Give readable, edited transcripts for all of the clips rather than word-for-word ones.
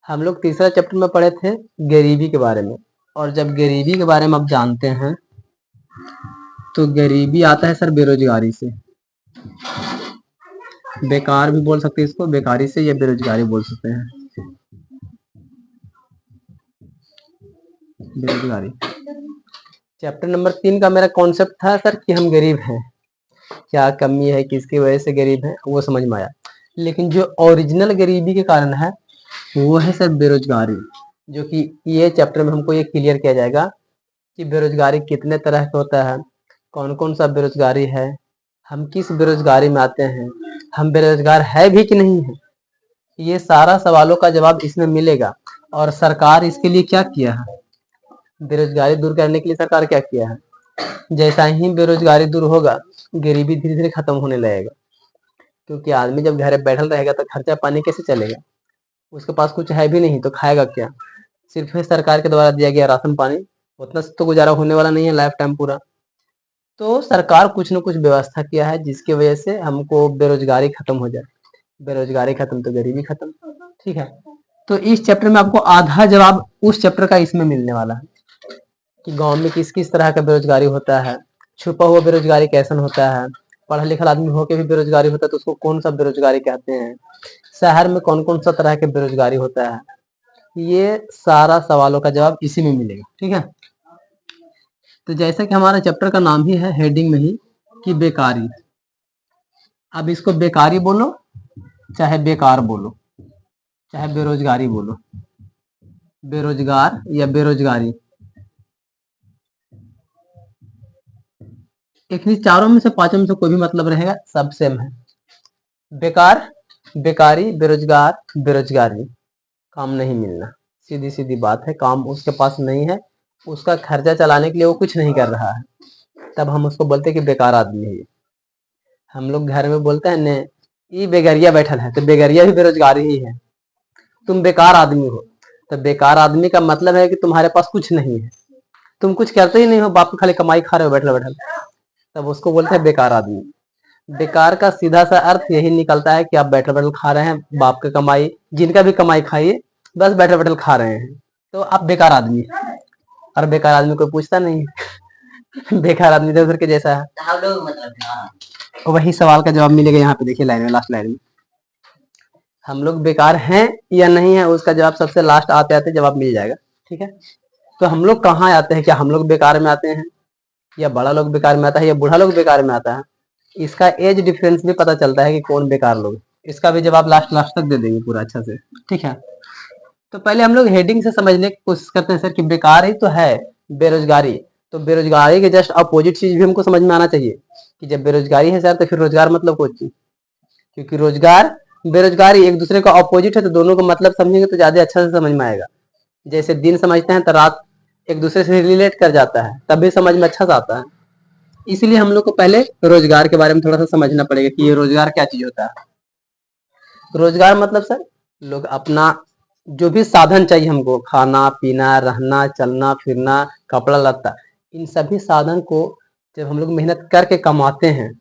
हम लोग तीसरा चैप्टर में पढ़े थे गरीबी के बारे में। और जब गरीबी के बारे में आप जानते हैं तो गरीबी आता है सर बेरोजगारी से। बेकार भी बोल सकते हैं इसको, बेकारी से, या बेरोजगारी बोल सकते हैं, बेरोजगारी। चैप्टर नंबर 3 का मेरा कॉन्सेप्ट था सर कि हम गरीब हैं, क्या कमी है, किसकी वजह से गरीब हैं, वो समझ में आया। लेकिन जो ओरिजिनल गरीबी के कारण है वो है सर बेरोजगारी, जो कि ये चैप्टर में हमको ये क्लियर किया जाएगा कि बेरोजगारी कितने तरह का होता है, कौन कौन सा बेरोजगारी है, हम किस बेरोजगारी में आते हैं, हम बेरोजगार है भी कि नहीं है। ये सारा सवालों का जवाब इसमें मिलेगा। और सरकार इसके लिए क्या किया है, बेरोजगारी दूर करने के लिए सरकार क्या किया है। जैसा ही बेरोजगारी दूर होगा गरीबी धीरे धीरे खत्म होने लगेगा, क्योंकि आदमी जब घर बैठल रहेगा तो खर्चा पानी कैसे चलेगा, उसके पास कुछ है भी नहीं तो खाएगा क्या। सिर्फ सरकार के द्वारा दिया गया राशन पानी, उतना से तो गुजारा होने वाला नहीं है लाइफ टाइम पूरा। तो सरकार कुछ न कुछ व्यवस्था किया है जिसकी वजह से हमको बेरोजगारी खत्म हो जाए। बेरोजगारी खत्म तो गरीबी खत्म, ठीक है। तो इस चैप्टर में आपको आधा जवाब उस चैप्टर का इसमें मिलने वाला है कि गांव में किस किस तरह का बेरोजगारी होता है, छुपा हुआ बेरोजगारी कैसन होता है, पढ़ा लिखा आदमी होकर भी बेरोजगारी होता है तो उसको कौन सा बेरोजगारी कहते हैं, शहर में कौन कौन सा तरह के बेरोजगारी होता है। ये सारा सवालों का जवाब इसी में मिलेगा, ठीक है। तो जैसा कि हमारा चैप्टर का नाम ही है हेडिंग में ही कि बेकारी। अब इसको बेकारी बोलो चाहे बेकार बोलो चाहे बेरोजगारी बोलो, बेरोजगार या बेरोजगारी, एक चारों में से पांचों में से कोई भी मतलब रहेगा, सब सेम है। बेकार, बेकारी, बेरोजगार, बेरोजगारी, काम नहीं मिलना, सीधी सीधी बात है। काम उसके पास नहीं है, उसका खर्चा चलाने के लिए वो कुछ नहीं कर रहा है, तब हम उसको बोलते हैं कि बेकार आदमी है। हम लोग घर में बोलते हैं ने ये बेगरिया बैठल है, तो बेगरिया भी बेरोजगारी ही है। तुम बेकार आदमी हो, तो बेकार आदमी का मतलब है कि तुम्हारे पास कुछ नहीं है, तुम कुछ करते ही नहीं हो, बाप की खाली कमाई खा रहे हो बैठल बैठल, तब उसको बोलते हैं बेकार आदमी। बेकार का सीधा सा अर्थ यही निकलता है कि आप बैठल बैठल खा रहे हैं, बाप की कमाई, जिनका भी कमाई खाइए, बस बैठल बैठल खा रहे हैं, तो आप बेकार आदमी। और बेकार आदमी कोई पूछता नहीं है बेकार आदमी इधर उधर के जैसा है। वही सवाल का जवाब मिलेगा यहाँ पे, देखिए लाइन में, लास्ट लाइन में, हम लोग बेकार हैं या नहीं है, उसका जवाब सबसे लास्ट आते आते जवाब मिल जाएगा, ठीक है। तो हम लोग कहाँ आते हैं, क्या हम लोग बेकार में आते हैं, या बड़ा लोग बेकार में आता है, या बूढ़ा लोग बेकार में आता है। इसका एज डिफरेंस भी पता चलता है कि कौन बेकार लोग, इसका भी जवाब लास्ट लास्ट तक दे देंगे पूरा अच्छा से, ठीक है। तो पहले हम लोग हेडिंग से समझने की कोशिश करते हैं सर कि बेकार ही तो है बेरोजगारी, तो बेरोजगारी के जस्ट अपोजिट चीज भी हमको समझ में आना चाहिए कि जब बेरोजगारी है सर तो फिर रोजगार मतलब कोई चीज, क्योंकि रोजगार बेरोजगारी एक दूसरे का अपोजिट है, तो दोनों का मतलब समझेंगे तो ज्यादा अच्छा से समझ में आएगा। जैसे दिन समझते हैं तो रात एक दूसरे से रिलेट कर जाता है, तब भी समझ में अच्छा से आता है। इसलिए हम लोग को पहले रोजगार के बारे में थोड़ा सा समझना पड़ेगा कि ये रोजगार क्या चीज होता है। रोजगार मतलब सर लोग अपना जो भी साधन चाहिए हमको, खाना पीना, रहना, चलना फिरना, कपड़ा लत्ता, इन सभी साधन को जब हम लोग मेहनत करके कमाते हैं,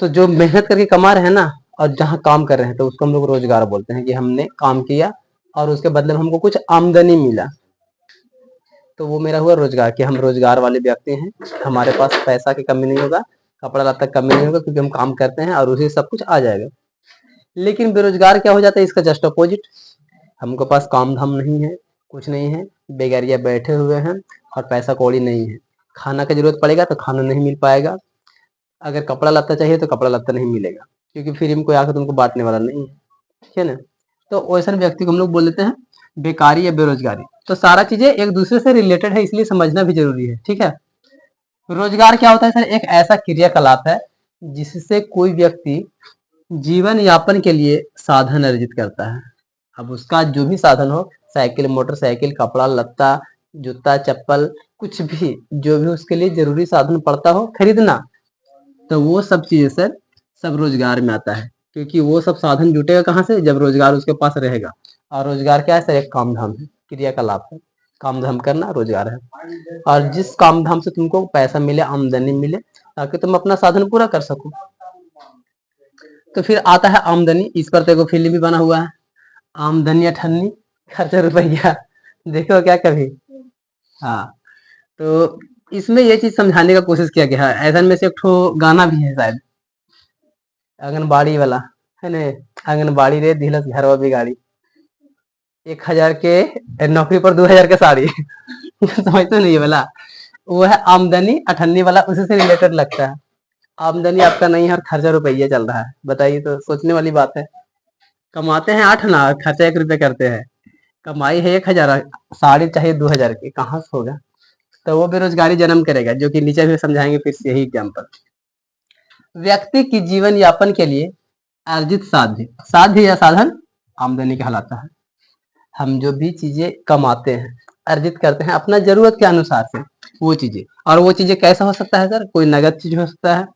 तो जो मेहनत करके कमा रहे हैं ना और जहाँ काम कर रहे हैं, तो उसको हम लोग रोजगार बोलते हैं कि हमने काम किया और उसके बदले में हमको कुछ आमदनी मिला, तो वो मेरा हुआ रोजगार, कि हम रोजगार वाले व्यक्ति हैं, हमारे पास पैसा की कमी नहीं होगा, कपड़ा लत्ता की कमी नहीं होगा, क्योंकि हम काम करते हैं और उसी सब कुछ आ जाएगा। लेकिन बेरोजगार क्या हो जाता है, इसका जस्ट अपोजिट, हमको पास काम धाम नहीं है, कुछ नहीं है, बेगारिया बैठे हुए हैं और पैसा कौड़ी नहीं है, खाना की जरूरत पड़ेगा तो खाना नहीं मिल पाएगा, अगर कपड़ा लत्ता चाहिए तो कपड़ा लत्ता नहीं मिलेगा, क्योंकि फ्री में कोई आकर तुमको बांटने वाला नहीं है, ठीक है ना। तो वैसे व्यक्ति को हम लोग बोल देते हैं बेकारी या बेरोजगारी। तो सारा चीजें एक दूसरे से रिलेटेड है, इसलिए समझना भी जरूरी है, ठीक है। रोजगार क्या होता है सर, एक ऐसा क्रियाकलाप है जिससे कोई व्यक्ति जीवन यापन के लिए साधन अर्जित करता है। अब उसका जो भी साधन हो, साइकिल, मोटरसाइकिल, कपड़ा लत्ता, जूता चप्पल, कुछ भी जो भी उसके लिए जरूरी साधन पड़ता हो खरीदना, तो वो सब चीजें सर सब रोजगार में आता है, क्योंकि वो सब साधन जुटेगा कहाँ से, जब रोजगार उसके पास रहेगा। और रोजगार क्या है सर, एक काम धाम है, क्रियाकलाप है, काम धाम करना रोजगार है। और जिस काम धाम से तुमको पैसा मिले, आमदनी मिले, ताकि तुम अपना साधन पूरा कर सको। तो फिर आता है आमदनी, इस पर तो एगो फिल्म भी बना हुआ है, आमदनी अठन्नी, खर्चा रुपया। देखो क्या कभी। हाँ, तो इसमें ये चीज समझाने का कोशिश किया गया है। ऐसा में से एक ठो गाना भी है शायद, आंगनबाड़ी वाला, है ने, आंगनबाड़ी रे दिलस घरवा बिगाड़ी, 1,000 के नौकरी पर 2,000 के साड़ी। समझते नहीं ये वाला, वो है आमदनी अठन्नी वाला, उसी से रिलेटेड लगता है। आमदनी आपका नहीं है और खर्चा रुपया चल रहा है, बताइए, तो सोचने वाली बात है। कमाते हैं 8 ना, खर्चा 1 रुपया करते हैं। कमाई है 1,000, साड़ी चाहिए 2,000 की, कहाँ से होगा। तो वो बेरोजगारी जन्म करेगा, जो कि नीचे भी समझाएंगे फिर से यही एग्जाम्पल। व्यक्ति की जीवन यापन के लिए अर्जित साध्य, साध्य या साधन आमदनी कहलाता है। हम जो भी चीजें कमाते हैं, अर्जित करते हैं अपना जरूरत के अनुसार से, वो चीजें, और वो चीजें कैसा हो सकता है सर, कोई नगद चीज हो सकता है,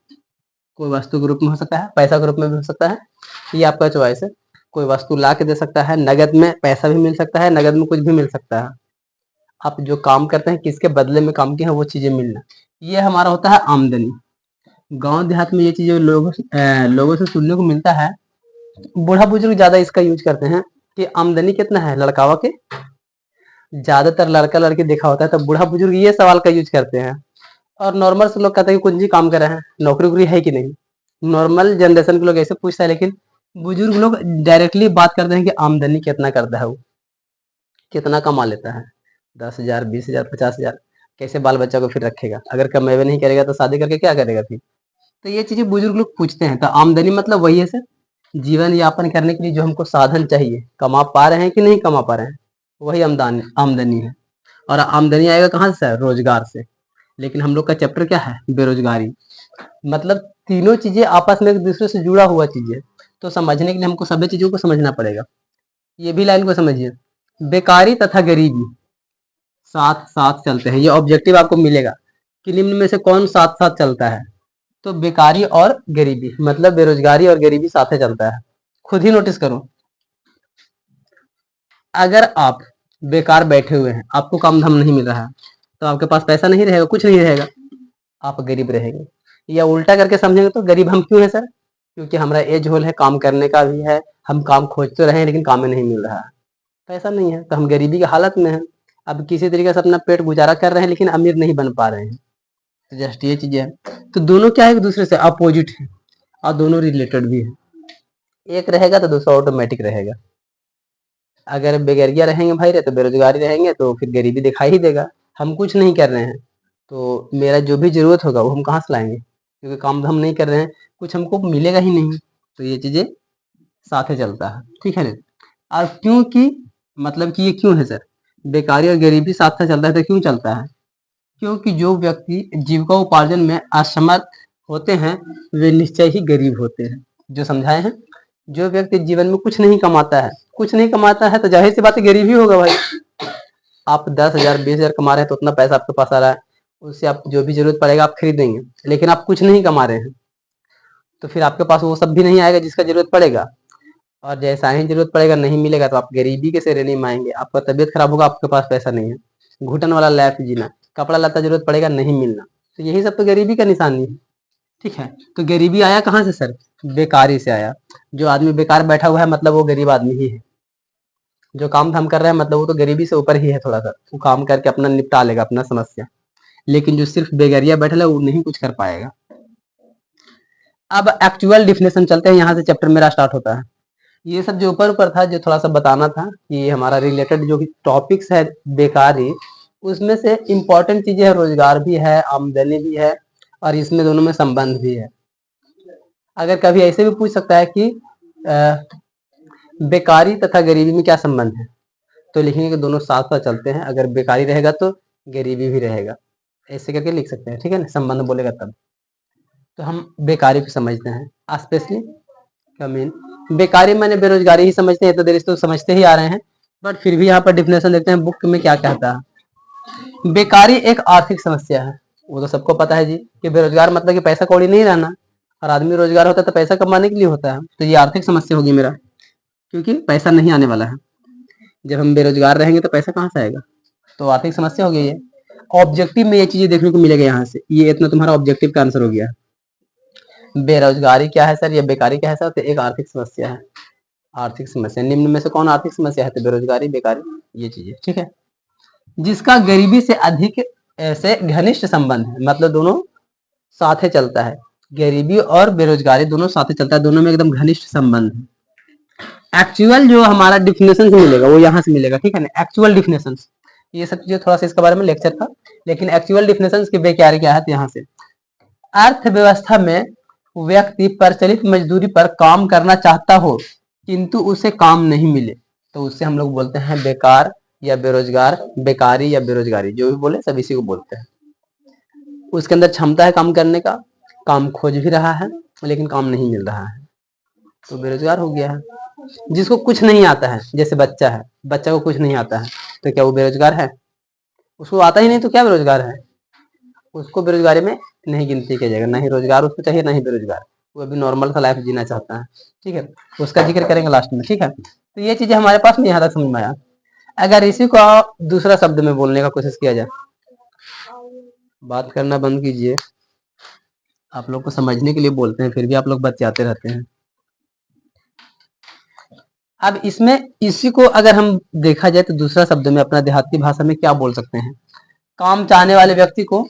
कोई वस्तु के रूप में हो सकता है, पैसा के रूप में भी हो सकता है, ये आपका चॉइस है। कोई वस्तु ला के दे सकता है, नगद में पैसा भी मिल सकता है, नगद में कुछ भी मिल सकता है। आप जो काम करते हैं, किसके बदले में काम किए हैं, वो चीजें मिलना, ये हमारा होता है आमदनी। गांव देहात में ये चीजें लोगों से सुनने को मिलता है। बूढ़ा बुजुर्ग ज्यादा इसका यूज करते हैं कि आमदनी कितना है लड़कावा के। ज्यादातर लड़का लड़की देखा होता है, तो बूढ़ा बुजुर्ग ये सवाल का यूज करते हैं। और नॉर्मल से लोग कहते हैं कि कुछ भी काम कर रहे हैं, नौकरी वोकरी है कि नहीं। नॉर्मल जनरेशन के लोग ऐसे पूछता है, लेकिन बुजुर्ग लोग डायरेक्टली बात करते हैं कि आमदनी कितना करता है, वो कितना कमा लेता है, 10,000, 20,000, 50,000। कैसे बाल बच्चा को फिर रखेगा, अगर कमेबे नहीं करेगा तो शादी करके क्या करेगा फिर। तो ये चीजें बुजुर्ग लोग पूछते हैं। तो आमदनी मतलब वही है सर, जीवन यापन करने के लिए जो हमको साधन चाहिए, कमा पा रहे हैं कि नहीं कमा पा रहे हैं, वही आमदनी है। और आमदनी आएगा कहाँ से सर, रोजगार से। लेकिन हम लोग का चैप्टर क्या है, बेरोजगारी। मतलब तीनों चीजें आपस में एक दूसरे से जुड़ा हुआ चीज है। तो समझने के लिए हमको सभी चीजों को समझना पड़ेगा। ये भी लाइन को समझिए, बेकारी तथा गरीबी साथ साथ चलते हैं। ये ऑब्जेक्टिव आपको मिलेगा कि निम्न में से कौन साथ साथ चलता है। तो बेकारी और गरीबी मतलब बेरोजगारी और गरीबी साथ चलता है। खुद ही नोटिस करो, अगर आप बेकार बैठे हुए हैं, आपको काम धाम नहीं मिल रहा है, तो आपके पास पैसा नहीं रहेगा, कुछ नहीं रहेगा, आप गरीब रहेंगे। या उल्टा करके समझेंगे तो गरीब हम क्यों है सर, क्योंकि हमारा एज होल है, काम करने का भी है, हम काम खोजते रहे हैं लेकिन काम में नहीं मिल रहा है, पैसा नहीं है, तो हम गरीबी की हालत में हैं। अब किसी तरीके से अपना पेट गुजारा कर रहे हैं लेकिन अमीर नहीं बन पा रहे हैं। तो जस्ट ये चीजें हैं। तो दोनों क्या है, एक दूसरे से अपोजिट है और दोनों रिलेटेड भी है। एक रहेगा तो दूसरा ऑटोमेटिक रहेगा। अगर बेगरिया रहेंगे भाई रे, तो बेरोजगारी रहेंगे तो फिर गरीबी दिखाई ही देगा। हम कुछ नहीं कर रहे हैं तो मेरा जो भी जरूरत होगा वो हम कहाँ से लाएंगे, क्योंकि काम हम नहीं कर रहे हैं, कुछ हमको मिलेगा ही नहीं। तो ये चीजें साथ ही चलता है, ठीक है ना। और क्योंकि मतलब कि ये क्यों है सर, बेकारी और गरीबी साथ साथ चलता है, तो क्यों चलता है, क्योंकि जो व्यक्ति जीविका उपार्जन में असमर्थ होते हैं, वे निश्चय ही गरीब होते हैं। जो समझाए हैं, जो व्यक्ति जीवन में कुछ नहीं कमाता है, कुछ नहीं कमाता है, तो जाहिर सी बात है गरीब ही होगा भाई। आप 10,000, 20,000 कमा रहे हैं तो उतना पैसा आपके पास आ रहा है, उससे आप जो भी जरूरत पड़ेगा आप खरीदेंगे, लेकिन आप कुछ नहीं कमा रहे हैं तो फिर आपके पास वो सब भी नहीं आएगा जिसका जरूरत पड़ेगा। और जैसा ही जरूरत पड़ेगा नहीं मिलेगा तो आप गरीबी के श्रेणी में आएंगे, आपका तबीयत खराब होगा, आपके पास पैसा नहीं है, घुटन वाला लाइफ जीना, कपड़ा लत्ता जरूरत पड़ेगा नहीं मिलना, तो यही सब तो गरीबी का निशानी है, ठीक है। तो गरीबी आया कहाँ से सर, बेकारी से आया। जो आदमी बेकार बैठा हुआ है मतलब वो गरीब आदमी ही है। जो काम धाम कर रहा है मतलब वो तो गरीबी से ऊपर ही है थोड़ा सा, वो काम करके अपना निपटा लेगा अपना समस्या। लेकिन जो सिर्फ बेगरिया बैठा है वो नहीं कुछ कर पाएगा। अब एक्चुअल डिफिनेशन चलते हैं, यहाँ से चैप्टर मेरा स्टार्ट होता है। ये सब जो ऊपर ऊपर था जो थोड़ा सा बताना था कि हमारा रिलेटेड जो टॉपिक्स है बेकारी, उसमें से इम्पोर्टेंट चीजें है, रोजगार भी है, आमदनी भी है, और इसमें दोनों में संबंध भी है। अगर कभी ऐसे भी पूछ सकता है कि बेकारी तथा गरीबी में क्या संबंध है, तो लिखेंगे कि दोनों साथ साथ चलते हैं। अगर बेकारी रहेगा तो गरीबी भी रहेगा, ऐसे करके लिख सकते हैं, ठीक है ना, संबंध बोलेगा तब। तो हम बेकारी को समझते हैं स्पेशली, कमीन बेकारी माने बेरोजगारी ही समझते हैं, तो देर तो समझते ही आ रहे हैं, बट फिर भी यहाँ पर डिफिनेशन देखते हैं बुक में क्या कहता है। बेकारी एक आर्थिक समस्या है, वो तो सबको पता है जी कि बेरोजगार मतलब कि पैसा कौड़ी नहीं रहना, और आदमी रोजगार होता है तो पैसा कमाने के लिए होता है, तो ये आर्थिक समस्या होगी मेरा, क्योंकि पैसा नहीं आने वाला है। जब हम बेरोजगार रहेंगे तो पैसा कहाँ से आएगा, तो आर्थिक समस्या हो गई है। ऑब्जेक्टिव में ये चीजें देखने को मिलेगा यहाँ से, ये इतना तुम्हारा ऑब्जेक्टिव का आंसर हो गया। बेरोजगारी क्या है सर, या बेकारी क्या है सर, तो एक आर्थिक समस्या है। आर्थिक समस्या, निम्न में से कौन आर्थिक समस्या है? तो बेरोजगारी, बेकारी, ये चीजें, ठीक है। जिसका गरीबी से अधिक ऐसे घनिष्ठ संबंध है, मतलब दोनों साथ चलता है, गरीबी और बेरोजगारी दोनों साथ चलता है, दोनों में एकदम घनिष्ठ संबंध है। एक्चुअल जो हमारा डिफिनेशन से मिलेगा वो यहाँ से मिलेगा, ठीक है ना, एक्चुअल डिफिनेशन। ये सब चीजें थोड़ा सा इसके बारे में लेक्चर था, लेकिन एक्चुअल डिफिनेशन की बेकारी क्या है तो यहाँ से, अर्थव्यवस्था में व्यक्ति प्रचलित मजदूरी पर काम करना चाहता हो किंतु उसे काम नहीं मिले तो उससे हम लोग बोलते हैं बेकार या बेरोजगार, बेकारी या बेरोजगारी, जो भी बोले सब इसी को बोलते हैं। उसके अंदर क्षमता है काम करने का, काम खोज भी रहा है लेकिन काम नहीं मिल रहा है, तो बेरोजगार हो गया है। जिसको कुछ नहीं आता है, जैसे बच्चा है, बच्चा को कुछ नहीं आता है तो क्या वो बेरोजगार है? उसको आता ही नहीं तो क्या बेरोजगार है? उसको बेरोजगारी में नहीं गिनती किया जाएगा, ना ही रोजगार उसको चाहिए, ना ही बेरोजगार, वो अभी नॉर्मल सा लाइफ जीना चाहता है, ठीक है। उसका जिक्र करेंगे लास्ट में, ठीक है। तो ये चीजें हमारे पास में यहाँ तक समझ में आया। अगर इसी को दूसरा शब्द में बोलने का कोशिश किया जाए, बात करना बंद कीजिए, आप लोग को समझने के लिए बोलते हैं फिर भी आप लोग बतियाते रहते हैं। अब इसमें इसी को अगर हम देखा जाए तो दूसरा शब्द में अपना देहाती भाषा में क्या बोल सकते हैं? काम चाहने वाले व्यक्ति को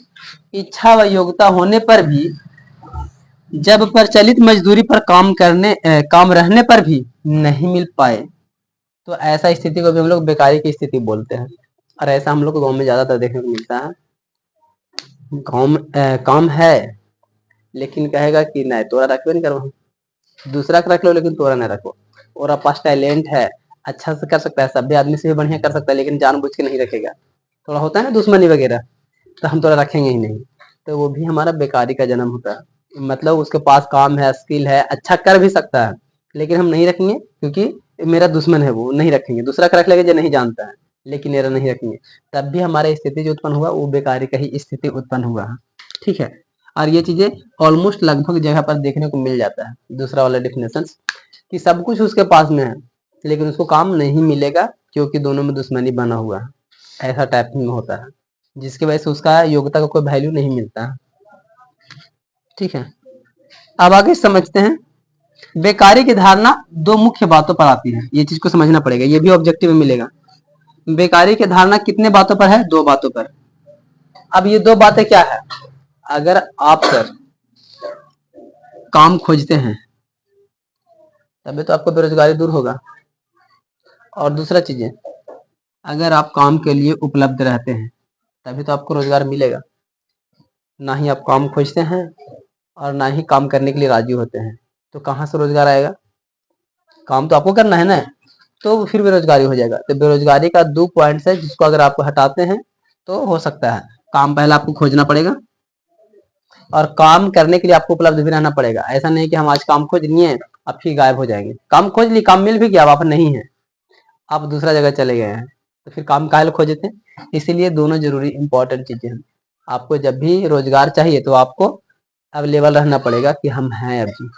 इच्छा व योग्यता होने पर भी जब प्रचलित मजदूरी पर काम रहने पर भी नहीं मिल पाए तो ऐसा स्थिति को भी हम लोग बेकारी की स्थिति बोलते हैं। और ऐसा हम लोग को गांव में ज्यादातर देखने को मिलता है। गांव में काम है लेकिन कहेगा कि नहीं तोरा रखबे नहीं करो, दूसरा का रख लो लेकिन तोरा नहीं रखो। और आप पास टैलेंट है, अच्छा से कर सकता है, सभ्य आदमी से भी बढ़िया कर सकता है, लेकिन जानबूझ के नहीं रखेगा, थोड़ा होता है ना दुश्मनी वगैरह, तो हम तोरा रखेंगे ही नहीं, तो वो भी हमारा बेकारी का जन्म होता है। मतलब उसके पास काम है, स्किल है, अच्छा कर भी सकता है, लेकिन हम नहीं रखेंगे क्योंकि मेरा दुश्मन है, वो नहीं रखेंगे। दूसरा का रख लेगा जो नहीं जानता है लेकिन मेरा नहीं रखेंगे, तब भी हमारा स्थिति जो उत्पन्न हुआ वो बेकारी का ही स्थिति उत्पन्न हुआ है, ठीक है। और ये चीजें ऑलमोस्ट लगभग जगह पर देखने को मिल जाता है, दूसरा वाला डिफिनेशन, कि सब कुछ उसके पास में है लेकिन उसको काम नहीं मिलेगा क्योंकि दोनों में दुश्मनी बना हुआ है, ऐसा टाइप में होता है, जिसकी वजह से उसका योग्यता का कोई वैल्यू नहीं मिलता है, ठीक है। अब आगे समझते हैं। बेकारी की धारणा दो मुख्य बातों पर आती है, ये चीज को समझना पड़ेगा, ये भी ऑब्जेक्टिव में मिलेगा। बेकारी की धारणा कितने बातों पर है? दो बातों पर। अब ये दो बातें क्या है? अगर आप सर काम खोजते हैं तभी तो आपको बेरोजगारी दूर होगा, और दूसरा चीज है अगर आप काम के लिए उपलब्ध रहते हैं तभी तो आपको रोजगार मिलेगा। ना ही आप काम खोजते हैं और ना ही काम करने के लिए राजी होते हैं, तो कहाँ से रोजगार आएगा? काम तो आपको करना है ना, तो फिर बेरोजगारी हो जाएगा। तो बेरोजगारी का दो पॉइंट्स है जिसको अगर आप हटाते हैं तो हो सकता है। काम पहले आपको खोजना पड़ेगा और काम करने के लिए आपको उपलब्ध भी रहना पड़ेगा। ऐसा नहीं कि हम आज काम खोज लिए अब फिर गायब हो जाएंगे, काम खोज ली, काम मिल भी गया, आप नहीं है, आप दूसरा जगह चले गए हैं, तो फिर काम काहे खोजे थे? इसीलिए दोनों जरूरी इंपॉर्टेंट चीजें हैं। आपको जब भी रोजगार चाहिए तो आपको अवेलेबल रहना पड़ेगा कि हम हैं अभी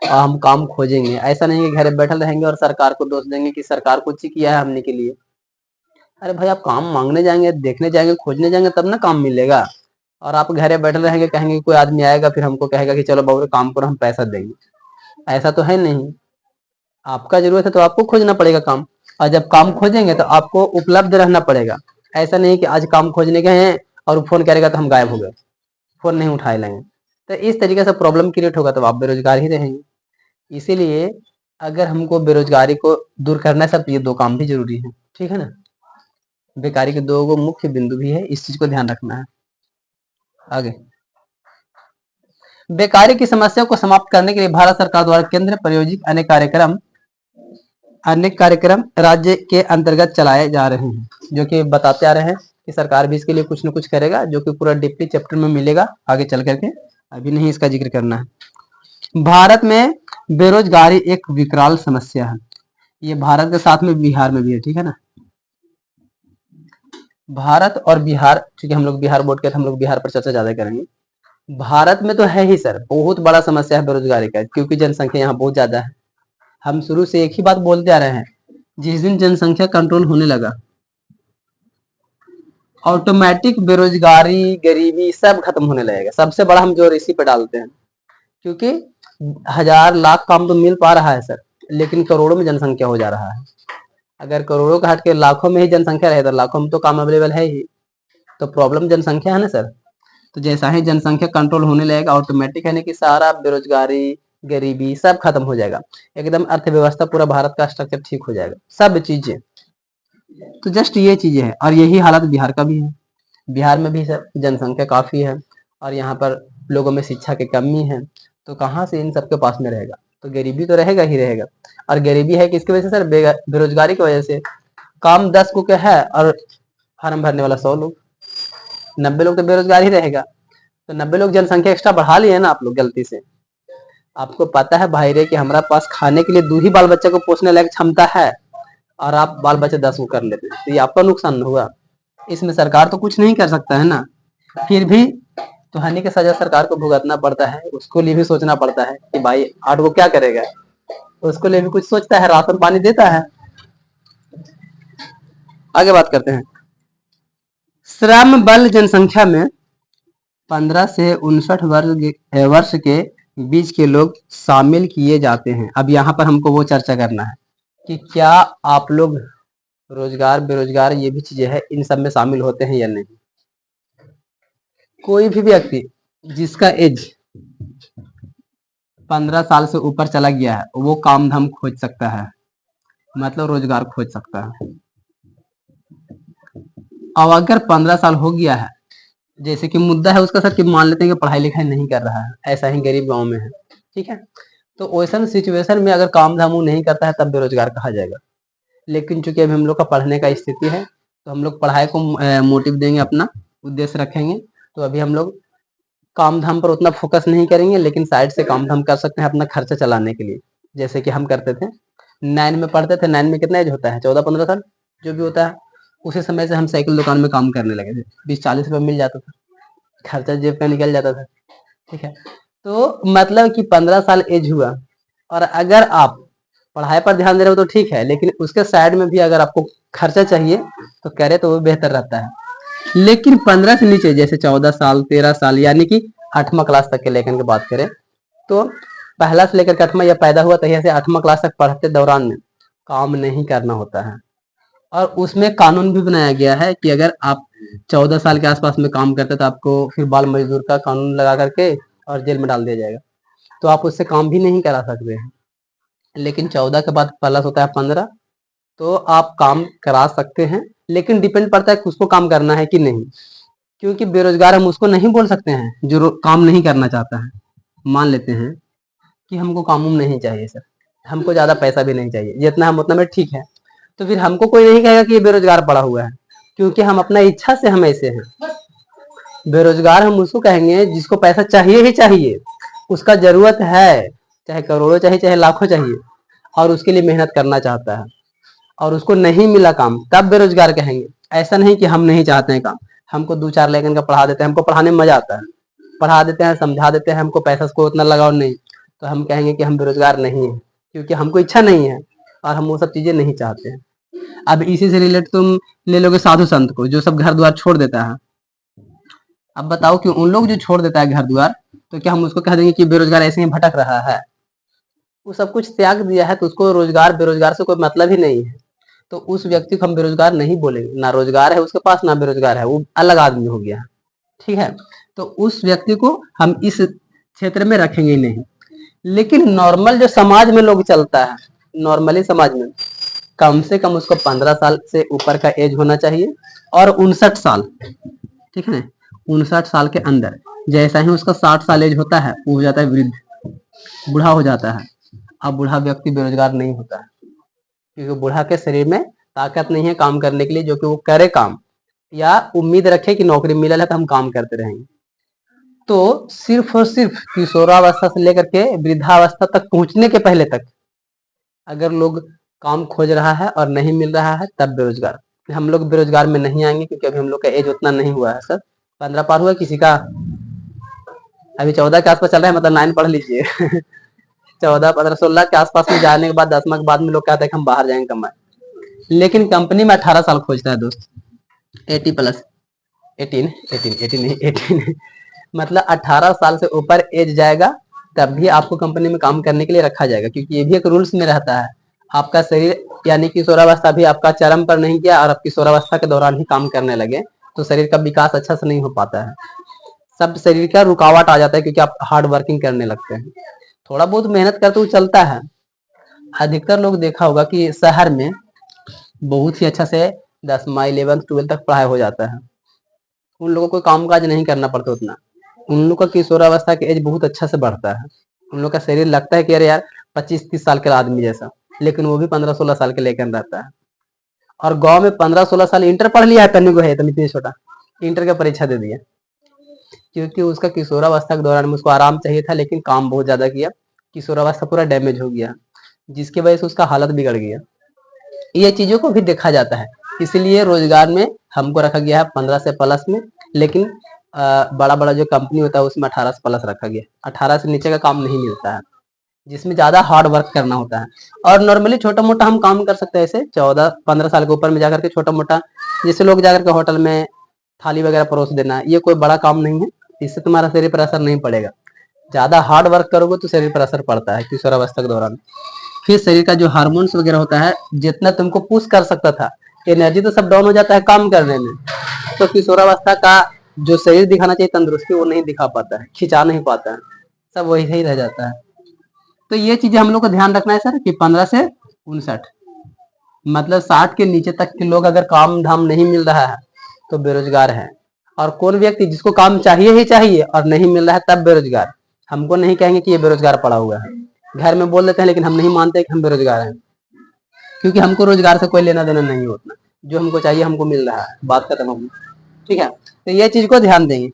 और हम काम खोजेंगे। ऐसा नहीं कि घर बैठल रहेंगे और सरकार को दोष देंगे कि सरकार कुछ ही किया है हमने के लिए। अरे भाई आप काम मांगने जाएंगे, देखने जाएंगे, खोजने जाएंगे तब ना काम मिलेगा। और आप घरे बैठे रहेंगे, कहेंगे कोई आदमी आएगा फिर हमको कहेगा कि चलो बाबू काम करो हम पैसा देंगे, ऐसा तो है नहीं। आपका जरूरत है तो आपको खोजना पड़ेगा काम, और जब काम खोजेंगे तो आपको उपलब्ध रहना पड़ेगा। ऐसा नहीं कि आज काम खोजने गए हैं और फोन करेगा तो हम गायब हो गए, फोन नहीं उठाए लेंगे, तो इस तरीके से प्रॉब्लम क्रिएट होगा, तो आप बेरोजगार ही रहेंगे। इसीलिए अगर हमको बेरोजगारी को दूर करना है सब, ये दो काम भी जरूरी है, ठीक है ना। बेकारी के दो मुख्य बिंदु भी है, इस चीज को ध्यान रखना है। आगे, बेकारी की समस्या को समाप्त करने के लिए भारत सरकार द्वारा केंद्र प्रायोजित अनेक कार्यक्रम राज्य के अंतर्गत चलाए जा रहे हैं, जो कि बताते आ रहे हैं कि सरकार भी इसके लिए कुछ न कुछ करेगा, जो कि पूरा डीपली चैप्टर में मिलेगा आगे चल करके, अभी नहीं इसका जिक्र करना है। भारत में बेरोजगारी एक विकराल समस्या है, ये भारत के साथ में बिहार में भी है, ठीक है ना। भारत और बिहार, क्योंकि हम लोग बिहार बोर्ड के, हम लोग बिहार पर चर्चा ज्यादा करेंगे। भारत में तो है ही सर, बहुत बड़ा समस्या है बेरोजगारी का, क्योंकि जनसंख्या यहाँ बहुत ज्यादा है। हम शुरू से एक ही बात बोलते आ रहे हैं, जिस दिन जनसंख्या कंट्रोल होने लगा ऑटोमेटिक बेरोजगारी, गरीबी सब खत्म होने लगेगा। सबसे बड़ा हम जोर इसी पे डालते हैं, क्योंकि हजार लाख काम तो मिल पा रहा है सर, लेकिन करोड़ों में जनसंख्या हो जा रहा है। अगर करोड़ों का हट के लाखों में ही जनसंख्या रहे तो लाखों में तो काम अवेलेबल है ही, तो प्रॉब्लम जनसंख्या है ना सर। तो जैसा ही जनसंख्या कंट्रोल होने लगेगा ऑटोमेटिक है ना कि सारा बेरोजगारी, गरीबी सब खत्म हो जाएगा, एकदम अर्थव्यवस्था पूरा भारत का स्ट्रक्चर ठीक हो जाएगा, सब चीजें। तो जस्ट ये चीजें हैं, और यही हालत बिहार का भी है। बिहार में भी सर जनसंख्या काफी है और यहाँ पर लोगों में शिक्षा की कमी है, तो कहाँ से इन सबके पास में रहेगा, तो गरीबी तो रहेगा ही रहेगा। और गरीबी है किसकी वजह से सर, बेरोजगारी की वजह से। काम 10 को क्या है और फार्म भरने वाला 100 लोग, 90 लोग तो बेरोजगार ही रहेगा। तो 90 लोग जनसंख्या एक्स्ट्रा बढ़ा लिए ना आप लोग गलती से। आपको पता है भाई रे कि हमारा पास खाने के लिए 2 ही बाल बच्चे को पोसने लायक क्षमता है और आप बाल बच्चे 10 को कर लेते हैं, तो ये आपका नुकसान हुआ। इसमें सरकार तो कुछ नहीं कर सकता है ना, फिर भी तो हानि की सजा सरकार को भुगतना पड़ता है, उसको लिए भी सोचना पड़ता है कि भाई 8 को क्या करेगा, उसको लिए भी कुछ सोचता है, राशन पानी देता है। आगे बात करते हैं। श्रम बल जनसंख्या में 15 से 59 वर्ष के बीच के लोग शामिल किए जाते हैं। अब यहाँ पर हमको वो चर्चा करना है कि क्या आप लोग रोजगार बेरोजगार ये भी चीजें हैं, इन सब में शामिल होते हैं या नहीं। कोई भी व्यक्ति जिसका एज 15 साल से ऊपर चला गया है वो काम धाम खोज सकता है, मतलब रोजगार खोज सकता है। और अगर 15 साल हो गया है, जैसे कि मुद्दा है उसका सर कि मान लेते हैं कि पढ़ाई लिखाई नहीं कर रहा है, ऐसा ही गरीब गांव में है, ठीक है, तो वैसा सिचुएशन में अगर काम धाम नहीं करता है तब बेरोजगार कहा जाएगा। लेकिन चूंकि अभी हम लोग का पढ़ने का स्थिति है तो हम लोग पढ़ाई को मोटिव देंगे, अपना उद्देश्य रखेंगे, तो अभी हम लोग काम धाम पर उतना फोकस नहीं करेंगे, लेकिन साइड से काम धाम कर सकते हैं अपना खर्चा चलाने के लिए। जैसे कि हम करते थे 9 में पढ़ते थे, 9 में कितना एज होता है, 14-15 साल जो भी होता है, उसी समय से हम साइकिल दुकान में काम करने लगे थे, 20-40 रुपये मिल जाता था, खर्चा जेब का निकल जाता था, ठीक है। तो मतलब कि 15 साल एज हुआ और अगर आप पढ़ाई पर ध्यान दे रहे हो तो ठीक है, लेकिन उसके साइड में भी अगर आपको खर्चा चाहिए तो करे तो वो बेहतर रहता है। लेकिन 15 से नीचे जैसे 14 साल 13 साल यानी कि 8वां क्लास तक के लेकर के बात करें तो पहला से लेकर 8वां या पैदा हुआ तहिया से 8वां क्लास तक पढ़ते दौरान में काम नहीं करना होता है। और उसमें कानून भी बनाया गया है कि अगर आप 14 साल के आसपास में काम करते तो आपको फिर बाल मजदूर का कानून लगा करके और जेल में डाल दिया जाएगा, तो आप उससे काम भी नहीं करा सकते हैं। लेकिन 14 के बाद प्लस होता है 15, तो आप काम करा सकते हैं, लेकिन डिपेंड पड़ता है कि उसको काम करना है कि नहीं, क्योंकि बेरोजगार हम उसको नहीं बोल सकते हैं जो काम नहीं करना चाहता है। मान लेते हैं कि हमको काम नहीं चाहिए सर, हमको ज्यादा पैसा भी नहीं चाहिए, जितना हम उतना में ठीक है, तो फिर हमको कोई नहीं कहेगा कि ये बेरोजगार पड़ा हुआ है, क्योंकि हम अपना इच्छा से हम ऐसे हैं। बेरोजगार हम उसको कहेंगे जिसको पैसा चाहिए ही चाहिए, उसका जरूरत है, चाहे करोड़ों चाहिए चाहे लाखों चाहिए, और उसके लिए मेहनत करना चाहता है और उसको नहीं मिला काम, तब बेरोजगार कहेंगे। ऐसा नहीं कि हम नहीं चाहते हैं काम, हमको 2-4 लेकर का पढ़ा देते हैं, हमको पढ़ाने में मजा आता है, पढ़ा देते हैं समझा देते हैं, हमको पैसा को उतना लगाव नहीं, तो हम कहेंगे कि हम बेरोजगार नहीं है, क्योंकि हमको इच्छा नहीं है और हम वो सब चीजें नहीं चाहते हैं। अब इसी से रिलेट तुम ले लोगे साधु संत को जो सब घर द्वार छोड़ देता है। अब बताओ कि उन लोग जो छोड़ देता है घर द्वार, तो क्या हम उसको कह देंगे कि बेरोजगार ऐसे ही भटक रहा है। वो सब कुछ त्याग दिया है तो उसको रोजगार बेरोजगार से कोई मतलब ही नहीं है, तो उस व्यक्ति को हम बेरोजगार नहीं बोलेंगे, ना रोजगार है उसके पास ना बेरोजगार है, वो अलग आदमी हो गया, ठीक है। तो उस व्यक्ति को हम इस क्षेत्र में रखेंगे नहीं। लेकिन नॉर्मल जो समाज में लोग चलता है, नॉर्मली समाज में कम से कम उसको 15 साल से ऊपर का एज होना चाहिए और 59 साल, ठीक है, 59 साल के अंदर, जैसा ही उसका 60 साल एज होता है वो हो जाता है वृद्ध, बूढ़ा हो जाता है। अब बूढ़ा व्यक्ति बेरोजगार नहीं होता है, क्योंकि बूढ़ा के शरीर में ताकत नहीं है काम करने के लिए, जो कि वो करे काम या उम्मीद रखे कि नौकरी मिलल है तो हम काम करते रहेंगे। तो सिर्फ और सिर्फ किशोरावस्था से लेकर के वृद्धावस्था तक पहुंचने के पहले तक अगर लोग काम खोज रहा है और नहीं मिल रहा है तब बेरोजगार। हम लोग बेरोजगार में नहीं आएंगे क्योंकि अभी हम लोग का एज उतना नहीं हुआ है सर, 15 पार हुआ किसी का, अभी 14 के आसपास चल रहा है, मतलब 9 पढ़ लीजिए 14, 15, 16 के आसपास में जाने के बाद 10वां के बाद में लोग कहते हैं कि हम बाहर जाएंगे कमाए, लेकिन कंपनी में 18 साल खोजता है दोस्त, 80 प्लस 18 नहीं 18 मतलब 18 साल से ऊपर एज जाएगा तब भी आपको कंपनी में काम करने के लिए रखा जाएगा, क्योंकि ये भी एक रूल्स में रहता है। आपका शरीर यानी किशोरावस्था भी आपका चरम पर नहीं गया और आप किशोरावस्था के दौरान ही काम करने लगे, तो शरीर का विकास अच्छा से नहीं हो पाता है। सब शरीर का रुकावट आ जाता है, क्योंकि आप हार्ड वर्किंग करने लगते हैं। थोड़ा बहुत मेहनत करते हुए चलता है। अधिकतर लोग देखा होगा कि शहर में बहुत ही अच्छा से 10वीं 11th 12th तक पढ़ाई हो जाता है। उन लोगों को काम काज नहीं करना पड़ता उतना। उन लोग का किशोरावस्था की एज बहुत अच्छा से बढ़ता है। उन लोग का शरीर लगता है कि अरे यार 25-30 साल के आदमी जैसा, लेकिन वो भी 15-16 साल के लेकर रहता है। और गांव में 15-16 साल इंटर पढ़ लिया है, तन्नी को है तनी इतनी छोटा, इंटर का परीक्षा दे दिया, क्योंकि उसका किशोरावस्था के दौरान में उसको आराम चाहिए था, लेकिन काम बहुत ज्यादा किया, किशोरावस्था पूरा डैमेज हो गया, जिसकी वजह से उसका हालत बिगड़ गया। ये चीजों को भी देखा जाता है, इसलिए रोजगार में हमको रखा गया है 15 से प्लस में, लेकिन बड़ा बड़ा जो कंपनी होता है उसमें 18 से प्लस रखा गया। 18 से नीचे का काम नहीं मिलता है, जिसमें ज्यादा हार्ड वर्क करना होता है। और नॉर्मली छोटा मोटा हम काम कर सकते हैं, ऐसे 14-15 साल के ऊपर में जाकर के छोटा मोटा, जैसे लोग जाकर के होटल में थाली वगैरह परोस देना, ये कोई बड़ा काम नहीं है, इससे तुम्हारा शरीर पर असर नहीं पड़ेगा। ज्यादा हार्ड वर्क करोगे तो शरीर पर असर पड़ता है किशोरावस्था के दौरान। फिर शरीर का जो हार्मोन्स वगैरह होता है, जितना तुमको पुश कर सकता था, एनर्जी तो सब डाउन हो जाता है काम करने में। तो किशोरावस्था का जो शरीर दिखाना चाहिए तंदुरुस्ती, वो नहीं दिखा पाता है, खिंचा नहीं पाता है, सब वही ही रह जाता है। तो ये चीजें हम लोग को ध्यान रखना है सर, कि 15 से 59 मतलब 60 के नीचे तक के लोग अगर काम धाम नहीं मिल रहा है तो बेरोजगार है। और कौन व्यक्ति जिसको काम चाहिए ही चाहिए और नहीं मिल रहा है तब बेरोजगार। हमको नहीं कहेंगे कि ये बेरोजगार पड़ा हुआ है, घर में बोल देते हैं, लेकिन हम नहीं मानते कि हम बेरोजगार हैं, क्योंकि हमको रोजगार से कोई लेना देना नहीं होता। जो हमको चाहिए हमको मिल रहा है, बात खत्म होगी। ठीक है, तो ये चीज को ध्यान देंगे।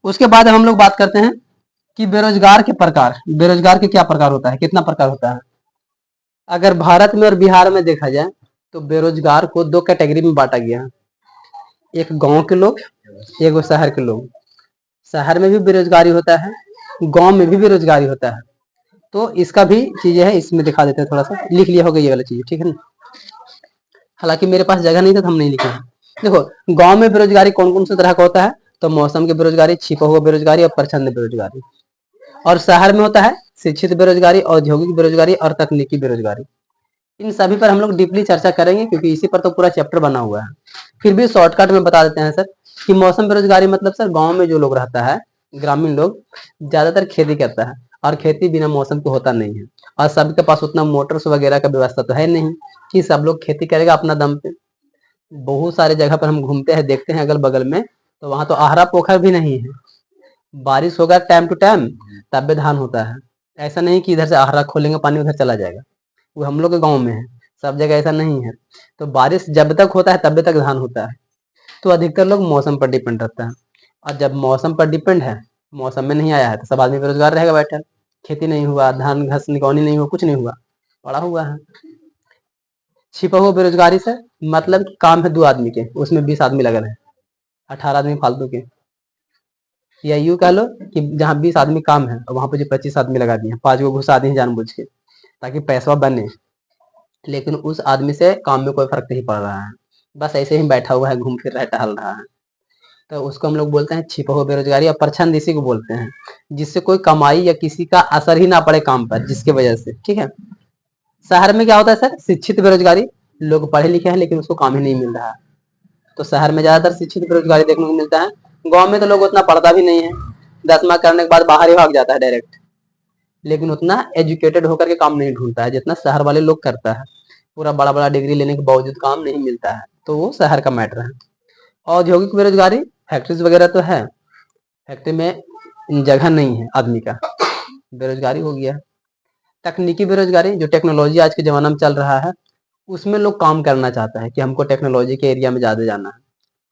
उसके बाद हम लोग बात करते हैं कि बेरोजगार के प्रकार। बेरोजगार के क्या प्रकार होता है, कितना प्रकार होता है। अगर भारत में और बिहार में देखा जाए तो बेरोजगार को दो कैटेगरी में बांटा गया है, एक गांव के लोग, एक वो शहर के लोग। शहर में भी बेरोजगारी होता है, गांव में भी बेरोजगारी होता है। तो इसका भी चीजें है, इसमें दिखा देते हैं, थोड़ा सा लिख लिया होगा ये वाला चीज, ठीक है ना। हालांकि मेरे पास जगह नहीं था तो हम नहीं लिखे। देखो, गांव में बेरोजगारी कौन कौन से तरह का होता है, तो मौसम की बेरोजगारी, छिपा हुआ बेरोजगारी और प्रचंड बेरोजगारी। और शहर में होता है शिक्षित बेरोजगारी, औद्योगिक बेरोजगारी और तकनीकी बेरोजगारी। इन सभी पर हम लोग डीपली चर्चा करेंगे, क्योंकि इसी पर तो पूरा चैप्टर बना हुआ है। फिर भी शॉर्टकट में बता देते हैं सर, कि मौसम बेरोजगारी मतलब सर गांव में जो लोग रहता है, ग्रामीण लोग, ज्यादातर खेती करता है, और खेती बिना मौसम के होता नहीं है। और सबके पास उतना मोटर्स वगैरह का व्यवस्था तो है नहीं कि सब लोग खेती करेगा अपना दम पे। बहुत सारे जगह पर हम घूमते हैं, देखते हैं अगल बगल में, तो वहां तो आहरा पोखर भी नहीं है। बारिश होगा टाइम टू टाइम तब भी धान होता है। ऐसा नहीं कि इधर से आहरा खोलेंगे पानी उधर चला जाएगा, वो हम लोग के गांव में है, सब जगह ऐसा नहीं है। तो बारिश जब तक होता है तब तक धान होता है। तो अधिकतर लोग मौसम पर डिपेंड रहता है, और जब मौसम पर डिपेंड है, मौसम में नहीं आया है, तो सब आदमी बेरोजगार रहेगा बैठा। खेती नहीं हुआ, धान घास निकौनी नहीं हुआ, कुछ नहीं हुआ, पड़ा हुआ है। छिपा हुआ बेरोजगारी से मतलब कि काम है 2 आदमी के, उसमें 20 आदमी लगल है, 18 आदमी फालतू के। या यूं कह लो कि जहाँ 20 आदमी काम है, वहां पर जो 25 आदमी लगा दिए, 5 को घुसा दिए जानबूझ के, ताकि पैसा बने, लेकिन उस आदमी से काम में कोई फर्क नहीं पड़ रहा है, बस ऐसे ही बैठा हुआ है, घूम फिर रहा है, टहल रहा है। तो उसको हम लोग बोलते हैं छिपा हुआ बेरोजगारी, और परछन इसी को बोलते हैं, जिससे कोई कमाई या किसी का असर ही ना पड़े काम पर, जिसकी वजह से। ठीक है, शहर में क्या होता है सर, शिक्षित बेरोजगारी, लोग पढ़े लिखे हैं लेकिन उसको काम ही नहीं मिल रहा है, तो शहर में ज्यादातर शिक्षित बेरोजगारी देखने को मिलता है। गांव में तो लोग उतना पढ़ता भी नहीं है, 10वां करने के बाद बाहर ही भाग जाता है डायरेक्ट, लेकिन उतना एजुकेटेड होकर के काम नहीं ढूंढता है जितना शहर वाले लोग करता है। पूरा बड़ा बड़ा डिग्री लेने के बावजूद काम नहीं मिलता है, तो वो शहर का मैटर है। औद्योगिक बेरोजगारी, फैक्ट्रीज वगैरह तो है, फैक्ट्री में जगह नहीं है आदमी का, बेरोजगारी हो गया। तकनीकी बेरोजगारी, जो टेक्नोलॉजी आज के जमाना में चल रहा है, उसमें लोग काम करना चाहता है कि हमको टेक्नोलॉजी के एरिया में ज्यादा जाना है,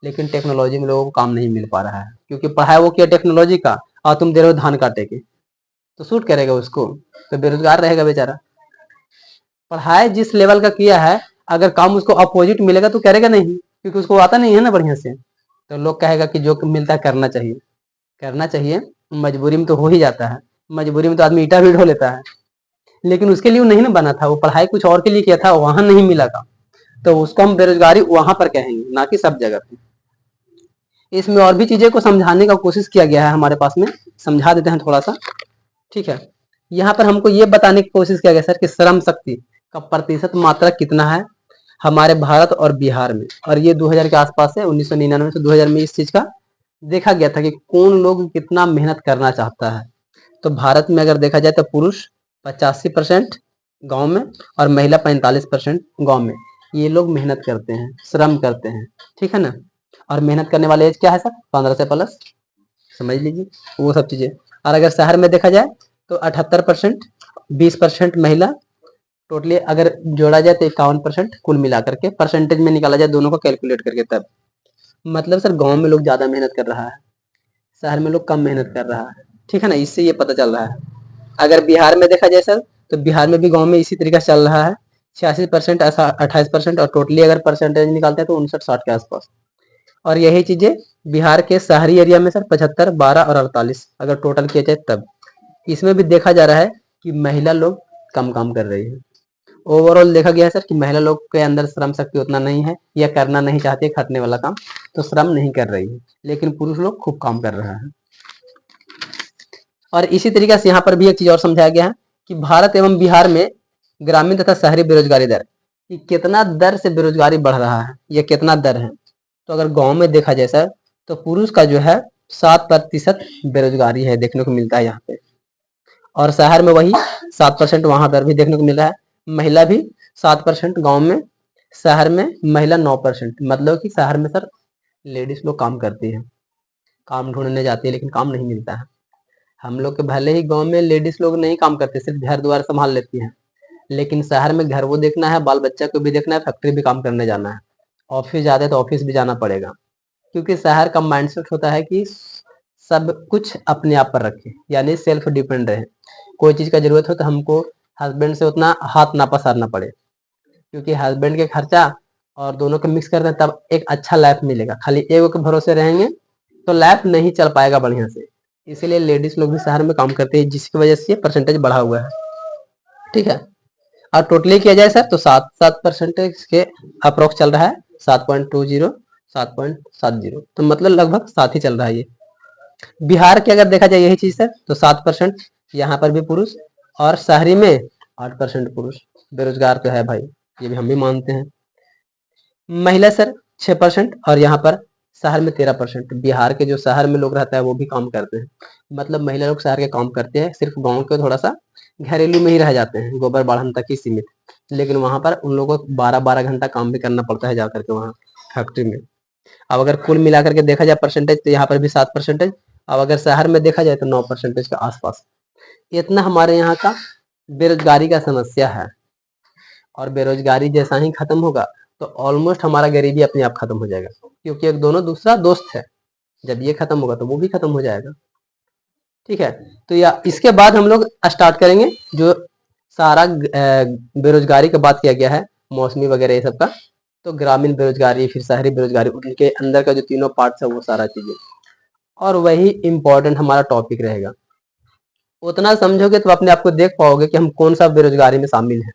लेकिन टेक्नोलॉजी में लोगों को काम नहीं मिल पा रहा है, क्योंकि पढ़ाई वो किया टेक्नोलॉजी का, और तुम दे रहे हो धान काटे के, तो सूट करेगा उसको, तो बेरोजगार रहेगा बेचारा। पढ़ाई जिस लेवल का किया है, अगर काम उसको अपोजिट मिलेगा तो करेगा नहीं, क्योंकि उसको आता नहीं है ना बढ़िया से। तो लोग कहेगा कि जो मिलता है करना चाहिए, करना चाहिए, मजबूरी में तो हो ही जाता है। मजबूरी में तो आदमी ईटा भी ढो लेता है, लेकिन उसके लिए वो नहीं ना बना था, वो पढ़ाई कुछ और के लिए किया था, वहां नहीं मिला काम, तो उसको हम बेरोजगारी वहां पर कहेंगे, ना कि सब जगह पे। इसमें और भी चीजें को समझाने का कोशिश किया गया है हमारे पास में, समझा देते हैं थोड़ा सा। ठीक है, यहाँ पर हमको ये बताने की कोशिश किया गया सर कि श्रम शक्ति का प्रतिशत मात्रा कितना है हमारे भारत और बिहार में, और ये 2000 के आसपास है, 1999 से 2000 में इस चीज का देखा गया था कि कौन लोग कितना मेहनत करना चाहता है। तो भारत में अगर देखा जाए तो पुरुष 85% गांव में और महिला 45% गांव में ये लोग मेहनत करते हैं, श्रम करते हैं, ठीक है ना। और मेहनत करने वाले एज क्या है सर, 15 से प्लस, समझ लीजिए वो सब चीजें। और अगर शहर में देखा जाए तो 78%, 20% महिला, टोटली अगर जोड़ा जाए तो 51% कुल मिलाकर के परसेंटेज में निकाला जाए दोनों को कैलकुलेट करके तब। मतलब सर गांव में लोग ज्यादा मेहनत कर रहा है, शहर में लोग कम मेहनत कर रहा है, ठीक है ना, इससे ये पता चल रहा है। अगर बिहार में देखा जाए सर तो बिहार में भी गांव में इसी तरीका से चल रहा है, 86%, 28%, और टोटली अगर परसेंटेज निकालते हैं तो 59-60 के आसपास। और यही चीजें बिहार के शहरी एरिया में सर 75, 12 और 48 अगर टोटल किया जाए तब। इसमें भी देखा जा रहा है कि महिला लोग कम काम कर रही है। ओवरऑल देखा गया है सर कि महिला लोग के अंदर श्रम शक्ति उतना नहीं है या करना नहीं चाहती है खटने वाला काम, तो श्रम नहीं कर रही है, लेकिन पुरुष लोग खूब काम कर रहा है। और इसी तरीके से यहाँ पर भी एक चीज और समझाया गया है कि भारत एवं बिहार में ग्रामीण तथा शहरी बेरोजगारी दर, कि कितना दर से बेरोजगारी बढ़ रहा है, ये कितना दर है। तो अगर गांव में देखा जाए सर तो पुरुष का जो है 7% बेरोजगारी है देखने को मिलता है यहाँ पे, और शहर में वही 7% वहां दर भी देखने को मिल रहा है। महिला भी 7% गांव में, शहर में महिला 9%। मतलब कि शहर में सर लेडीज लोग काम करती है, काम ढूंढने जाती है, लेकिन काम नहीं मिलता है। हम लोग के भले ही गांव में लेडीज लोग नहीं काम करते, सिर्फ घर द्वार संभाल लेती हैं, लेकिन शहर में घर वो देखना है, बाल बच्चा को भी देखना है, फैक्ट्री भी काम करने जाना है, ऑफिस जाते हैं तो ऑफिस भी जाना पड़ेगा। क्योंकि शहर का माइंडसेट होता है कि सब कुछ अपने आप पर रखे, यानी सेल्फ डिपेंड रहे। कोई चीज का जरूरत हो तो हमको हस्बैंड से उतना हाथ ना पसारना पड़े, क्योंकि हस्बैंड के खर्चा और दोनों को मिक्स करते हैं तब एक अच्छा लाइफ मिलेगा। खाली एगो के भरोसे रहेंगे तो लाइफ नहीं चल पाएगा बढ़िया से। इसीलिए लेडीज लोग भी शहर में काम करते हैं, जिसकी वजह से परसेंटेज बढ़ा हुआ है, ठीक है। और टोटली किया जाए सर तो 7% के अप्रोक्स चल रहा है, 7.20, 7.70, तो मतलब लगभग 7 ही चल रहा है ये। बिहार के अगर देखा जाए यही चीज सर तो 7% यहाँ पर भी पुरुष, और शहरी में 8% पुरुष बेरोजगार तो है भाई, ये भी हम भी मानते हैं। महिला सर 6%, और यहाँ पर शहर में 13%। बिहार के जो शहर में लोग रहता है वो भी काम करते हैं, मतलब महिला लोग शहर के काम करते हैं, सिर्फ गांव के थोड़ा सा घरेलू में ही रह जाते हैं, गोबर बाढ़न तक ही सीमित। लेकिन वहां पर उन लोगों को 12-12 घंटा काम भी करना पड़ता है जाकर के वहाँ फैक्ट्री में। अब अगर कुल मिलाकर के देखा जाए परसेंटेज तो यहाँ पर भी 7%। अब अगर शहर में देखा जाए तो 9% के आसपास। इतना हमारे यहाँ का बेरोजगारी का समस्या है, और बेरोजगारी जैसा ही खत्म होगा तो ऑलमोस्ट हमारा गरीबी अपने आप खत्म हो जाएगा, क्योंकि एक दोनों दूसरा दोस्त है। जब ये खत्म होगा तो वो भी खत्म हो जाएगा, ठीक है। तो या इसके बाद हम लोग स्टार्ट करेंगे जो सारा बेरोजगारी का बात किया गया है, मौसमी वगैरह ये सब का, तो ग्रामीण बेरोजगारी फिर शहरी बेरोजगारी, उनके अंदर का जो तीनों पार्ट्स है वो सारा चीजें, और वही इम्पोर्टेंट हमारा टॉपिक रहेगा। उतना समझोगे तो अपने आप को देख पाओगे कि हम कौन सा बेरोजगारी में शामिल है।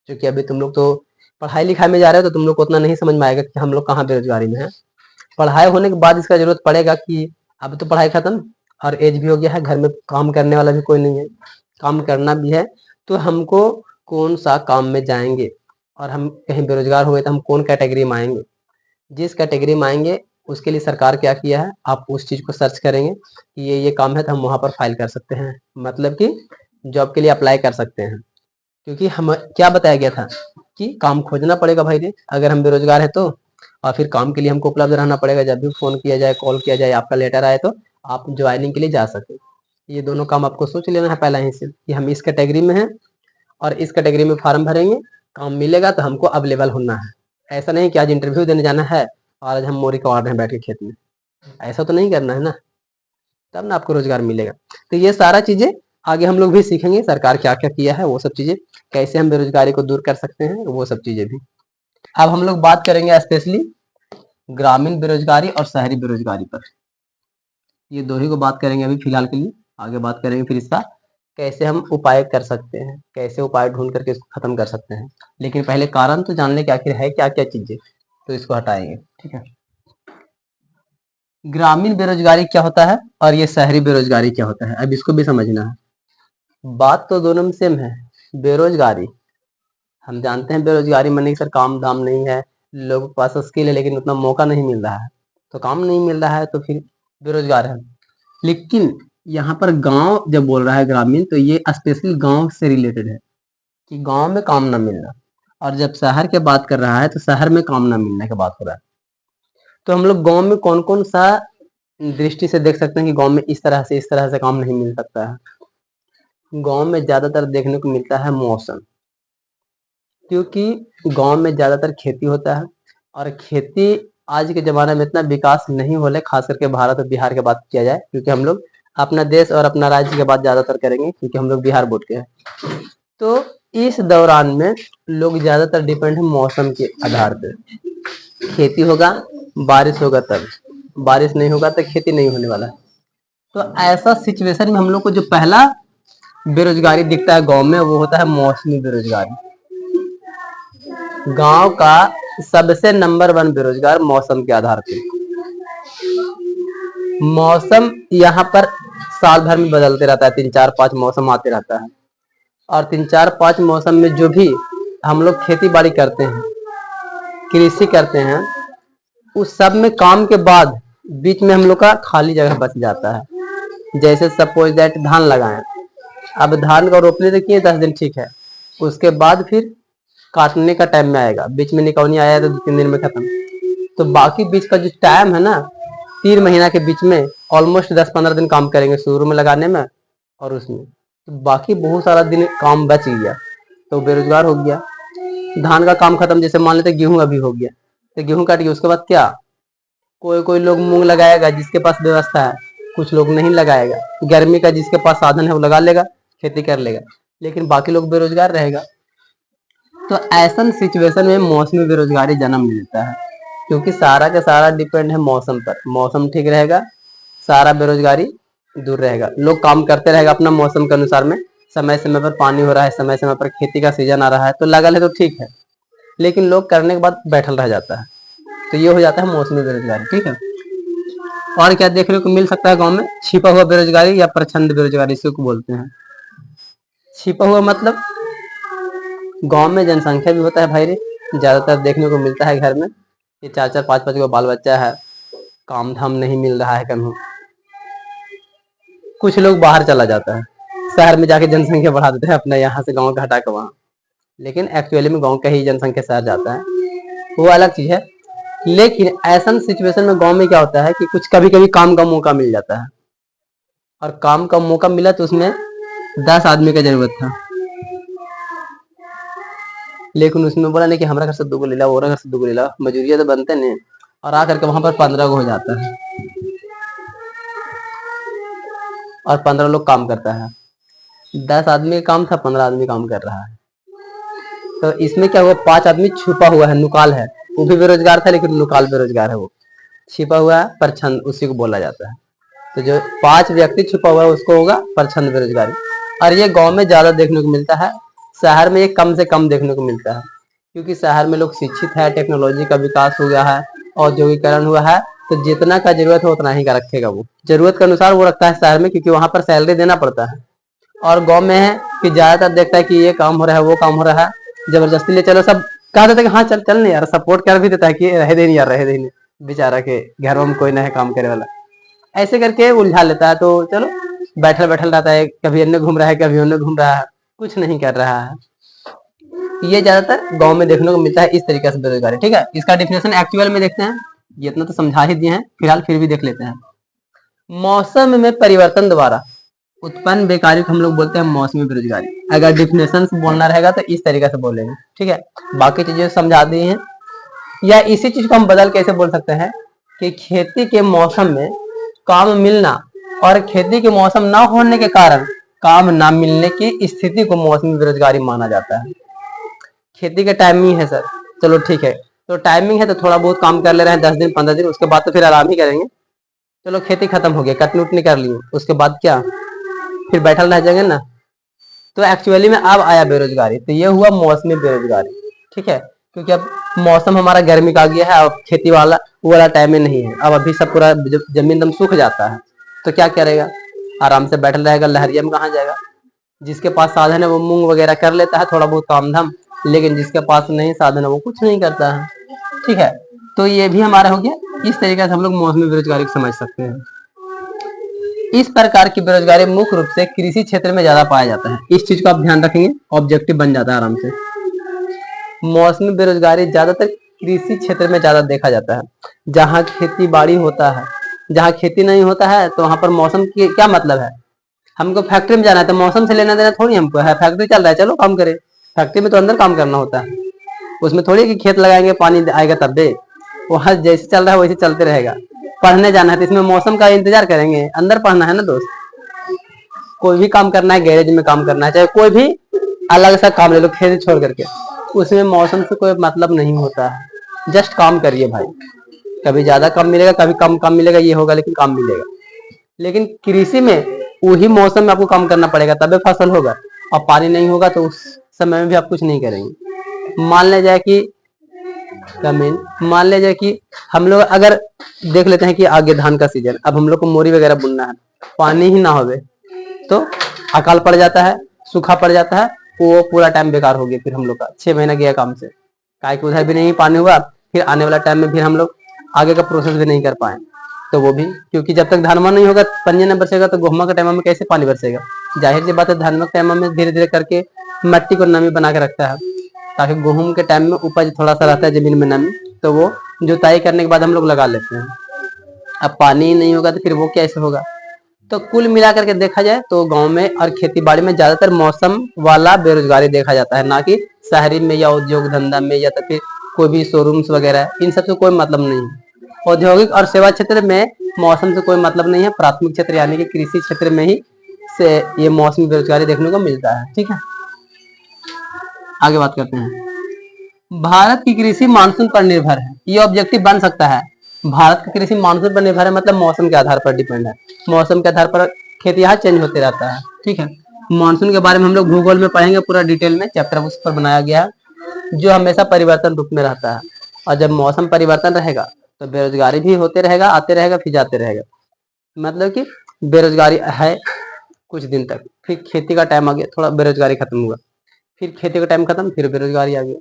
क्योंकि अभी तुम लोग तो पढ़ाई लिखाई में जा रहे हो तो तुम लोग को उतना नहीं समझ में आएगा कि हम लोग कहाँ बेरोजगारी में है। पढ़ाई होने के बाद इसका जरूरत पड़ेगा कि अब तो पढ़ाई खत्म और एज भी हो गया है, घर में काम करने वाला भी कोई नहीं है, काम करना भी है, तो हमको कौन सा काम में जाएंगे, और हम कहीं बेरोजगार हुए तो हम कौन कैटेगरी में आएंगे। जिस कैटेगरी में आएंगे उसके लिए सरकार क्या किया है, आप उस चीज को सर्च करेंगे कि ये काम है तो हम वहां पर फाइल कर सकते हैं, मतलब कि जॉब के लिए अप्लाई कर सकते हैं। क्योंकि हम क्या बताया गया था कि काम खोजना पड़ेगा भाई रे, अगर हम बेरोजगार है तो, और फिर काम के लिए हमको उपलब्ध रहना पड़ेगा, जब भी फोन किया जाए, कॉल किया जाए, आपका लेटर आए तो आप ज्वाइनिंग के लिए जा सके। ये दोनों काम आपको सोच लेना है पहला ही से कि हम इस कैटेगरी में हैं और इस कैटेगरी में फॉर्म भरेंगे, काम मिलेगा तो हमको अवेलेबल होना है। ऐसा नहीं कि आज इंटरव्यू देने जाना है और आज हम मोरी कबाड़ रहे हैं बैठ के खेत में, ऐसा तो नहीं करना है ना, तब ना आपको रोजगार मिलेगा। तो ये सारा चीजें आगे हम लोग भी सीखेंगे, सरकार क्या क्या किया है वो सब चीजें, कैसे हम बेरोजगारी को दूर कर सकते हैं वो सब चीजें भी। अब हम लोग बात करेंगे स्पेशली ग्रामीण बेरोजगारी और शहरी बेरोजगारी पर। ये दो ही को बात करेंगे अभी फिलहाल के लिए, आगे बात करेंगे फिर इसका कैसे हम उपाय कर सकते हैं, कैसे उपाय ढूंढ करके इसको खत्म कर सकते हैं। लेकिन पहले कारण तो जान ले कि आखिर है क्या क्या चीजें, तो इसको हटाएंगे, ठीक है। ग्रामीण बेरोजगारी क्या होता है और ये शहरी बेरोजगारी क्या होता है, अब इसको भी समझना है। बात तो दोनों में सेम है। बेरोजगारी, हम जानते हैं बेरोजगारी माने सर काम धाम नहीं है, लोगों के पास स्किल है लेकिन उतना मौका नहीं मिल रहा है, तो काम नहीं मिल रहा है तो फिर बेरोजगार है। लेकिन यहाँ पर गांव जब बोल रहा है ग्रामीण, तो ये स्पेशली गांव से रिलेटेड है कि गांव में काम ना मिलना, और जब शहर के बात कर रहा है तो शहर में काम ना मिलने की बात हो रहा है। तो हम लोग गांव में कौन कौन सा दृष्टि से देख सकते हैं कि गांव में इस तरह से काम नहीं मिल सकता है। गांव में ज्यादातर देखने को मिलता है मौसम, क्योंकि गांव में ज्यादातर खेती होता है, और खेती आज के जमाने में इतना विकास नहीं हो रहा, खास करके भारत और बिहार की बात किया जाए, क्योंकि हम लोग अपना देश और अपना राज्य की बात ज्यादातर करेंगे क्योंकि हम लोग बिहार बोर्ड के हैं। तो इस दौरान में लोग ज्यादातर डिपेंड है मौसम के आधार पे। खेती होगा, बारिश होगा तब, बारिश नहीं होगा तो खेती नहीं होने वाला है। तो ऐसा सिचुएशन में हम लोग को जो पहला बेरोजगारी दिखता है गांव में, वो होता है मौसमी बेरोजगारी। गांव का सबसे नंबर 1 बेरोजगार मौसम के आधार पे। मौसम यहाँ पर साल भर में बदलते रहता है, 3 4 5 मौसम आते रहता है, और 3 4 5 मौसम में जो भी हम लोग खेती बाड़ी करते हैं, कृषि करते हैं, उस सब में काम के बाद बीच में हम लोग का खाली जगह बच जाता है। जैसे सपोज दैट धान लगाएं, अब धान को रोपने से किए 10 दिन ठीक है, उसके बाद फिर काटने का टाइम में आएगा, बीच में निकौनी आया तो 2 3 दिन में खत्म। तो बाकी बीच का जो टाइम है ना, 3 महीना के बीच में ऑलमोस्ट 10 15 दिन काम करेंगे शुरू में लगाने में, और उसमें तो बाकी बहुत सारा दिन काम बच गया, तो बेरोजगार हो गया। धान का काम खत्म, जैसे मान लेते गेहूं अभी हो गया, तो गेहूं काट गया, उसके बाद क्या, कोई कोई लोग मूंग लगाएगा जिसके पास व्यवस्था है, कुछ लोग नहीं लगाएगा। गर्मी का जिसके पास साधन है वो लगा लेगा, खेती कर लेगा, लेकिन बाकी लोग बेरोजगार रहेगा। तो ऐसा सिचुएशन में मौसमी बेरोजगारी जन्म लेता है, क्योंकि सारा का सारा डिपेंड है मौसम पर। मौसम ठीक रहेगा, सारा बेरोजगारी दूर रहेगा, लोग काम करते रहेगा अपना मौसम के अनुसार में, समय समय पर पानी हो रहा है, समय समय पर खेती का सीजन आ रहा है तो लगल है तो ठीक है, लेकिन लोग करने के बाद बैठल रह जाता है, तो ये हो जाता है मौसमी बेरोजगारी। ठीक है, और क्या देखने को मिल सकता है गांव में, छिपा हुआ बेरोजगारी या प्रछंद बेरोजगारी इसी को बोलते हैं। छिपा हुआ मतलब गांव में जनसंख्या भी होता है भाई रे, ज्यादातर देखने को मिलता है घर में ये 4 4 5 5 को बाल बच्चा है, काम धाम नहीं मिल रहा है कहीं, कुछ लोग बाहर चला जाता है, शहर में जाके जनसंख्या बढ़ा देते हैं अपना, यहाँ से गांव का हटा के वहां, लेकिन एक्चुअली में गांव का ही जनसंख्या शहर जाता है, वो अलग चीज है। लेकिन ऐसा सिचुएशन में गांव में क्या होता है कि कुछ कभी कभी काम का मौका मिल जाता है, और काम का मौका मिला तो उसमें 10 आदमी का जरूरत था, लेकिन उसमें बोला नहीं कि हमारा घर से 2 को ले ला, और घर से 2 को ले ला, मजूरिया तो बनते नहीं, और आकर के वहां पर 15 को हो जाता है, और 15 लोग काम करता है। 10 आदमी का काम था, 15 आदमी काम कर रहा है, तो इसमें क्या हुआ, 5 आदमी छुपा हुआ है, नुकाल है, वो भी बेरोजगार था लेकिन नुकाल बेरोजगार है, वो छिपा हुआ है, परछंद उसी को बोला जाता है। तो जो 5 व्यक्ति छुपा हुआ है उसको होगा परछंद बेरोजगारी, और ये गांव में ज्यादा देखने को मिलता है, शहर में ये कम से कम देखने को मिलता है, क्योंकि शहर में लोग शिक्षित है, टेक्नोलॉजी का विकास हो गया है, औद्योगिकरण हुआ है, तो जितना का जरूरत है उतना ही का रखेगा, वो जरूरत के अनुसार वो रखता है शहर में, क्योंकि वहां पर सैलरी देना पड़ता है। और गांव में है कि ज्यादातर देखता है कि ये काम हो रहा है, वो काम हो रहा है, जबरदस्ती ले चलो, सब कहा देता है कि हाँ चल चल नहीं यार, सपोर्ट कर भी देता है कि रह दे नहीं यार, रह दे नहीं, बेचारा के घर में कोई ना है काम करे वाला, ऐसे करके उलझा लेता है। तो चलो बैठल बैठल रहता है, कभी अन्य घूम रहा है, कभी अन्य घूम रहा है, कुछ नहीं कर रहा है। ये ज्यादातर गांव में देखने को मिलता है इस तरीके से बेरोजगारी। ठीक है, इसका डिफिनेशन एक्चुअल में देखते हैं, ये इतना तो समझा ही दिए हैं, फिलहाल फिर भी देख लेते हैं। मौसम में परिवर्तन द्वारा उत्पन्न बेकारी को हम लोग बोलते हैं मौसमी बेरोजगारी। अगर डिफिनेशन से बोलना रहेगा तो इस तरीके से बोलेंगे, ठीक है, बाकी चीजें समझा दी हैं। या इसी चीज को हम बदल कैसे बोल सकते हैं कि खेती के मौसम में काम मिलना और खेती के मौसम ना होने के कारण काम ना मिलने की स्थिति को मौसमी बेरोजगारी माना जाता है। खेती का टाइमिंग है सर, चलो ठीक है, तो टाइमिंग है तो थोड़ा बहुत काम कर ले रहे हैं 10 दिन 15 दिन, उसके बाद तो फिर आराम ही करेंगे, चलो खेती खत्म हो गया, कटनी उटनी कर ली, उसके बाद क्या फिर बैठल रह जाएंगे ना। तो एक्चुअली में अब आया बेरोजगारी, तो ये हुआ मौसमी बेरोजगारी। ठीक है, क्योंकि अब मौसम हमारा गर्मी का आ गया है, अब खेती वाला वो वाला टाइम में नहीं है, अब अभी सब पूरा जमीन दम सूख जाता है, तो क्या करेगा, आराम से बैठल रहेगा, लहरिया में कहाँ जाएगा, जिसके पास साधन है वो मूंग वगैरह कर लेता है, थोड़ा बहुत काम धाम, लेकिन जिसके पास नहीं साधन है वो कुछ नहीं करता है। ठीक है, तो ये भी हमारा हो गया। इस तरीके से हम लोग मौसमी बेरोजगारी को समझ सकते हैं। इस प्रकार की बेरोजगारी मुख्य रूप से कृषि क्षेत्र में ज्यादा पाया जाता है। इस चीज को आप ध्यान रखेंगे, ऑब्जेक्टिव बन जाता है आराम से। मौसमी बेरोजगारी ज्यादातर कृषि क्षेत्र में ज्यादा देखा जाता है, जहाँ खेती बाड़ी होता है। जहाँ खेती नहीं होता है तो वहां पर मौसम की क्या मतलब है? हमको फैक्ट्री में जाना है तो मौसम से लेना देना थोड़ी हमको है। फैक्ट्री चल रहा है, चलो काम करें। फैक्ट्री में तो अंदर काम करना होता है, उसमें थोड़ी कि खेत लगाएंगे पानी आएगा तब दे। वहां जैसे चल रहा है वैसे चलते रहेगा। पढ़ने जाना है तो इसमें मौसम का इंतजार करेंगे? अंदर पढ़ना है ना दोस्त। कोई भी काम करना है, गैरेज में काम करना है, चाहे कोई भी अलग सा काम ले लो खेती छोड़ करके, उसमें मौसम से कोई मतलब नहीं होता है। जस्ट काम करिए भाई, कभी ज्यादा काम मिलेगा कभी कम काम मिलेगा, ये होगा लेकिन काम मिलेगा। लेकिन कृषि में वही मौसम में आपको काम करना पड़ेगा तबे फसल होगा, और पानी नहीं होगा तो उस समय में भी आप कुछ नहीं करेंगे। मान ले जाए कि मान ले जाए कि हम लोग अगर देख लेते हैं कि आगे धान का सीजन, अब हम लोग को मोरी वगैरह बुनना है, पानी ही ना होवे तो अकाल पड़ जाता है, सूखा पड़ जाता है, वो पूरा टाइम बेकार हो गया। फिर हम लोग का 6 महीना गया काम से, काय कि उधर भी नहीं पानी हुआ, फिर आने वाला टाइम में फिर हम लोग आगे का प्रोसेस भी नहीं कर पाए। तो वो भी क्योंकि जब तक धानमा नहीं होगा, पंजे न बरसेगा तो गेहुमा के टाइम में कैसे पानी बरसेगा? जाहिर सी बात है, धानमा के टाइम में धीरे धीरे करके मिट्टी को नमी बना के रखता है, ताकि गेहूं के टाइम में उपज थोड़ा सा रहता है जमीन में नमी, तो वो जुताई करने के बाद हम लोग लगा लेते हैं। अब पानी ही नहीं होगा तो फिर वो कैसे होगा? तो कुल मिलाकर के देखा जाए तो गांव में और खेती बाड़ी में ज्यादातर मौसम वाला बेरोजगारी देखा जाता है, ना कि शहरी में या उद्योग धंधा में या तो फिर कोई भी शोरूम्स वगैरह, इन सब से कोई मतलब नहीं है। औद्योगिक और सेवा क्षेत्र में मौसम से कोई मतलब नहीं है। प्राथमिक क्षेत्र यानी कि कृषि क्षेत्र में ही से ये मौसमी बेरोजगारी देखने को मिलता है। ठीक है, आगे बात करते हैं। भारत की कृषि मानसून पर निर्भर है, ये ऑब्जेक्टिव बन सकता है। भारत की कृषि मानसून पर निर्भर है मतलब मौसम के आधार पर डिपेंड है। मौसम के आधार पर खेती यहाँ चेंज होते रहता है। ठीक है, मानसून के बारे में हम लोग भूगोल में पढ़ेंगे पूरा डिटेल में, चैप्टर उस पर बनाया गया है, जो हमेशा परिवर्तन रूप में रहता है। और जब मौसम परिवर्तन रहेगा तो बेरोजगारी भी होते रहेगा, आते रहेगा, फिर जाते रहेगा। मतलब कि बेरोजगारी है कुछ दिन तक, फिर खेती का टाइम आ गया, थोड़ा बेरोजगारी खत्म हुआ, फिर खेती का टाइम खत्म, फिर बेरोजगारी आ गई।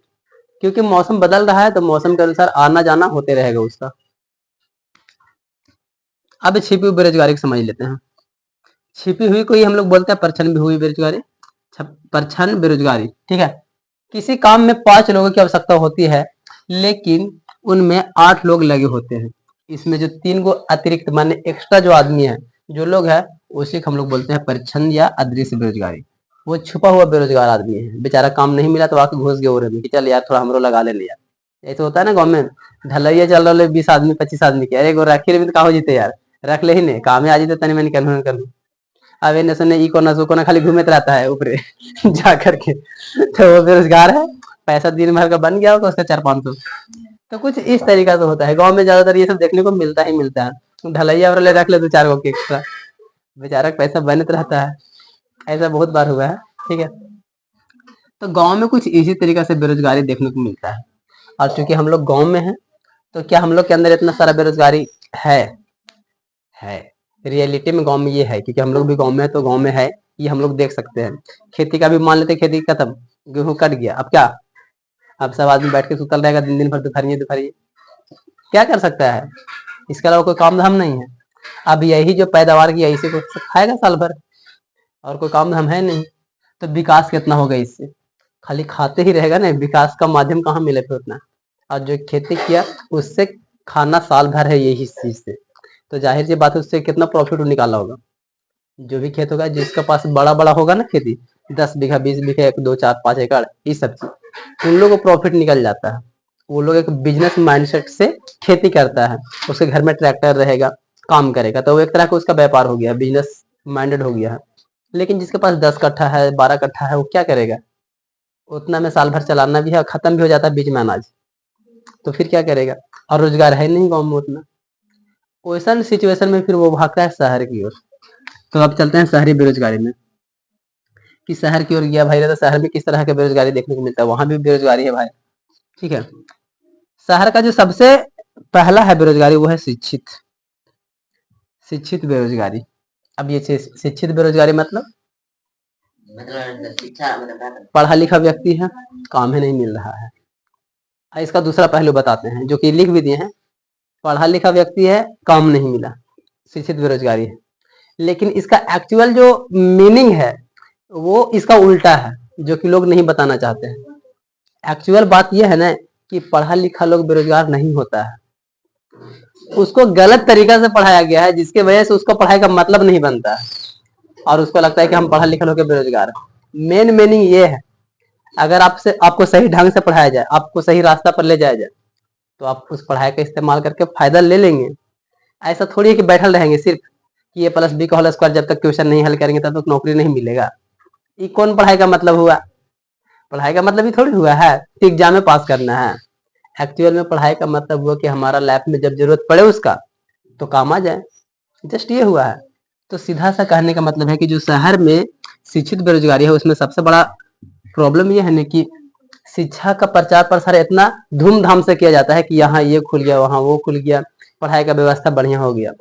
क्योंकि मौसम बदल रहा है तो मौसम के अनुसार आना जाना होते रहेगा उसका। अब छिपी हुई बेरोजगारी को समझ लेते हैं। छिपी हुई को ही हम लोग बोलते हैं परछन भी हुई बेरोजगारी, परछन बेरोजगारी। ठीक है, किसी काम में 5 लोगों की आवश्यकता होती है, लेकिन उनमें 8 लोग लगे होते हैं। इसमें जो 3 को अतिरिक्त माने एक्स्ट्रा जो आदमी है, जो लोग है, उसी को हम लोग बोलते हैं परिच्छन या अदृश्य बेरोजगारी। वो छुपा हुआ बेरोजगार आदमी है, बेचारा काम नहीं मिला तो आके घुस गया उरे में कि चल यार थोड़ा हमरो लगा ले यार। ऐसे होता है ना गाँव में, ढलैया चल रहा है 20 आदमी 25 आदमी के, अरे एगो रखी रही तो का हो जीते यार, रख ले ही नहीं काम में आ जीते तनी मैंने कर। अब इन्हें सुनने ई कोना सो कोना खाली घूमते रहता है ऊपरे जा करके, तो वो बेरोजगार है। पैसा दिन भर का बन गया होगा उसका 400-500। तो कुछ इस तरीका से होता है गांव में, ज्यादातर ये सब देखने को मिलता ही मिलता है। ढलैया वाले रख ले 2-4 गो के एक्स्ट्रा, बेचारा पैसा बनते रहता है। ऐसा बहुत बार हुआ है। ठीक है, तो गांव में कुछ इसी तरीका से बेरोजगारी देखने को मिलता है। और चूंकि हम लोग गांव में हैं, तो क्या हम लोग के अंदर इतना सारा बेरोजगारी है रियलिटी में गांव में ये है, क्योंकि हम लोग भी गांव में है तो गांव में है, ये हम लोग देख सकते हैं। खेती का भी मान लेते, खेती खत्म, गेहूं कट गया, अब क्या? अब सब आदमी बैठ के सुतल रहेगा दिन दिन भर, दोपहरिए दोपहरिए क्या कर सकता है? इसके अलावा कोई काम धाम नहीं है। अब यही जो पैदावार की इसी को खाएगा साल भर, और कोई काम धाम है नहीं, तो विकास कितना होगा इससे? खाली खाते ही रहेगा ना, विकास का माध्यम कहाँ मिले फिर उतना? और जो खेती किया उससे खाना साल भर है यही चीज से, तो जाहिर सी बात है उससे कितना प्रॉफिट निकाला होगा। जो भी खेत होगा, जिसके पास बड़ा बड़ा होगा ना खेती, 10 बीघा 20 बीघा 1 2 4 5 एकड़, ये सब चीज उन लोगों को प्रॉफिट निकल जाता है। वो लोग एक बिजनेस माइंडसेट से खेती करता है, उसके घर में ट्रैक्टर रहेगा, काम करेगा, तो वो एक तरह का उसका व्यापार हो गया, बिजनेस माइंडेड हो गया है। लेकिन जिसके पास 10 कट्ठा है 12 कट्ठा है, वो क्या करेगा? उतना में साल भर चलाना भी है, खत्म भी हो जाता है बीच में अनाज, तो फिर क्या करेगा? और रोजगार है नहीं गाँव में उतना। वैसा सिचुएशन में फिर वो भागता है शहर की ओर। तो अब चलते हैं शहरी बेरोजगारी में, कि शहर की ओर गया भाई, तो शहर में किस तरह का बेरोजगारी देखने को मिलता है, वहां भी बेरोजगारी है भाई। ठीक है, शहर का जो सबसे पहला है बेरोजगारी वो है शिक्षित बेरोजगारी। अब ये शिक्षित बेरोजगारी मतलब मतलब शिक्षा मतलब पढ़ा लिखा व्यक्ति है, काम ही नहीं मिल रहा है। इसका दूसरा पहलू बताते हैं जो कि लिख भी दिए हैं। पढ़ा लिखा व्यक्ति है, काम नहीं मिला, शिक्षित बेरोजगारी है। लेकिन इसका एक्चुअल जो मीनिंग है वो इसका उल्टा है, जो कि लोग नहीं बताना चाहते हैं। एक्चुअल बात यह है ना कि पढ़ा लिखा लोग बेरोजगार नहीं होता है, उसको गलत तरीका से पढ़ाया गया है, जिसके वजह से उसको पढ़ाई का मतलब नहीं बनता है और उसको लगता है कि हम पढ़ा लिखा होकर बेरोजगार हैं। मेन मीनिंग ये है, अगर आपको सही ढंग से पढ़ाया जाए, आपको सही रास्ता पर ले जाया जाए, तो आप उस पढ़ाई का इस्तेमाल करके फायदा ले लेंगे। ऐसा थोड़ी है कि बैठल रहेंगे सिर्फ कि ए प्लस बी का होल स्क्वायर जब तक क्वेश्चन नहीं हल करेंगे तब तक नौकरी नहीं मिलेगा। ये कौन पढ़ाई का मतलब हुआ? पढ़ाई का मतलब ये थोड़ी हुआ है कि एग्जाम में पास करना है। एक्चुअल में पढ़ाई का मतलब हुआ कि हमारा लाइफ में जब जरूरत पड़े उसका तो काम आ जाए, जस्ट ये हुआ है। तो सीधा सा कहने का मतलब है कि जो शहर में शिक्षित बेरोजगारी है उसमें सबसे बड़ा प्रॉब्लम ये है ना कि शिक्षा का प्रचार प्रसार इतना धूमधाम से किया जाता है कि यहाँ ये खुल गया, वहाँ वो खुल गया, पढ़ाई का व्यवस्था बढ़िया हो गया।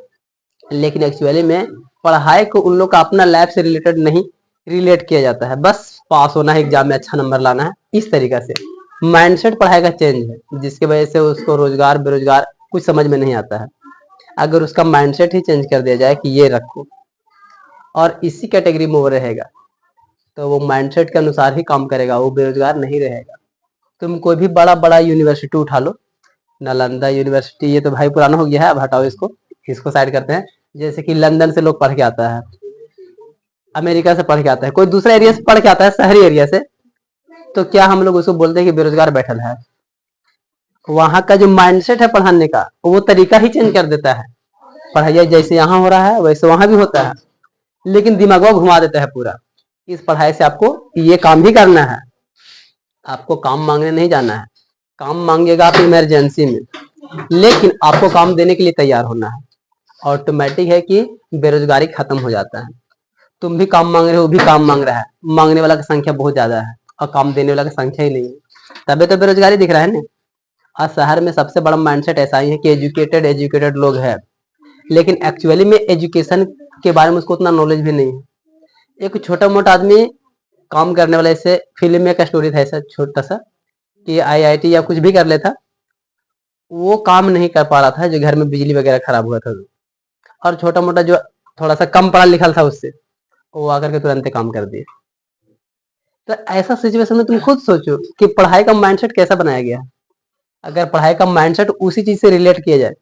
लेकिन एक्चुअली में पढ़ाई को उन लोग का अपना लाइफ से रिलेटेड नहीं रिलेट किया जाता है। बस पास होना है, एग्जाम में अच्छा नंबर लाना है, इस तरीका से माइंडसेट पढ़ाई का चेंज है, जिसकी वजह से उसको रोजगार बेरोजगार कुछ समझ में नहीं आता है। अगर उसका माइंडसेट ही चेंज कर दिया जाए कि ये रखो और इसी कैटेगरी में वो रहेगा, तो वो माइंडसेट के अनुसार ही काम करेगा, वो बेरोजगार नहीं रहेगा। तुम कोई भी बड़ा बड़ा यूनिवर्सिटी उठा लो, नालंदा यूनिवर्सिटी, ये तो भाई पुराना हो गया है, अब हटाओ इसको, इसको साइड करते हैं। जैसे कि लंदन से लोग पढ़ के आता है, अमेरिका से पढ़ के आता है, कोई दूसरा एरिया से पढ़ के आता है, शहरी एरिया से, तो क्या हम लोग उसको बोलते हैं कि बेरोजगार बैठल है? वहां का जो माइंडसेट है पढ़ाने का वो तरीका ही चेंज कर देता है। पढ़ाई जैसे यहाँ हो रहा है वैसे वहां भी होता है, लेकिन दिमाग वो घुमा देता है पूरा। इस पढ़ाई से आपको ये काम भी करना है, आपको काम मांगने नहीं जाना है। काम मांगेगा आप इमरजेंसी में, लेकिन आपको काम देने के लिए तैयार होना है। ऑटोमेटिक है कि बेरोजगारी खत्म हो जाता है। तुम भी काम मांग रहे हो, वो भी काम मांग रहा है, मांगने वाला की संख्या बहुत ज्यादा है और काम देने वाला की संख्या ही नहीं है, तभी तो बेरोजगारी दिख रहा है ना। आज शहर में सबसे बड़ा माइंडसेट ऐसा ही है कि एजुकेटेड लोग हैं, लेकिन एक्चुअली में एजुकेशन के बारे में उसको उतना नॉलेज भी नहीं है। एक छोटा मोटा आदमी काम करने वाला, ऐसे फिल्म में एक स्टोरी था ऐसा छोटा सा कि आईआईटी या कुछ भी कर लेता, वो काम नहीं कर पा रहा था, जो घर में बिजली वगैरह खराब हुआ था, और छोटा मोटा जो थोड़ा सा कम पढ़ा लिखा था उससे वो आकर के तुरंत काम कर दिए। तो ऐसा सिचुएशन में तुम खुद सोचो कि पढ़ाई का माइंडसेट कैसा बनाया गया है। अगर पढ़ाई का माइंडसेट उसी चीज से रिलेट किया जाए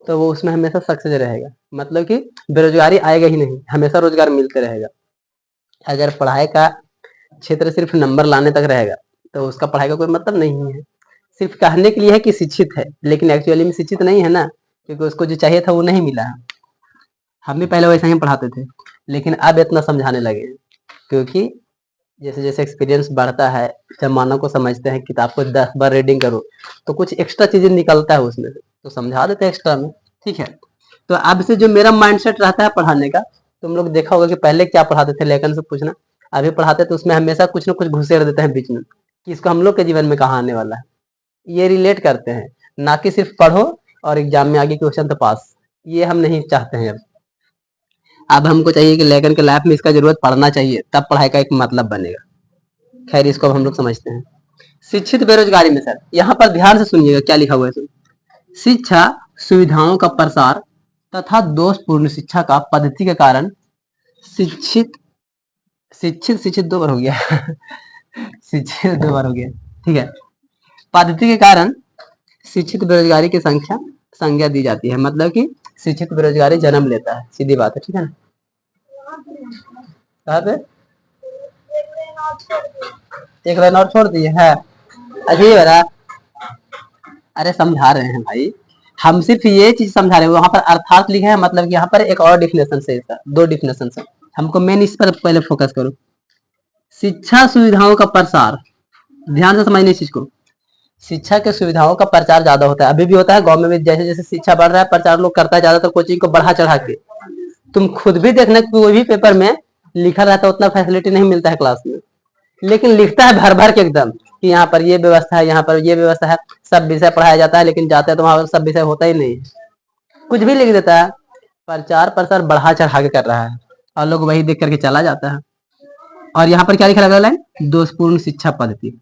तो वो उसमें हमेशा सक्सेस रहेगा, मतलब कि बेरोजगारी आएगा ही नहीं, हमेशा रोजगार मिलते रहेगा। अगर पढ़ाई का क्षेत्र सिर्फ नंबर लाने तक रहेगा तो उसका पढ़ाई का कोई मतलब नहीं है। सिर्फ कहने के लिए है कि शिक्षित है, लेकिन एक्चुअली में शिक्षित नहीं है ना, क्योंकि उसको जो चाहिए था वो नहीं मिला। हम भी पहले वैसा ही पढ़ाते थे, लेकिन अब इतना समझाने लगे, क्योंकि जैसे जैसे एक्सपीरियंस बढ़ता है, जब मानव को समझते हैं किताब को 10 बार रीडिंग करो तो कुछ एक्स्ट्रा चीजें निकलता है उसमें से, तो समझा देते हैं एक्स्ट्रा में। ठीक है, तो अब से जो मेरा माइंडसेट रहता है पढ़ाने का, तुम लोग देखा होगा कि पहले क्या पढ़ाते थे, लेखन से पूछना, अभी पढ़ाते तो उसमें हमेशा कुछ ना कुछ घुसेड़ देते हैं बीच में कि इसको हम लोग के जीवन में कहाँ आने वाला है। ये रिलेट करते हैं, ना कि सिर्फ पढ़ो और एग्जाम में आगे क्वेश्चन तो पास, ये हम नहीं चाहते हैं। अब हमको चाहिए कि लेखन के लाइफ में इसका जरूरत पड़ना चाहिए, तब पढ़ाई का एक मतलब बनेगा। खैर, इसको हम लोग समझते हैं। शिक्षित बेरोजगारी में सर यहाँ पर ध्यान से सुनिएगा क्या लिखा हुआ है। शिक्षा सुविधाओं का प्रसार तथा दोषपूर्ण शिक्षा का पद्धति के कारण शिक्षित शिक्षित शिक्षित 2 बार हो गया शिक्षित 2 बार हो गया, ठीक है। पद्धति के कारण शिक्षित बेरोजगारी की संज्ञा दी जाती है, मतलब कि शिक्षित बेरोजगारी जन्म लेता है, सीधी बात है, ठीक है ना। कहाँ पे एक लाइन और छोड़ दिए है, अजीब है। अरे समझा रहे हैं भाई, हम सिर्फ ये चीज समझा रहे हैं, वहां पर अर्थात लिखा है, मतलब यहाँ पर एक और डिफिनेशन से, इसका 2 डिफिनेशन है। हमको मेन इस पर पहले फोकस करो। शिक्षा सुविधाओं का प्रसार, ध्यान से समझने इस चीज को। शिक्षा के सुविधाओं का प्रचार ज्यादा होता है, अभी भी होता है गाँव में भी, जैसे जैसे शिक्षा बढ़ रहा है प्रचार लोग करता है, ज्यादातर कोचिंग को बढ़ा चढ़ा के। तुम खुद भी देखना, कोई भी पेपर में लिखा रहता है उतना फैसिलिटी नहीं मिलता है क्लास में, लेकिन लिखता है भर भर के एकदम कि यहाँ पर ये व्यवस्था है, यहाँ पर ये व्यवस्था है, सब विषय पढ़ाया जाता है, लेकिन जाते हैं तो वहां पर सब विषय होता ही नहीं, कुछ भी लिख देता है। प्रचार प्रसार बढ़ा चढ़ा के कर रहा है और लोग वही देख करके चला जाता है। और यहाँ पर क्या लिखा लगा लाइन, दोषपूर्ण शिक्षा पद्धति।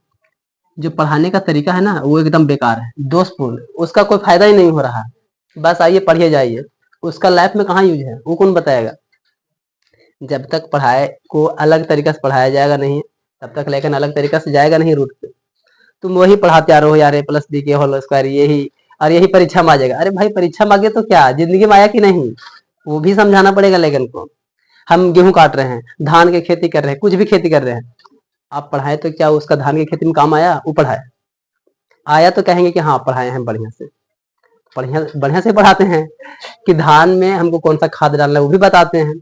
जो पढ़ाने का तरीका है ना वो एकदम बेकार है, दोषपूर्ण, उसका कोई फायदा ही नहीं हो रहा है। बस आइए पढ़िए जाइए, उसका लाइफ में कहाँ यूज है वो कौन बताएगा। जब तक पढ़ाई को अलग तरीका से पढ़ाया जाएगा नहीं, तब तक लेकिन अलग तरीका से जाएगा नहीं रूट पे। तुम वही पढ़ाते आ रहे हो यार, A+B के होल स्क्वायर यही, और यही परीक्षा में आ जाएगा। अरे भाई परीक्षा में आ गया तो क्या जिंदगी में आया कि नहीं, वो भी समझाना पड़ेगा। लेकिन को हम गेहूं काट रहे हैं, धान की खेती कर रहे हैं, कुछ भी खेती कर रहे हैं, आप पढ़ाए तो क्या उसका धान की खेती में काम आया, वो पढ़ाए आया तो कहेंगे कि हाँ पढ़ाए हैं, बढ़िया से बढ़िया बढ़िया से पढ़ाते हैं कि धान में हमको कौन सा खाद डालना है वो भी बताते हैं,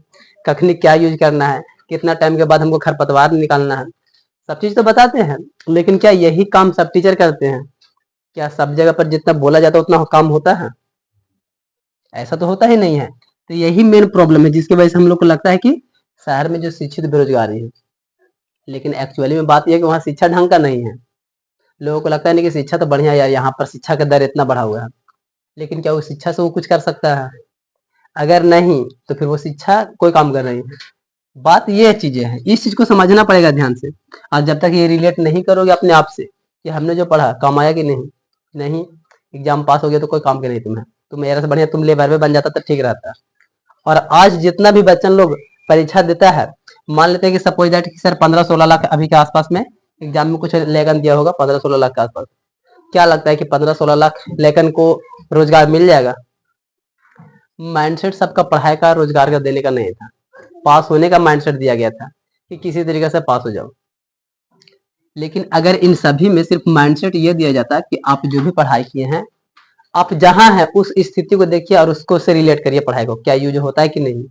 कखनी क्या यूज करना है, कितना टाइम के बाद हमको खरपतवार निकालना है, सब चीज तो बताते हैं। लेकिन क्या यही काम सब टीचर करते हैं? क्या सब जगह पर जितना बोला जाता है उतना काम होता है? ऐसा तो होता ही नहीं है। तो यही मेन प्रॉब्लम है जिसकी वजह से हम लोग को लगता है कि शहर में जो शिक्षित बेरोजगारी है, लेकिन एक्चुअली में बात यह है कि वहाँ शिक्षा ढंग का नहीं है। लोगों को लगता है नहीं कि शिक्षा तो बढ़िया यार, यहाँ पर शिक्षा का दर इतना बढ़ा हुआ है, लेकिन क्या वो शिक्षा से वो कुछ कर सकता है? अगर नहीं तो फिर वो शिक्षा कोई काम कर रही है। बात ये चीजें हैं, इस चीज को समझना पड़ेगा ध्यान से। और जब तक ये रिलेट नहीं करोगे अपने आप से कि हमने जो पढ़ा काम आया कि नहीं, नहीं एग्जाम पास हो गया तो कोई काम के नहीं तुम्हें, तुम मेरे से बढ़िया तुम लेबर में बन जाता तो ठीक रहता। और आज जितना भी बच्चन लोग परीक्षा देता है, मान लेते हैं कि सपोज दैट कि सर 15-16 लाख अभी के आसपास में एग्जाम में कुछ लेखन दिया होगा, 15-16 लाख के आसपास। क्या लगता है कि 15-16 लाख लेखन को रोजगार मिल जाएगा? माइंडसेट सबका पढ़ाई का रोजगार का देने का नहीं था, पास होने का माइंडसेट दिया गया था कि किसी तरीके से पास हो जाओ। लेकिन अगर इन सभी में सिर्फ माइंडसेट ये दिया जाता कि आप जो भी पढ़ाई किए हैं, आप जहां हैं उस स्थिति को देखिए और उसको से रिलेट करिए पढ़ाई को, क्या यूज होता है कि नहीं।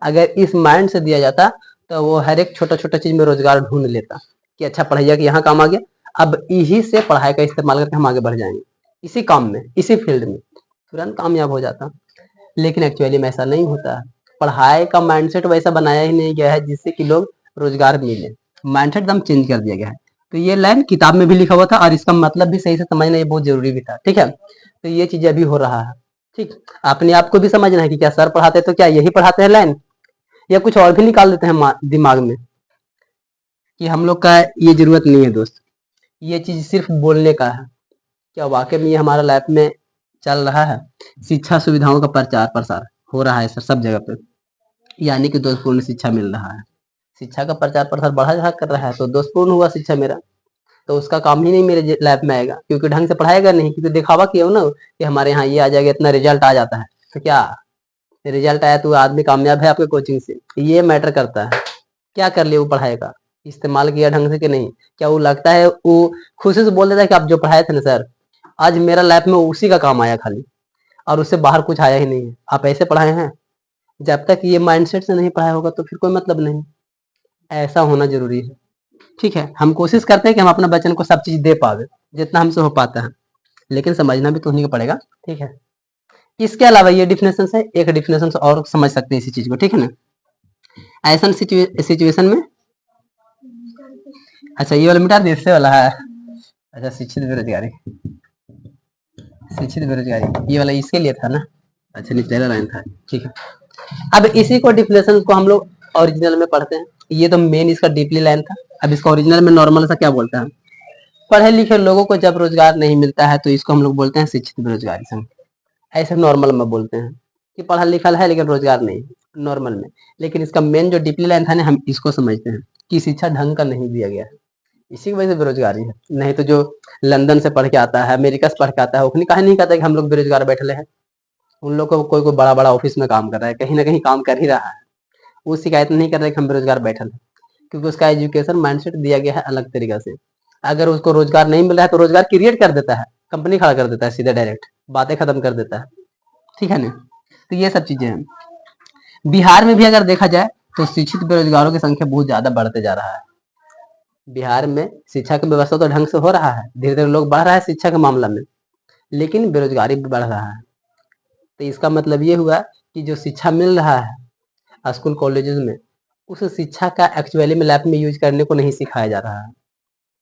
अगर इस माइंड से दिया जाता तो वो हर एक छोटा छोटा चीज में रोजगार ढूंढ लेता कि अच्छा पढ़ाइया कि यहाँ काम आ गया, अब यही से पढ़ाई का इस्तेमाल करके हम आगे बढ़ जाएंगे, इसी काम में इसी फील्ड में तुरंत कामयाब हो जाता। लेकिन एक्चुअली में ऐसा नहीं होता है। पढ़ाई का माइंडसेट वैसा बनाया ही नहीं गया है जिससे कि लोग रोजगार मिले, माइंडसेट एकदम चेंज कर दिया गया है। तो ये लाइन किताब में भी लिखा हुआ था और इसका मतलब भी सही से समझना ये बहुत जरूरी भी था, ठीक है। तो ये चीज अभी हो रहा है, ठीक। अपने आप को भी समझना है कि क्या सर पढ़ाते तो क्या यही पढ़ाते हैं लाइन, या कुछ और भी निकाल देते हैं दिमाग में कि हम लोग का ये जरूरत नहीं है दोस्त, ये चीज सिर्फ बोलने का है। क्या वाकई में ये हमारा लाइफ में चल रहा है? शिक्षा सुविधाओं का प्रचार प्रसार हो रहा है सर सब जगह पे, यानी कि दोषपूर्ण शिक्षा मिल रहा है। शिक्षा का प्रचार प्रसार बढ़ा चढ़ा कर रहा है तो दोषपूर्ण हुआ शिक्षा मेरा, तो उसका काम ही नहीं मेरे लाइफ में आएगा, क्योंकि ढंग से पढ़ाएगा नहीं, क्योंकि दिखावा किया हो ना कि हमारे यहाँ ये आ जाएगा, इतना रिजल्ट आ जाता है। तो क्या रिजल्ट आया तो आदमी कामयाब है आपके कोचिंग से, ये मैटर करता है। क्या कर लिया वो पढ़ाई का, इस्तेमाल किया ढंग से कि नहीं। क्या वो लगता है वो खुशी से बोल देता है कि आप जो पढ़ाए थे ना सर, आज मेरा लाइफ में उसी का काम आया खाली, और उससे बाहर कुछ आया ही नहीं है, आप ऐसे पढ़ाए हैं। जब तक ये माइंडसेट से नहीं पढ़ाया होगा तो फिर कोई मतलब नहीं। ऐसा होना जरूरी है, ठीक है। हम कोशिश करते हैं कि हम अपना बच्चन को सब चीज दे पावे जितना हमसे हो पाता है, लेकिन समझना भी तो उन्हीं को पड़ेगा, ठीक है। इसके अलावा ये डिफिनेशन है, एक डिफिनेशन और समझ सकते हैं इसी चीज को, ठीक है ना। ऐसा सिचुएशन में, अच्छा ये वाला मिटा दे, इससे वाला है। अच्छा शिक्षित बेरोजगारी, शिक्षित बेरोजगारी ये वाला इसके लिए था ना। अच्छा नीचे लाइन था, ठीक है। अब इसी को डिफिनेशन को हम लोग ओरिजिनल में पढ़ते हैं। ये तो मेन इसका डीपली लाइन था। अब इसका ओरिजिनल में नॉर्मल सा क्या बोलता है, पढ़े लिखे लोगों को जब रोजगार नहीं मिलता है तो इसको हम लोग बोलते हैं शिक्षित बेरोजगारी संघ। ऐसे नॉर्मल में बोलते हैं कि पढ़ा लिखा है लेकिन रोजगार नहीं, नॉर्मल में। लेकिन इसका मेन जो डीपली लाइन था ना, हम इसको समझते हैं कि शिक्षा ढंग का नहीं दिया गया है, इसी की वजह से बेरोजगारी है। नहीं तो जो लंदन से पढ़ के आता है, अमेरिका से पढ़ के आता है, वो कहा नहीं कहता कि हम लोग बेरोजगार बैठे हैं। उन लोग को कोई कोई बड़ा बड़ा ऑफिस में काम कर रहा है, कहीं ना कहीं काम कर ही रहा है, वो शिकायत नहीं कर रहा है कि हम बेरोजगार बैठे हैं, क्योंकि उसका एजुकेशन माइंडसेट दिया गया है अलग तरीका से। अगर उसको रोजगार नहीं मिल रहा है तो रोजगार क्रिएट कर देता है, कंपनी खड़ा कर देता है, सीधे डायरेक्ट बातें खत्म कर देता है, ठीक है ना। तो ये सब चीजें हैं। बिहार में भी अगर देखा जाए तो शिक्षित बेरोजगारों की संख्या बहुत ज्यादा बढ़ते जा रहा है। बिहार में शिक्षा की व्यवस्था तो ढंग से हो रहा है, धीरे धीरे लोग बढ़ रहा है शिक्षा के मामला में, लेकिन बेरोजगारी भी बढ़ रहा है। तो इसका मतलब ये हुआ कि जो शिक्षा मिल रहा है स्कूल कॉलेजेस में, उस शिक्षा का एक्चुअली में लैब में यूज करने को नहीं सिखाया जा रहा है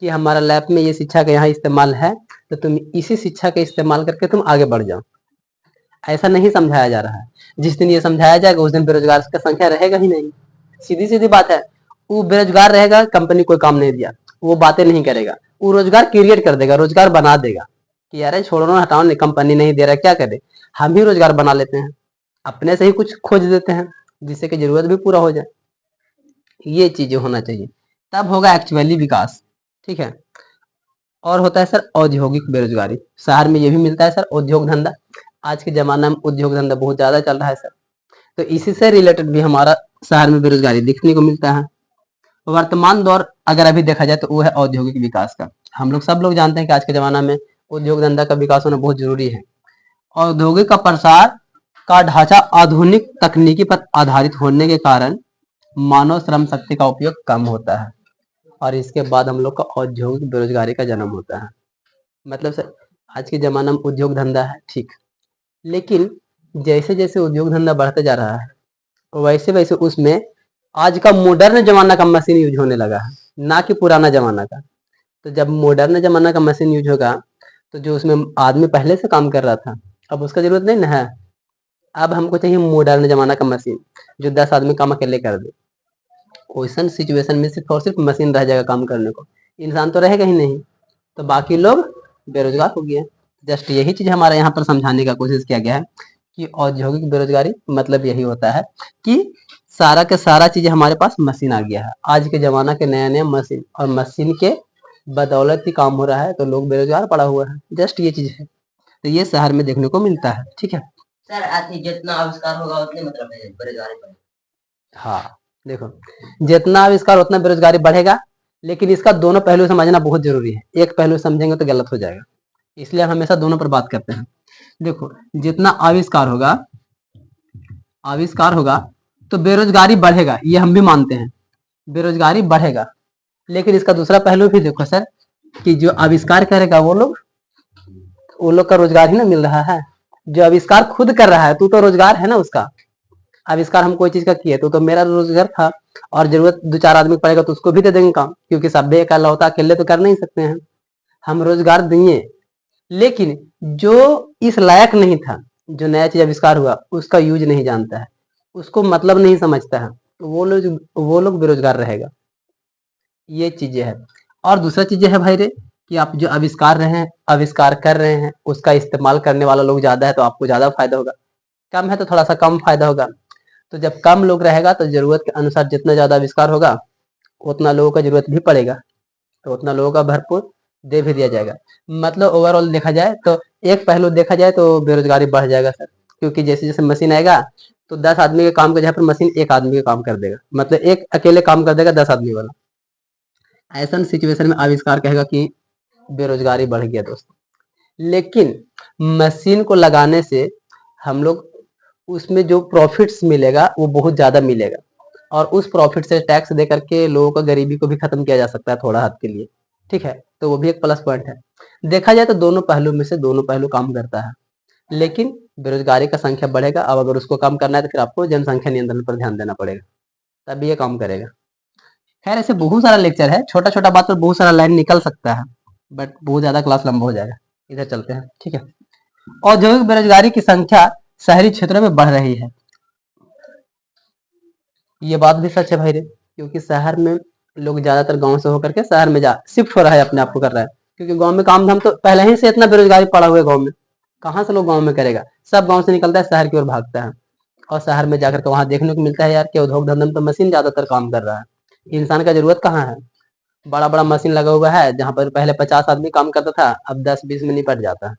कि हमारा लैब में ये शिक्षा का यहाँ इस्तेमाल है तो तुम इसी शिक्षा का इस्तेमाल करके तुम आगे बढ़ जाओ। ऐसा नहीं समझाया जा रहा है। जिस दिन ये समझाया जाएगा उस दिन बेरोजगार की संख्या रहेगा ही नहीं, सीधी सीधी बात है। वो बेरोजगार रहेगा, कंपनी कोई काम नहीं दिया, वो बातें नहीं करेगा, वो रोजगार क्रिएट कर देगा, रोजगार बना देगा कि यार छोड़ो ना, हटाओ नहीं, कंपनी नहीं दे रहा, क्या करे, हम ही रोजगार बना लेते हैं, अपने से ही कुछ खोज देते हैं जिससे कि जरूरत भी पूरा हो जाए। ये चीजें होना चाहिए, तब होगा एक्चुअली विकास। ठीक है। और होता है सर औद्योगिक बेरोजगारी, शहर में ये भी मिलता है सर उद्योग धंधा। आज के जमाना में उद्योग धंधा बहुत ज्यादा चल रहा है सर, तो इसी से रिलेटेड भी हमारा शहर में बेरोजगारी देखने को मिलता है। वर्तमान दौर अगर अभी देखा जाए तो वो है औद्योगिक विकास का। हम लोग सब लोग जानते हैं कि आज के जमाना में उद्योग धंधा का विकास होना बहुत जरूरी है। औद्योगिक का प्रसार का ढांचा आधुनिक तकनीकी पर आधारित होने के कारण मानव श्रम शक्ति का उपयोग कम होता है, और इसके बाद हम लोग का औद्योगिक बेरोजगारी का जन्म होता है। मतलब सर आज के जमाना में उद्योग धंधा है ठीक, लेकिन जैसे जैसे उद्योग धंधा बढ़ते जा रहा है वैसे वैसे उसमें आज का मॉडर्न जमाना का मशीन यूज होने लगा है, ना कि पुराना जमाना का। तो जब मॉडर्न जमाना का मशीन यूज होगा तो जो उसमें आदमी पहले से काम कर रहा था अब उसका जरूरत नहीं ना है। अब हमको चाहिए मॉडर्न जमाना का मशीन जो 10 आदमी काम अकेले कर दे। क्वेश्चन सिचुएशन में सिर्फ और सिर्फ मशीन रह जाएगा काम करने को, इंसान तो रहेगा ही नहीं, तो बाकी लोग बेरोजगार हो गए। जस्ट यही चीज हमारा यहाँ पर समझाने का कोशिश किया गया है कि औद्योगिक बेरोजगारी मतलब यही होता है कि सारा के सारा चीज हमारे पास मशीन आ गया है, आज के जमाना के नया नया मशीन, और मशीन के बदौलत ही काम हो रहा है, तो लोग बेरोजगार पड़ा हुआ है। जस्ट ये चीज है, तो ये शहर में देखने को मिलता है। ठीक है सर आती जितना आविष्कार होगा उतने मतलब बेरोजगारी बढ़ेगी। हाँ देखो, जितना आविष्कार उतना बेरोजगारी बढ़ेगा, लेकिन इसका दोनों पहलू समझना बहुत जरूरी है, एक पहलू समझेंगे तो गलत हो जाएगा, इसलिए हम हमेशा दोनों पर बात करते हैं। देखो जितना आविष्कार होगा तो बेरोजगारी बढ़ेगा, ये हम भी मानते हैं, बेरोजगारी बढ़ेगा, लेकिन इसका दूसरा पहलू भी देखो सर कि जो आविष्कार करेगा वो लोग का रोजगार ही ना मिल रहा है। जो आविष्कार खुद कर रहा है तू तो रोजगार है ना उसका। आविष्कार हम कोई चीज का किए तो मेरा रोजगार था, और जरूरत 2-4 आदमी पड़ेगा तो उसको भी दे देंगे काम, क्योंकि सब एक लौता अकेले तो कर नहीं सकते हैं, हम रोजगार देंगे। लेकिन जो इस लायक नहीं था, जो नया चीज आविष्कार हुआ उसका यूज नहीं जानता है, उसको मतलब नहीं समझता है, तो वो लोग बेरोजगार रहेगा। ये चीजें है। और दूसरा चीजें है भाई रे कि आप जो आविष्कार कर रहे हैं उसका इस्तेमाल करने वाला लोग ज्यादा है तो आपको ज्यादा फायदा होगा, कम है तो थोड़ा सा कम फायदा होगा। तो जब कम लोग रहेगा तो जरूरत के अनुसार जितना ज्यादा आविष्कार होगा उतना लोगों का जरूरत भी पड़ेगा, तो उतना लोगों का भरपूर दे भी दिया जाएगा। मतलब ओवरऑल देखा जाए तो एक पहलू देखा जाए तो बेरोजगारी बढ़ जाएगा सर, क्योंकि जैसे जैसे मशीन आएगा तो 10 आदमी के काम के जगह पर मशीन एक आदमी के काम कर देगा, मतलब एक अकेले काम कर देगा 10 आदमी वाला। ऐसा सिचुएशन में आविष्कार कहेगा कि बेरोजगारी बढ़ गया दोस्तों। लेकिन मशीन को लगाने से हम लोग उसमें जो प्रॉफिट्स मिलेगा वो बहुत ज्यादा मिलेगा, और उस प्रॉफिट से टैक्स दे करके लोगों का गरीबी को भी खत्म किया जा सकता है थोड़ा हद के लिए। ठीक है, तो वो भी एक प्लस पॉइंट है। देखा जाए तो दोनों पहलू में से दोनों पहलू काम करता है, लेकिन बेरोजगारी का संख्या बढ़ेगा। अब अगर उसको कम करना है तो फिर आपको जनसंख्या नियंत्रण पर ध्यान देना पड़ेगा, तभी ये काम करेगा। खैर ऐसे बहुत सारा लेक्चर है, छोटा छोटा बात पर बहुत सारा लाइन निकल सकता है, बट बहुत ज्यादा क्लास लंबा हो जाएगा, इधर चलते हैं। ठीक है, औद्योगिक बेरोजगारी की संख्या शहरी क्षेत्रों में बढ़ रही है। ये बात भी सच है भाई रे, क्योंकि शहर में लोग ज्यादातर गांव से होकर के शहर में जा शिफ्ट हो रहा है, अपने आप को कर रहा है, क्योंकि गांव में काम धाम तो पहले ही से इतना बेरोजगारी पड़ा हुआ है गांव में, कहाँ से लोग गांव में करेगा, सब गांव से निकलता है शहर की ओर भागता है। और शहर में जाकर के वहां देखने को मिलता है यार कि उद्योग धंधे में तो मशीन ज्यादातर काम कर रहा है, इंसान का जरूरत कहाँ है। बड़ा बड़ा मशीन लगा हुआ है, जहाँ पर पहले 50 आदमी काम करता था अब 10-20 में निपट जाता है,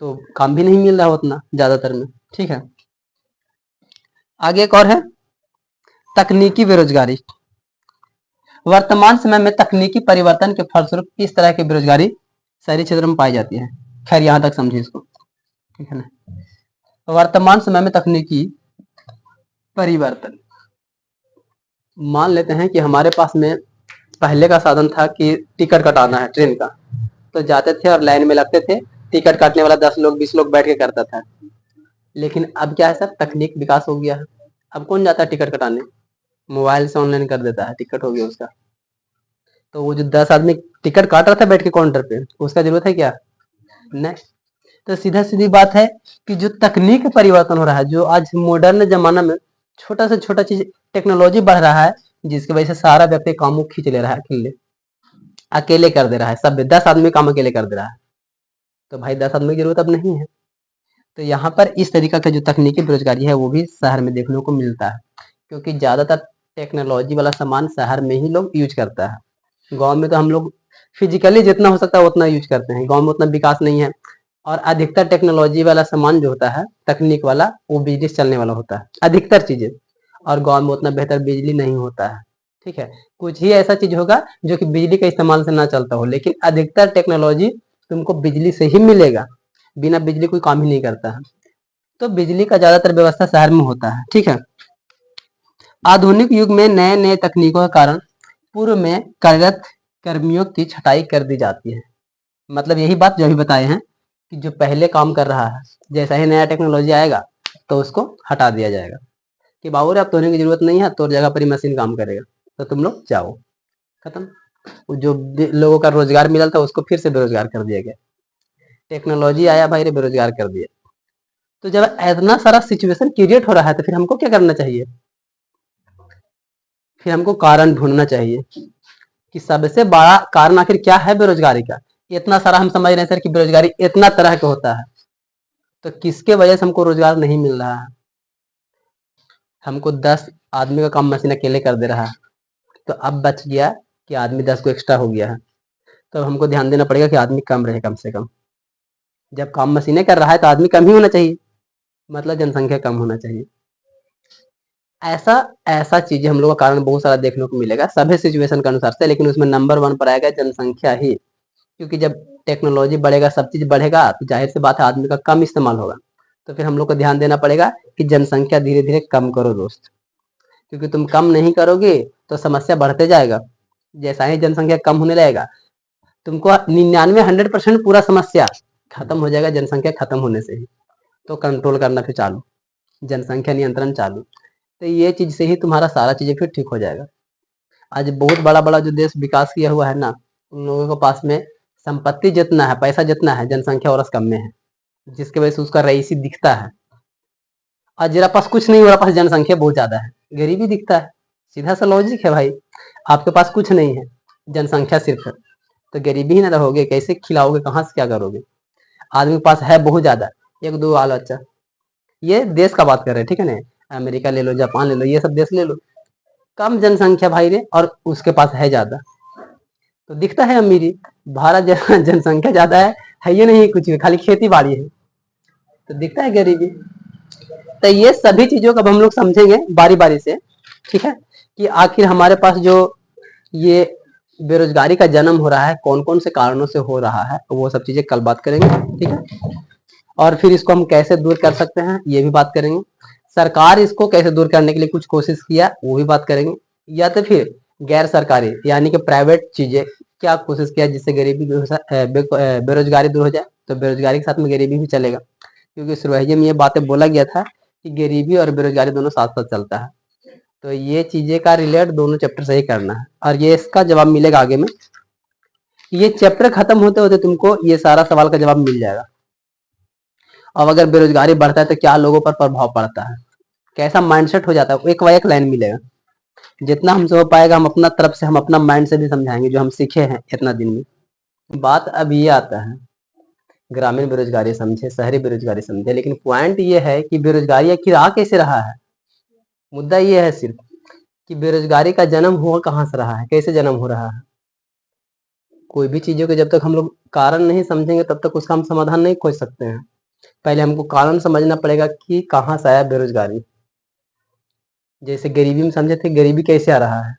तो काम भी नहीं मिल रहा उतना ज्यादातर में। ठीक है, आगे एक और है तकनीकी बेरोजगारी। वर्तमान समय में तकनीकी परिवर्तन के फलस्वरूप इस तरह की बेरोजगारी शहरी क्षेत्रों में पाई जाती है। खैर यहां तक समझिए इसको, ठीक है ना। वर्तमान समय में तकनीकी परिवर्तन, मान लेते हैं कि हमारे पास में पहले का साधन था कि टिकट कटाना है ट्रेन का, तो जाते थे और लाइन में लगते थे, टिकट काटने वाला 10 लोग 20 लोग बैठ के करता था। लेकिन अब क्या है सर, तकनीक विकास हो गया है, अब कौन जाता है टिकट कटाने, मोबाइल से ऑनलाइन कर देता है, टिकट हो गया उसका। तो वो जो 10 आदमी टिकट काट रहा था बैठ के काउंटर पे, उसका जरूरत है क्या, नहीं। तो सीधा सीधी बात है कि जो तकनीक परिवर्तन हो रहा है, जो आज मॉडर्न जमाना में छोटा से छोटा चीज टेक्नोलॉजी बढ़ रहा है, जिसकी वजह से सारा व्यक्ति काम को खींच ले रहा है, अकेले कर दे रहा है, सब 10 आदमी काम अकेले कर दे रहा है। तो भाई 10 आदमी की जरूरत अब नहीं है। तो यहाँ पर इस तरीका का जो तकनीकी बेरोजगारी है वो भी शहर में देखने को मिलता है, क्योंकि ज्यादातर टेक्नोलॉजी वाला सामान शहर में ही लोग यूज करता है। गांव में तो हम लोग फिजिकली जितना हो सकता है उतना यूज करते हैं, गांव में उतना विकास नहीं है। और अधिकतर टेक्नोलॉजी वाला सामान जो होता है, तकनीक वाला, वो बिजली से चलने वाला होता है, अधिकतर चीजें। और गांव में उतना बेहतर बिजली नहीं होता है, ठीक है। कुछ ही ऐसा चीज होगा जो कि बिजली के इस्तेमाल से ना चलता हो, लेकिन अधिकतर टेक्नोलॉजी तुमको बिजली से ही मिलेगा, बिना बिजली कोई काम ही नहीं करता है। तो बिजली का ज्यादातर व्यवस्था शहर में होता है, ठीक है। आधुनिक युग में नए नए तकनीकों के कारण पूर्व में कार्यरत कर्मियों की छटाई कर दी जाती है। मतलब यही बात जो अभी बताए हैं कि जो पहले काम कर रहा है, जैसा ही नया टेक्नोलॉजी आएगा तो उसको हटा दिया जाएगा कि बाबू रे अब तोड़ने की जरूरत नहीं है, तो जगह पर ही मशीन काम करेगा, तो तुम लोग जाओ, खत्म। जो लोगों का रोजगार मिला था उसको फिर से बेरोजगार कर दिया गया। टेक्नोलॉजी आया भाई रे, बेरोजगार कर दिया। तो जब इतना सारा सिचुएशन क्रिएट हो रहा है तो फिर हमको क्या करना चाहिए? फिर हमको कारण ढूंढना चाहिए कि सबसे बड़ा कारण आखिर क्या है बेरोजगारी का। इतना सारा हम समझ रहे हैं सर कि बेरोजगारी इतना तरह का होता है, तो किसके वजह से हमको रोजगार नहीं मिल रहा है? हमको 10 आदमी का काम मशीन अकेले कर दे रहा है, तो अब बच गया कि आदमी 10 को एक्स्ट्रा हो गया है, तो हमको ध्यान देना पड़ेगा कि आदमी कम रहे कम से कम। जब काम मशीनें कर रहा है तो आदमी कम ही होना चाहिए, मतलब जनसंख्या कम होना चाहिए। ऐसा ऐसा चीजें हम लोग का कारण बहुत सारा देखने को मिलेगा सभी सिचुएशन के अनुसार से, लेकिन उसमें नंबर 1 पर आएगा जनसंख्या ही। क्योंकि जब टेक्नोलॉजी बढ़ेगा, सब चीज बढ़ेगा, तो जाहिर सी बात है आदमी का कम इस्तेमाल होगा। तो फिर हम लोग को ध्यान देना पड़ेगा कि जनसंख्या धीरे धीरे कम करो दोस्त, क्योंकि तुम कम नहीं करोगे तो समस्या बढ़ते जाएगा। जैसा ही जनसंख्या कम होने लगेगा, तुमको 99-100% पूरा समस्या खत्म हो जाएगा जनसंख्या खत्म होने से ही। तो कंट्रोल करना फिर चालू, जनसंख्या नियंत्रण चालू, तो ये चीज से ही तुम्हारा सारा चीजें फिर ठीक हो जाएगा। आज बहुत बड़ा बड़ा जो देश विकास किया हुआ है ना, उन लोगों के पास में संपत्ति जितना है, पैसा जितना है, जनसंख्या और कम में है, जिसकी वजह से उसका रईसी दिखता है। और जिसके पास कुछ नहीं, मेरे पास जनसंख्या बहुत ज्यादा है, गरीबी दिखता है। सीधा सा लॉजिक है भाई, आपके पास कुछ नहीं है, जनसंख्या सिर्फ है, तो गरीबी ही ना रहोगे, कैसे खिलाओगे, कहाँ से क्या करोगे? आदमी के पास है बहुत ज्यादा, 1-2 बाल बच्चा। ये देश का बात कर रहे हैं, ठीक है ना। अमेरिका ले लो, जापान ले लो, ये सब देश ले लो, कम जनसंख्या भाई रे, और उसके पास है ज्यादा, तो दिखता है अमीरी। भारत जहाँ जनसंख्या ज्यादा है ये नहीं कुछ भी, खाली खेती बाड़ी है, तो दिखता है गरीबी। तो ये सभी चीजों को अब हम लोग समझेंगे बारी बारी से, ठीक है, कि आखिर हमारे पास जो ये बेरोजगारी का जन्म हो रहा है, कौन कौन से कारणों से हो रहा है, वो सब चीजें कल बात करेंगे, ठीक है। और फिर इसको हम कैसे दूर कर सकते हैं ये भी बात करेंगे। सरकार इसको कैसे दूर करने के लिए कुछ कोशिश किया वो भी बात करेंगे, या तो फिर गैर सरकारी यानी कि प्राइवेट चीजें क्या कोशिश किया जिससे गरीबी बेरोजगारी दूर हो जाए। तो बेरोजगारी के साथ में गरीबी भी चलेगा, क्योंकि शुरुआत में ये बातें बोला गया था कि गरीबी और बेरोजगारी दोनों साथ साथ चलता है। तो ये चीजें का रिलेट दोनों चैप्टर से ही करना है, और ये इसका जवाब मिलेगा आगे में। ये चैप्टर खत्म होते होते तुमको ये सारा सवाल का जवाब मिल जाएगा। अब अगर बेरोजगारी बढ़ता है तो क्या लोगों पर प्रभाव पड़ता है, कैसा माइंडसेट हो जाता है, एक बाय एक लाइन मिलेगा। जितना हमसे हो पाएगा हम अपना तरफ से, हम अपना माइंड से भी समझाएंगे जो हम सीखे हैं इतना दिन में। बात अब ये आता है, ग्रामीण बेरोजगारी समझे, शहरी बेरोजगारी समझे, लेकिन पॉइंट ये है कि बेरोजगारी आखिर आ कैसे रहा है। मुद्दा ये है सिर्फ कि बेरोजगारी का जन्म हुआ कहाँ से रहा है, कैसे जन्म हो रहा है। कोई भी चीजों के जब तक हम लोग कारण नहीं समझेंगे तब तक उसका हम समाधान नहीं खोज सकते हैं। पहले हमको कारण समझना पड़ेगा कि कहाँ से आया बेरोजगारी। जैसे गरीबी में समझे थे, गरीबी कैसे आ रहा है।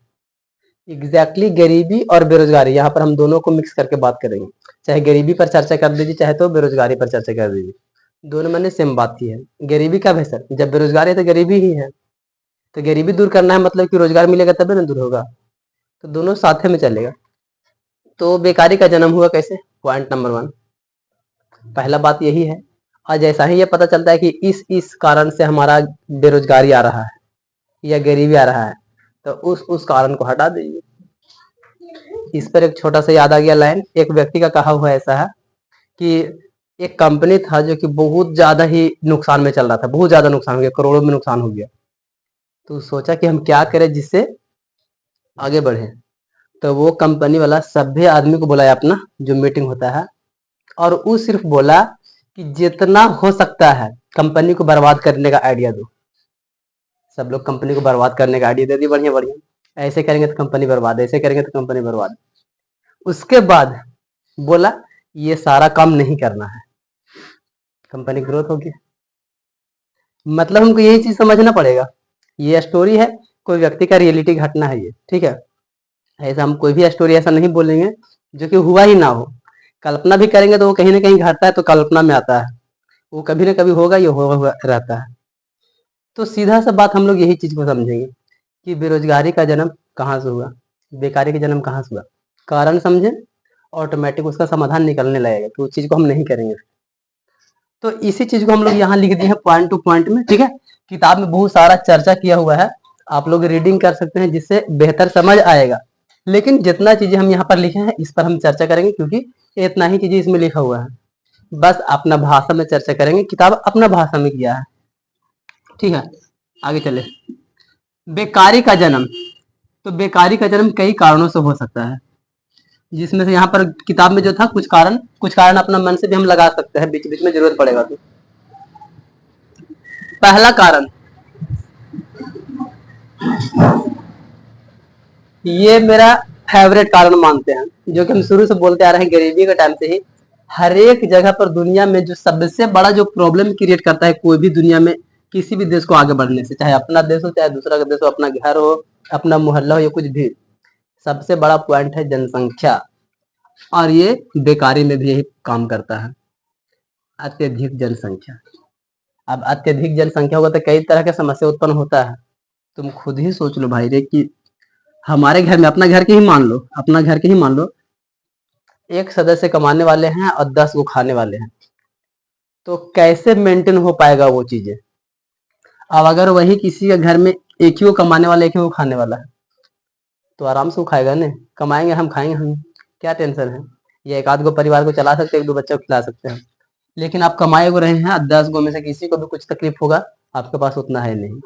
एग्जैक्टली गरीबी और बेरोजगारी, यहाँ पर हम दोनों को मिक्स करके बात करेंगे। चाहे गरीबी पर चर्चा कर दीजिए, चाहे तो बेरोजगारी पर चर्चा कर दीजिए, दोनों मैंने सेम बात की है। गरीबी कब है सर? जब बेरोजगारी है तो गरीबी ही है। तो गरीबी दूर करना है मतलब कि रोजगार मिलेगा तभी ना दूर होगा, तो दोनों साथ में चलेगा। तो बेकारी का जन्म हुआ कैसे, पॉइंट नंबर 1, पहला बात यही है। और जैसा ही ये पता चलता है कि इस कारण से हमारा बेरोजगारी आ रहा है या गरीबी आ रहा है, तो उस कारण को हटा दीजिए। इस पर एक छोटा सा याद आ गया लाइन, एक व्यक्ति का कहा हुआ ऐसा है कि एक कंपनी था जो कि बहुत ज्यादा ही नुकसान में चल रहा था, बहुत ज्यादा नुकसान हो गया, करोड़ों में नुकसान हो गया। तो सोचा कि हम क्या करें जिससे आगे बढ़े। तो वो कंपनी वाला सभी आदमी को बुलाया अपना जो मीटिंग होता है, और वो सिर्फ बोला कि जितना हो सकता है कंपनी को बर्बाद करने का आइडिया दो। सब लोग कंपनी को बर्बाद करने का आइडिया दे दी, बढ़िया बढ़िया, ऐसे करेंगे तो कंपनी बर्बाद, ऐसे करेंगे तो कंपनी बर्बाद। उसके बाद बोला ये सारा काम नहीं करना है, कंपनी ग्रोथ होगी। मतलब हमको यही चीज समझना पड़ेगा, ये स्टोरी है, कोई व्यक्ति का रियलिटी घटना है ये, ठीक है। ऐसा हम कोई भी स्टोरी ऐसा नहीं बोलेंगे जो कि हुआ ही ना हो। कल्पना भी करेंगे तो वो कहीं ना कहीं घटता है, तो कल्पना में आता है, वो कभी ना कभी होगा, ये हुआ रहता है। तो सीधा सा बात हम लोग यही चीज को समझेंगे कि बेरोजगारी का जन्म कहाँ से हुआ, बेकारी का जन्म कहाँ से हुआ, कारण समझे, ऑटोमेटिक उसका समाधान निकलने लगेगा कि उस चीज को हम नहीं करेंगे। तो इसी चीज को हम लोग यहाँ लिख दिए हैं पॉइंट टू पॉइंट में, ठीक है। किताब में बहुत सारा चर्चा किया हुआ है, आप लोग रीडिंग कर सकते हैं जिससे बेहतर समझ आएगा। लेकिन जितना चीजें हम यहाँ पर लिखे हैं इस पर हम चर्चा करेंगे, क्योंकि इतना ही चीजें इसमें लिखा हुआ है। बस अपना भाषा में चर्चा करेंगे, किताब अपना भाषा में किया है, ठीक है। आगे चले। बेकारी का जन्म। तो बेकारी का जन्म कई कारणों से हो सकता है, जिसमें से यहाँ पर किताब में जो था कुछ कारण अपना मन से भी हम लगा सकते हैं, बीच बीच में जरूरत पड़ेगा तो। पहला कारण, ये मेरा फेवरेट कारण मानते हैं, जो कि हम शुरू से बोलते आ रहे हैं, गरीबी के टाइम से ही हर एक जगह पर दुनिया में जो सबसे बड़ा जो प्रॉब्लम क्रिएट करता है कोई भी दुनिया में किसी भी देश को आगे बढ़ने से, चाहे अपना देश हो चाहे दूसरा का देश हो, अपना घर हो अपना मोहल्ला हो या कुछ भी, सबसे बड़ा पॉइंट है जनसंख्या। और ये बेकारी में भी यही काम करता है, अत्यधिक जनसंख्या। अब अत्यधिक जनसंख्या होगा तो कई तरह के समस्या उत्पन्न होता है। तुम खुद ही सोच लो भाई रे कि हमारे घर में, अपना घर के ही मान लो, अपना घर के ही मान लो, एक सदस्य कमाने वाले हैं और 10 को खाने वाले हैं, तो कैसे मेंटेन हो पाएगा वो चीजें। अब अगर वही किसी के घर में एक ही को कमाने वाला एक ही को खाने वाला है, तो आराम से वो खाएगा ना, कमाएंगे हम खाएंगे हम, क्या टेंशन है। ये एक आध गो परिवार को चला सकते हैं, एक दो बच्चे को खिला सकते हैं। लेकिन आप कमाए को रहे हैं 10 गो में से किसी को भी कुछ तकलीफ होगा, आपके पास उतना है नहीं।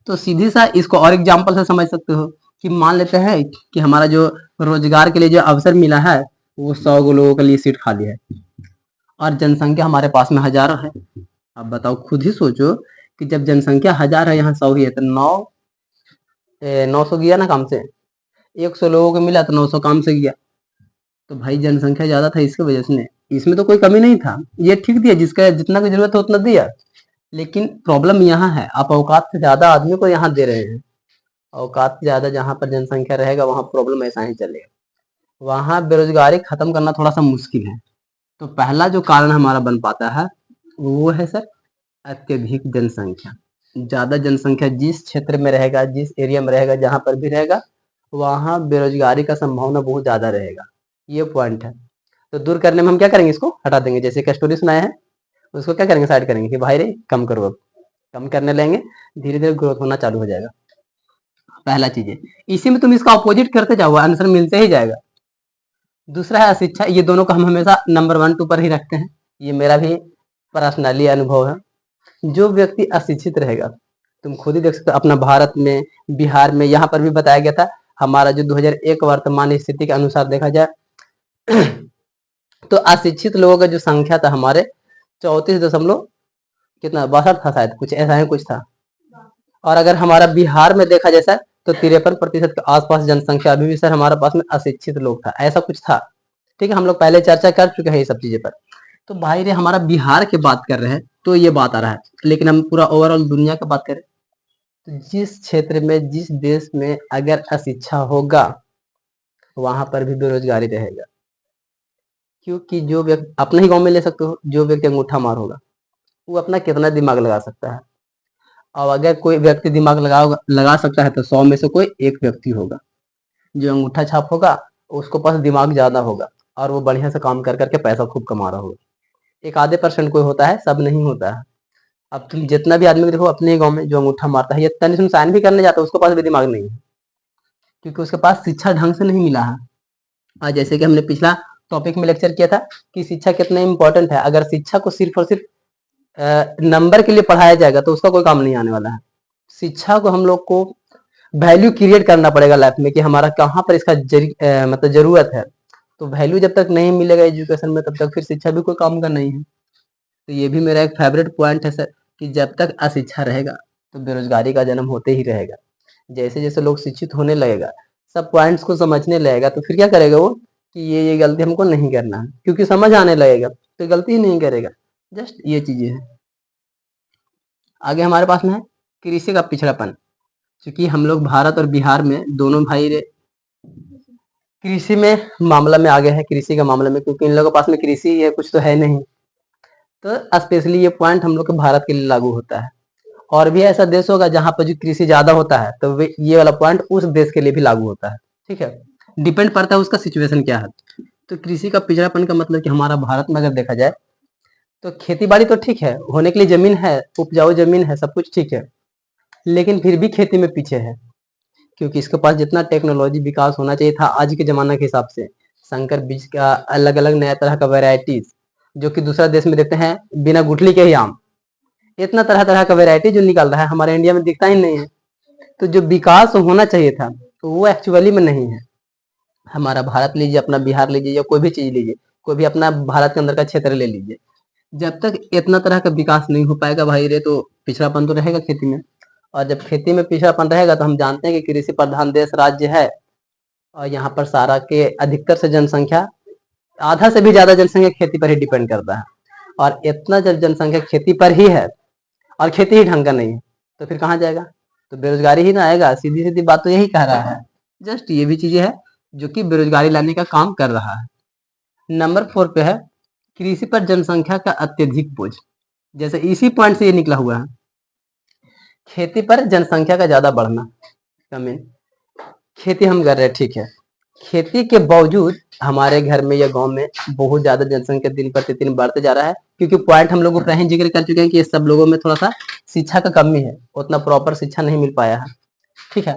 तो सीधी सा इसको और एग्जाम्पल से समझ सकते हो कि मान लेते हैं कि हमारा जो रोजगार के लिए जो अवसर मिला है वो 100 लोगों के लिए सीट खाली है, और जनसंख्या हमारे पास में हजारों है। अब बताओ, खुद ही सोचो कि जब जनसंख्या 1000 है, यहाँ 100 ही है, तो 900 गया ना काम से, 100 लोगों को मिला तो 900 काम से गया। तो भाई जनसंख्या ज्यादा था इसकी वजह से, इसमें तो कोई कमी नहीं था, ये ठीक दिया, जिसका जितना की जरूरत है उतना दिया। लेकिन प्रॉब्लम यहाँ है, आप औकात से ज्यादा आदमी को यहाँ दे रहे हैं। औकात से ज्यादा जहाँ पर जनसंख्या रहेगा वहाँ प्रॉब्लम ऐसा ही चलेगा, वहाँ बेरोजगारी खत्म करना थोड़ा सा मुश्किल है। तो पहला जो कारण हमारा बन पाता है वो है सर अत्यधिक जनसंख्या। ज्यादा जनसंख्या जिस क्षेत्र में रहेगा, जिस एरिया में रहेगा, जहाँ पर भी रहेगा, वहाँ बेरोजगारी का संभावना बहुत ज्यादा रहेगा। ये पॉइंट है। तो दूर करने में हम क्या करेंगे, इसको हटा देंगे। जैसे एक स्टोरी सुनाया है, उसको क्या करेंगे, साइड करेंगे कि भाई रे कम करो, अब कम करने लेंगे, धीरे धीरे ग्रोथ होना चालू हो जाएगा। पहला चीज है, इसी में तुम इसका अपोजिट करते जाओ, आंसर मिलते ही जाएगा। दूसरा है अशिक्षा। ये दोनों को हम हमेशा नंबर 1 2 पर ही रखते हैं, ये मेरा भी पर्सनली अनुभव है। जो व्यक्ति अशिक्षित रहेगा, तुम खुद ही देख सकते हो अपना भारत में, बिहार में, यहाँ पर भी बताया गया था, हमारा जो 2001 वर्तमान स्थिति के अनुसार देखा जाए तो अशिक्षित लोगों का जो संख्या था हमारे 34 कितना 62 था शायद, कुछ ऐसा ही कुछ था। और अगर हमारा बिहार में देखा जाए सर तो 53% के आसपास जनसंख्या अभी भी सर हमारे पास में अशिक्षित लोग था, ऐसा कुछ था। ठीक है, हम लोग पहले चर्चा कर चुके हैं ये सब चीजें पर। तो भाई रे हमारा बिहार की बात कर रहे हैं तो ये बात आ रहा है, लेकिन हम पूरा ओवरऑल दुनिया की बात करें तो जिस क्षेत्र में, जिस देश में अगर अशिक्षा होगा वहां पर भी बेरोजगारी रहेगा। क्योंकि जो व्यक्ति, अपने ही गांव में ले सकते हो, जो व्यक्ति अंगूठा मार होगा वो अपना कितना दिमाग लगा सकता है। और अगर कोई व्यक्ति दिमाग लगा सकता है तो 100 में से कोई एक व्यक्ति होगा जो अंगूठा छाप होगा, उसको पास दिमाग ज्यादा होगा और वो बढ़िया से काम कर करके पैसा खूब कमा रहा होगा। एक आधे % कोई होता है, सब नहीं होता है। अब तुम जितना भी आदमी देखो अपने गांव में जो अंगूठा मारता है, ये तनिक सुन साइन भी करने जाता है, उसके पास भी दिमाग नहीं है, क्योंकि उसके पास शिक्षा ढंग से नहीं मिला है। और जैसे कि हमने पिछला टॉपिक में लेक्चर किया था कि शिक्षा कितना इंपॉर्टेंट है, अगर शिक्षा को सिर्फ और सिर्फ नंबर के लिए पढ़ाया जाएगा तो उसका कोई काम नहीं आने वाला है। शिक्षा को हम लोग को वैल्यू क्रिएट करना पड़ेगा लाइफ में कि हमारा कहाँ पर इसका मतलब जरूरत है। तो वैल्यू जब तक नहीं मिलेगा एजुकेशन में तब तक फिर शिक्षा भी कोई काम का नहीं है। तो ये भी मेरा एक फेवरेट पॉइंट है सर कि जब तक अशिक्षा रहेगा तो बेरोजगारी का जन्म होते ही रहेगा। जैसे जैसे लोग शिक्षित होने लगेगा, सब पॉइंट्स को समझने लगेगा, तो फिर क्या करेगा वो कि ये गलती हमको नहीं करना है, क्योंकि समझ आने लगेगा तो गलती ही नहीं करेगा। जस्ट ये चीजें हैं। आगे हमारे पास में है कृषि का पिछड़ापन। क्योंकि हम लोग भारत और बिहार में दोनों भाई कृषि में मामला में आगे है, कृषि का मामला में, क्योंकि इन लोगों के पास में कृषि है, कुछ तो है नहीं। तो स्पेशली ये पॉइंट हम लोग के भारत के लिए लागू होता है। और भी ऐसा देश होगा जहां पर जो कृषि ज्यादा होता है तो ये वाला पॉइंट उस देश के लिए भी लागू होता है। ठीक है, डिपेंड पड़ता है उसका सिचुएशन क्या है। तो कृषि का पिछड़ापन का मतलब कि हमारा भारत में अगर देखा जाए तो खेती बाड़ी तो ठीक है, होने के लिए जमीन है, उपजाऊ जमीन है, सब कुछ ठीक है, लेकिन फिर भी खेती में पीछे है। क्योंकि इसके पास जितना टेक्नोलॉजी विकास होना चाहिए था आज के जमाना के हिसाब से, संकर बीज का अलग अलग नया तरह का वेराइटीज, जो कि दूसरा देश में देखते हैं बिना गुठली के ही आम, इतना तरह तरह का वेराइटी जो निकल रहा है हमारे इंडिया में दिखता ही नहीं है। तो जो विकास होना चाहिए था तो वो एक्चुअली में नहीं है। हमारा भारत लीजिए, अपना बिहार लीजिए, या कोई भी चीज लीजिए, कोई भी अपना भारत के अंदर का क्षेत्र ले लीजिए, जब तक इतना तरह का विकास नहीं हो पाएगा भाई रे तो पिछड़ापन तो रहेगा खेती में। और जब खेती में पिछड़ापन रहेगा तो हम जानते हैं कि कृषि प्रधान देश राज्य है, और यहाँ पर सारा के अधिकतर से जनसंख्या, आधा से भी ज्यादा जनसंख्या खेती पर ही डिपेंड करता है। और इतना जब जनसंख्या खेती पर ही है और खेती ही ढंग का नहीं है तो फिर कहाँ जाएगा, तो बेरोजगारी ही ना आएगा। सीधी सीधी बात तो यही कह रहा है। जस्ट ये भी चीजें है जो कि बेरोजगारी लाने का काम कर रहा है। नंबर 4 पे है कृषि पर जनसंख्या का अत्यधिक बोझ। जैसे इसी पॉइंट से ये निकला हुआ है, खेती पर जनसंख्या का ज्यादा बढ़ना। कमी, खेती हम कर रहे हैं ठीक है, खेती के बावजूद हमारे घर में या गांव में बहुत ज्यादा जनसंख्या दिन प्रतिदिन बढ़ते जा रहा है। क्योंकि पॉइंट हम लोग को पहले जिक्र कर चुके हैं कि ये सब लोगों में थोड़ा सा शिक्षा का कमी है, उतना प्रॉपर शिक्षा नहीं मिल पाया है। ठीक है,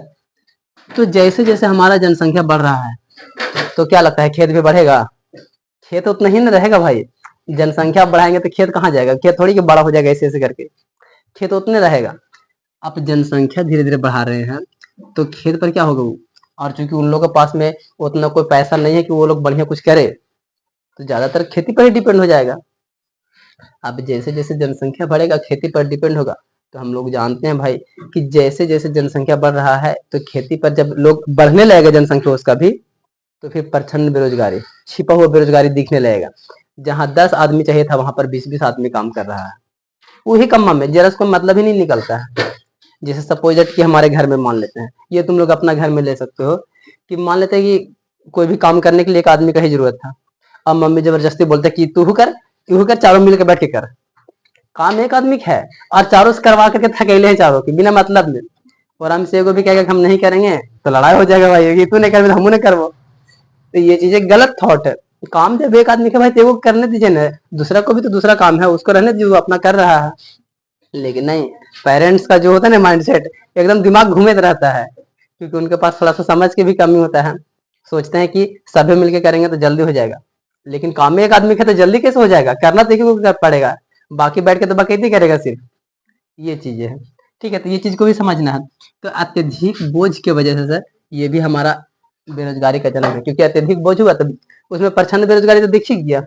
तो जैसे जैसे हमारा जनसंख्या बढ़ रहा है तो क्या लगता है खेत भी बढ़ेगा? खेत उतना ही ना रहेगा भाई। जनसंख्या बढ़ाएंगे तो खेत कहाँ जाएगा? खेत थोड़ी कि बड़ा हो जाएगा ऐसे ऐसे करके, खेत उतने रहेगा। आप जनसंख्या धीरे धीरे बढ़ा रहे हैं तो खेत पर क्या होगा? और चूंकि उन लोगों के पास में उतना कोई पैसा नहीं है कि वो लोग बढ़िया कुछ करे, तो ज्यादातर खेती पर ही डिपेंड हो जाएगा। अब जैसे जैसे जनसंख्या बढ़ेगा खेती पर डिपेंड होगा। तो हम लोग जानते हैं भाई कि जैसे जैसे जनसंख्या बढ़ रहा है तो खेती पर जब लोग बढ़ने लगेगा जनसंख्या उसका भी, तो फिर प्रचंड बेरोजगारी, छिपा हुआ बेरोजगारी दिखने लगेगा। जहां 10 आदमी चाहिए था वहां पर 20-20 आदमी काम कर रहा है वही कम्मा में, जरा उसको मतलब ही नहीं निकलता है। जैसे सपोज कि हमारे घर में मान लेते हैं, ये तुम लोग अपना घर में ले सकते हो कि मान लेते हैं कि कोई भी काम करने के लिए एक आदमी का ही जरूरत था। अब मम्मी जबरदस्ती बोलते कि तू कर, तू कर, चारों मिलकर बैठ के कर। काम एक आदमी का है और चारों से करवा करके थकेले हैं चारों की बिना मतलब में, और हमसे एगो भी कहेगा कि हम नहीं करेंगे तो लड़ाई हो जाएगा भाई कि तू नहीं कर हम नहीं करवो। तो ये चीजें गलत थॉट है। काम जब एक आदमी का भाई तो एगो करने दीजिए ना, दूसरा को भी तो दूसरा काम है, उसको रहने दीजिए, वो अपना कर रहा है। लेकिन नहीं, पेरेंट्स का जो होता है ना माइंडसेट, एकदम दिमाग घूमे रहता है, क्योंकि उनके पास थोड़ा सा समझ के भी कमी होता है। सोचते हैं कि सभी मिलके करेंगे तो जल्दी हो जाएगा, लेकिन काम में एक आदमी का तो जल्दी कैसे हो जाएगा? करना तो किसी को पड़ेगा, बाकी बैठ के तो बकैती करेगा सिर्फ। ये चीजें है। ठीक है, तो ये चीज को भी समझना है। तो अत्यधिक बोझ की वजह से सर ये भी हमारा बेरोजगारी का जन्म है, क्योंकि अत्यधिक बोझ हुआ तो उसमें प्रचंड बेरोजगारी तो दिख ही गया।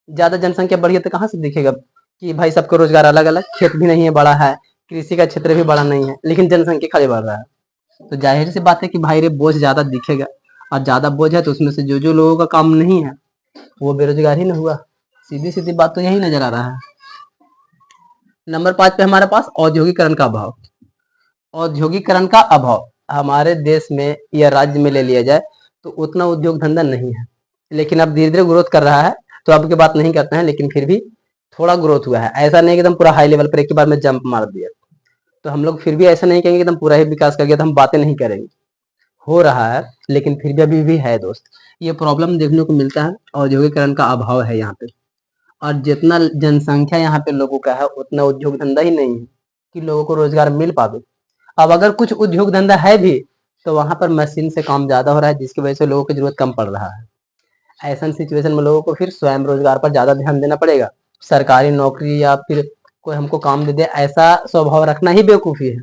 ज्यादा जनसंख्या बढ़ी है तो कहाँ से दिखेगा कि भाई सबको रोजगार अलग अलग, खेत भी नहीं है बड़ा है, कृषि का क्षेत्र भी बड़ा नहीं है, लेकिन जनसंख्या खाली बढ़ रहा है। तो जाहिर सी बात है कि भाई रे बोझ ज्यादा दिखेगा, और ज्यादा बोझ है तो उसमें से जो जो लोगों का काम नहीं है वो बेरोजगार ही ना हुआ। सीधी सीधी बात तो यही नजर आ रहा है। नंबर 5 पे हमारे पास औद्योगिकरण का अभाव। औद्योगिकरण का अभाव हमारे देश में या राज्य में ले लिया जाए तो उतना उद्योग धंधा नहीं है, लेकिन अब धीरे धीरे ग्रोथ कर रहा है। तो अब की बात नहीं करते हैं, लेकिन फिर भी थोड़ा ग्रोथ हुआ है। ऐसा नहीं कि एकदम पूरा हाई लेवल पर एक ही बार में जंप मार दिया। तो हम लोग फिर भी ऐसा नहीं कहेंगे एकदम पूरा ही विकास कर गया, तो हम बातें नहीं करेंगे, हो रहा है, लेकिन फिर भी अभी भी है दोस्त। ये प्रॉब्लम देखने को मिलता है, औद्योगिकरण का अभाव है यहाँ पे। और जितना जनसंख्या यहाँ पे लोगों का है उतना उद्योग धंधा ही नहीं है कि लोगों को रोजगार मिल पावे। अब अगर कुछ उद्योग धंधा है भी तो वहां पर मशीन से काम ज्यादा हो रहा है, जिसकी वजह से लोगों की जरूरत कम पड़ रहा है। ऐसा सिचुएशन में लोगों को फिर स्वयं रोजगार पर ज्यादा ध्यान देना पड़ेगा। सरकारी नौकरी या फिर कोई हमको काम दे दे ऐसा स्वभाव रखना ही बेवकूफी है।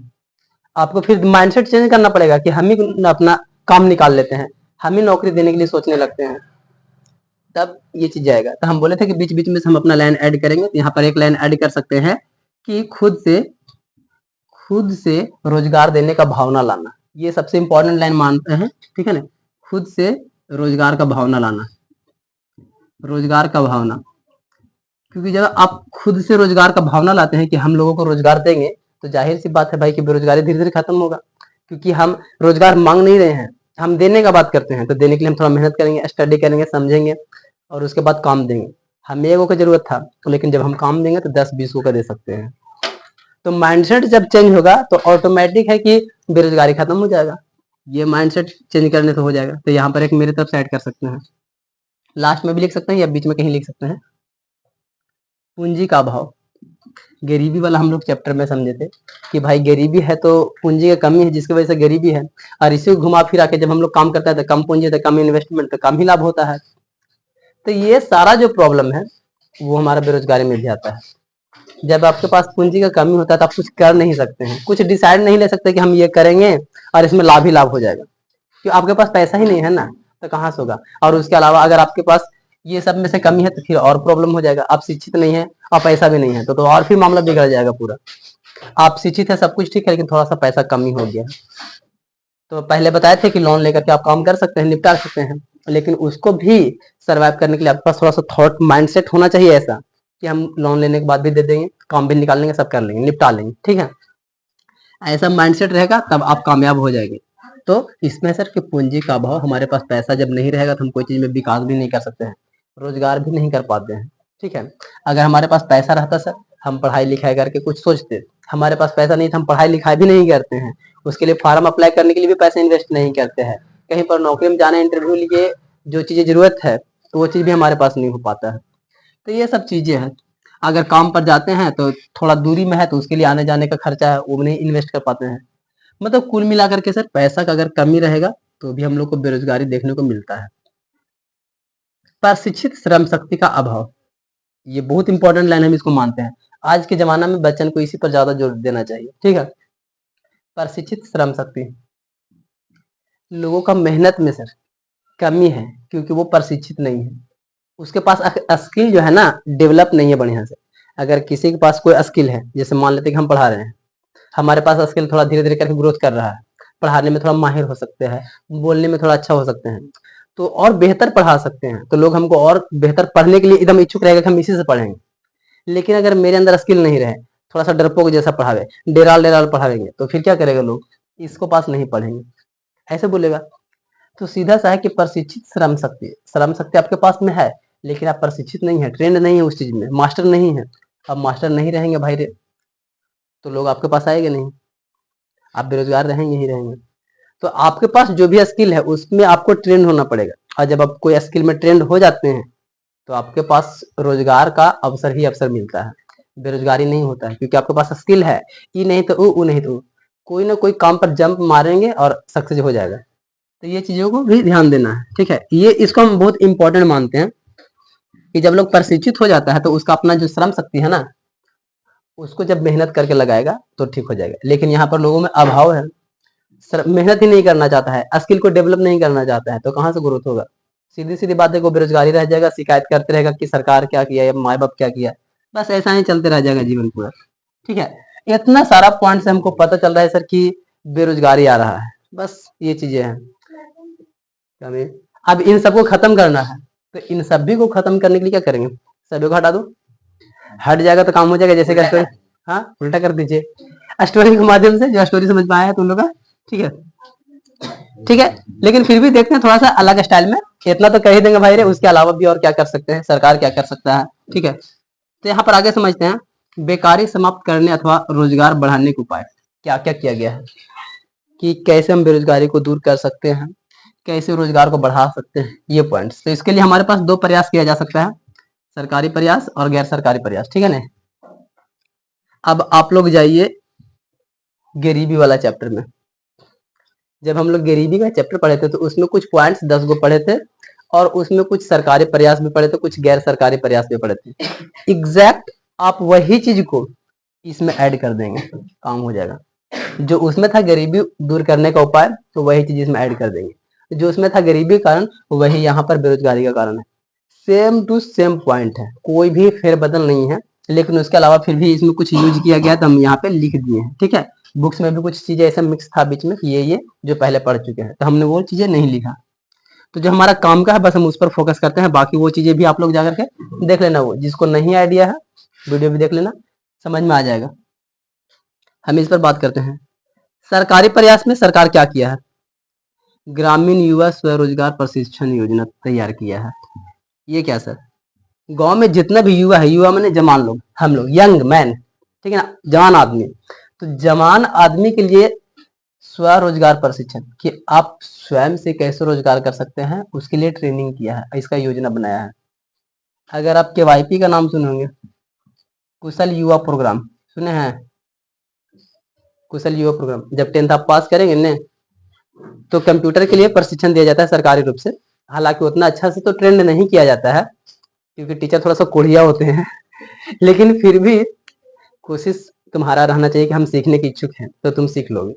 आपको फिर माइंडसेट चेंज करना पड़ेगा कि हम ही अपना काम निकाल लेते हैं, हम ही नौकरी देने के लिए सोचने लगते हैं, तब ये चीज जाएगा। तो हम बोले थे कि बीच बीच में हम अपना लाइन ऐड करेंगे, तो यहाँ पर एक लाइन ऐड कर सकते हैं कि खुद से रोजगार देने का भावना लाना। ये सबसे इंपॉर्टेंट लाइन मानते हैं, ठीक है ना, खुद से रोजगार का भावना लाना, रोजगार का भावना। क्योंकि जब आप खुद से रोजगार का भावना लाते हैं कि हम लोगों को रोजगार देंगे, तो जाहिर सी बात है भाई कि बेरोजगारी धीरे धीरे खत्म होगा, क्योंकि हम रोजगार मांग नहीं रहे हैं, हम देने का बात करते हैं। तो देने के लिए हम थोड़ा मेहनत करेंगे, स्टडी करेंगे, समझेंगे और उसके बाद काम देंगे। हमें एगो का जरूरत था, लेकिन जब हम काम देंगे तो 10-20 को का दे सकते हैं। तो माइंडसेट जब चेंज होगा तो ऑटोमेटिक है कि बेरोजगारी खत्म हो जाएगा। ये माइंडसेट चेंज करने से हो जाएगा। तो यहाँ पर एक मेरी तरफ से ऐड कर सकते हैं, लास्ट में भी लिख सकते हैं या बीच में कहीं लिख सकते हैं। पूंजी का अभाव, गरीबी वाला हम लोग चैप्टर में समझे थे कि भाई गरीबी है तो पूंजी की कमी है, जिसकी वजह से गरीबी है। और इसी को घुमा फिरा के जब हम लोग काम करते हैं तो कम पूंजी, तो कम इन्वेस्टमेंट, तो कम ही लाभ होता है। तो ये सारा जो प्रॉब्लम है वो हमारा बेरोजगारी में भी आता है। जब आपके पास पूंजी का कमी होता है तो आप कुछ कर नहीं सकते हैं, कुछ डिसाइड नहीं ले सकते कि हम ये करेंगे और इसमें लाभ ही लाभ हो जाएगा, क्योंकि आपके पास पैसा ही नहीं है ना, तो कहाँ से होगा। और उसके अलावा अगर आपके पास ये सब में से कमी है तो फिर और प्रॉब्लम हो जाएगा। आप शिक्षित नहीं है और पैसा भी नहीं है तो और फिर मामला बिगड़ जाएगा पूरा। आप शिक्षित है, सब कुछ ठीक है, लेकिन थोड़ा सा पैसा कमी हो गया। तो पहले बताए थे कि लोन लेकर के आप काम कर सकते हैं, निपटा सकते हैं, लेकिन उसको भी सर्वाइव करने के लिए आपके पास थोड़ा सा थॉट माइंडसेट होना चाहिए ऐसा कि हम लोन लेने के बाद भी दे देंगे, काम भी निकाल लेंगे, सब कर लेंगे, निपटा लेंगे, ठीक है। ऐसा माइंडसेट रहेगा तब आप कामयाब हो जाएंगे। तो इसमें सर कि पूंजी का अभाव, हमारे पास पैसा जब नहीं रहेगा तो हम कोई चीज में विकास भी नहीं कर सकते हैं, रोजगार भी नहीं कर पाते हैं, ठीक है। अगर हमारे पास पैसा रहता सर, हम पढ़ाई लिखाई करके कुछ सोचते। हमारे पास पैसा नहीं था, हम पढ़ाई लिखाई भी नहीं करते हैं, उसके लिए फॉर्म अप्लाई करने के लिए भी पैसे इन्वेस्ट नहीं करते हैं, कहीं पर नौकरी में जाने, इंटरव्यू लिए जो चीजें जरूरत है तो वो चीज भी हमारे पास नहीं हो पाता है। तो ये सब चीजें हैं। अगर काम पर जाते हैं तो थोड़ा दूरी में है तो उसके लिए आने जाने का खर्चा है, वो नहीं इन्वेस्ट कर पाते हैं। मतलब कुल मिलाकर के सर पैसा का अगर कमी रहेगा तो भी हम लोग को बेरोजगारी देखने को मिलता है। प्रशिक्षित श्रम शक्ति का अभाव, ये बहुत इंपॉर्टेंट लाइन, हम इसको मानते हैं। आज के जमाना में बच्चन को इसी पर ज्यादा जोर देना चाहिए, ठीक है। प्रशिक्षित श्रम शक्ति, लोगों का मेहनत में सर कमी है क्योंकि वो प्रशिक्षित नहीं है, उसके पास स्किल जो है ना डेवलप नहीं है बढ़िया से। अगर किसी के पास कोई स्किल है, जैसे मान लेते हैं कि हम पढ़ा रहे हैं, हमारे पास स्किल थोड़ा धीरे धीरे करके ग्रोथ कर रहा है, पढ़ाने में थोड़ा माहिर हो सकते हैं, बोलने में थोड़ा अच्छा हो सकते हैं, तो और बेहतर पढ़ा सकते हैं, तो लोग हमको और बेहतर पढ़ने के लिए एकदम इच्छुक रहेगा कि हम इसी से पढ़ेंगे। लेकिन अगर मेरे अंदर स्किल नहीं रहे, थोड़ा सा डरपोक जैसा पढ़ावे, डेराल डेराल पढ़ावेंगे, तो फिर क्या करेगा लोग, इसको पास नहीं पढ़ेंगे, ऐसे बोलेगा। तो सीधा सा है कि प्रशिक्षित श्रम शक्ति आपके पास में है, लेकिन आप प्रशिक्षित नहीं है, ट्रेंड नहीं है उस चीज में, मास्टर नहीं है। अब मास्टर नहीं रहेंगे भाई रे, तो लोग आपके पास आएंगे नहीं, आप बेरोजगार रहेंगे ही रहेंगे। तो आपके पास जो भी स्किल है उसमें आपको ट्रेंड होना पड़ेगा, और जब आप कोई स्किल में ट्रेंड हो जाते हैं तो आपके पास रोजगार का अवसर ही अवसर मिलता है, बेरोजगारी नहीं होता है, क्योंकि आपके पास स्किल है। ई नहीं तो ऊ नहीं तो ऊ, कोई ना कोई काम पर जंप मारेंगे और सक्सेस हो जाएगा। तो ये चीजों को भी ध्यान देना है, ठीक है। ये इसको हम बहुत इंपॉर्टेंट मानते हैं कि जब लोग प्रशिक्षित हो जाता है तो उसका अपना जो श्रम शक्ति है ना, उसको जब मेहनत करके लगाएगा तो ठीक हो जाएगा। लेकिन यहाँ पर लोगों में अभाव है, मेहनत ही नहीं करना चाहता है, स्किल को डेवलप नहीं करना चाहता है, तो कहाँ से ग्रोथ होगा। सीधी सीधी बात है, को बेरोजगारी रह जाएगा, शिकायत करते रहेगा कि सरकार क्या किया या माए बाप क्या किया, बस ऐसा ही चलते रह जाएगा जीवन पूरा, ठीक है। इतना सारा पॉइंट से हमको पता चल रहा है सर कि बेरोजगारी आ रहा है, बस ये चीजें हैं। अब इन सबको खत्म करना है, तो इन सभी को खत्म करने के लिए क्या करेंगे, सभी को हटा दो, हट जाएगा तो काम हो जाएगा। जैसे कि हाँ उल्टा कर दीजिए, स्टोरी के माध्यम से, जो स्टोरी समझ में आया है तुम लोग का, ठीक है, ठीक है। लेकिन फिर भी देखते हैं थोड़ा सा अलग स्टाइल में, इतना तो कह ही देंगे भाई रे, उसके अलावा भी और क्या कर सकते हैं, सरकार क्या कर सकता है, ठीक है। तो यहाँ पर आगे समझते हैं, बेकारी समाप्त करने अथवा रोजगार बढ़ाने के उपाय क्या क्या किया गया है, कि कैसे हम बेरोजगारी को दूर कर सकते हैं, कैसे रोजगार को बढ़ा सकते हैं, ये पॉइंट्स। तो इसके लिए हमारे पास 2 प्रयास किया जा सकता है, सरकारी प्रयास और गैर सरकारी प्रयास, ठीक है ना। अब आप लोग जाइए गरीबी वाला चैप्टर में। जब हम लोग गरीबी का चैप्टर पढ़े थे तो उसमें कुछ पॉइंट्स 10 गो पढ़े थे, और उसमें कुछ सरकारी प्रयास भी पढ़े थे, कुछ गैर सरकारी प्रयास भी पढ़े थे। एग्जैक्ट आप वही चीज को इसमें ऐड कर देंगे, काम हो जाएगा। जो उसमें था गरीबी दूर करने का उपाय, तो वही चीज इसमें ऐड कर देंगे। जो उसमें था गरीबी का कारण, वही यहाँ पर बेरोजगारी का कारण है। सेम टू सेम पॉइंट है, कोई भी फेरबदल नहीं है, लेकिन उसके अलावा फिर भी इसमें कुछ यूज किया गया तो हम यहाँ पे लिख दिए हैं। ठीक है, बुक्स में भी कुछ चीजें ऐसा मिक्स था बीच में कि ये जो पहले पढ़ चुके हैं, तो हमने वो चीजें नहीं लिखा। तो जो हमारा काम का है बस हम उस पर फोकस करते हैं, बाकी वो चीजें भी आप लोग जाकर के देख लेना। वो जिसको नहीं आइडिया है वीडियो भी देख लेना, समझ में आ जाएगा। हम इस पर बात करते हैं। सरकारी प्रयास में सरकार क्या किया है? ग्रामीण युवा स्वरोजगार प्रशिक्षण योजना तैयार किया है। ये क्या सर? गांव में जितना भी युवा है, युवा मैंने जवान लोग, हम लोग यंग मैन, ठीक है ना, जवान आदमी, तो जवान आदमी के लिए स्वरोजगार प्रशिक्षण कि आप स्वयं से कैसे रोजगार कर सकते हैं, उसके लिए ट्रेनिंग किया है, इसका योजना बनाया है। अगर आप केवाईपी का नाम सुने होंगे, कुशल युवा प्रोग्राम सुने हैं? कुशल युवा प्रोग्राम जब 10th आप पास करेंगे ने, तो कंप्यूटर के लिए प्रशिक्षण दिया जाता है सरकारी रूप से। हालांकि उतना अच्छा से तो ट्रेंड नहीं किया जाता है, क्योंकि टीचर थोड़ा सा कोढ़िया होते हैं लेकिन फिर भी कोशिश तुम्हारा रहना चाहिए कि हम सीखने के इच्छुक हैं तो तुम सीख लोगे।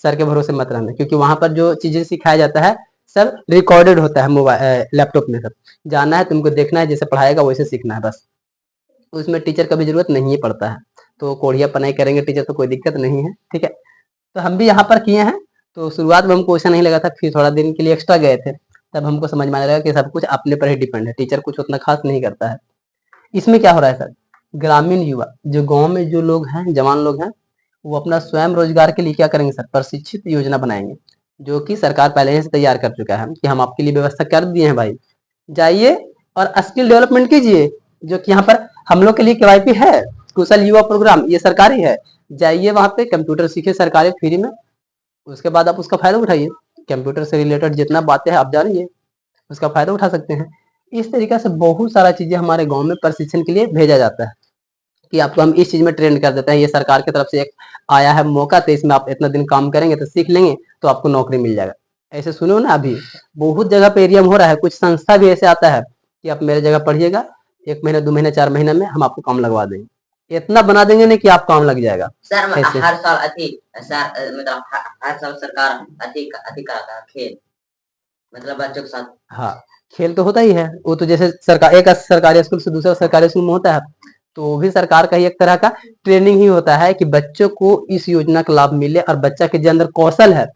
सर के भरोसे मत रहना, क्योंकि वहां पर जो चीजें सिखाया जाता है सब रिकॉर्डेड होता है मोबाइल लैपटॉप में। सब जाना है तुमको, देखना है, जैसे पढ़ाएगा वैसे सीखना है बस। उसमें टीचर का भी जरूरत नहीं पड़ता है, तो कोढ़िया पनाई करेंगे टीचर तो कोई दिक्कत नहीं है। ठीक है, तो हम भी यहाँ पर किए हैं। तो शुरुआत में हमको ऐसा नहीं लगा था, फिर थोड़ा दिन के लिए एक्स्ट्रा गए थे, तब हमको समझ में आने लगा कि सब कुछ अपने पर ही डिपेंड है, टीचर कुछ उतना खास नहीं करता है। इसमें क्या हो रहा है सर? ग्रामीण युवा जो गांव में जो लोग हैं, जवान लोग हैं, वो अपना स्वयं रोजगार के लिए क्या करेंगे सर? प्रशिक्षित योजना बनाएंगे, जो कि सरकार पहले से तैयार कर चुका है कि हम आपके लिए व्यवस्था कर दिए हैं भाई, जाइए और स्किल डेवलपमेंट कीजिए। जो कि यहाँ पर हम लोग के लिए केवाईपी है, कुशल युवा प्रोग्राम, ये सरकारी है। जाइए वहां पे कंप्यूटर सीखिए सरकारी फ्री में, उसके बाद आप उसका फायदा उठाइए। कंप्यूटर से रिलेटेड जितना बातें हैं आप जानिए, उसका फायदा उठा सकते हैं। इस तरीके से बहुत सारा चीजें हमारे गांव में प्रशिक्षण के लिए भेजा जाता है कि आपको हम इस चीज में ट्रेन कर देते हैं, ये सरकार की तरफ से एक आया है मौका, तो इसमें आप इतना दिन काम करेंगे तो सीख लेंगे तो आपको नौकरी मिल जाएगा। ऐसे सुनो ना, अभी बहुत जगह पे एरिया में हो रहा है। कुछ संस्था भी ऐसे आता है कि आप मेरे जगह पढ़िएगा, 1 महीने 2 महीने 4 महीने में हम आपको काम लगवा देंगे, इतना बना देंगे ना कि आप काम लग जाएगा। सर ऐसे हर साल मतलब हर साल सरकार अधिक कराता है खेल, मतलब बच्चों के साथ। हाँ, खेल तो होता ही है, वो तो जैसे सरकार एक सरकारी स्कूल से दूसरा सरकारी स्कूल में होता है, तो वो भी सरकार का ही एक तरह का ट्रेनिंग ही होता है कि बच्चों को इस योजना का लाभ मिले, और बच्चा के जो अंदर कौशल है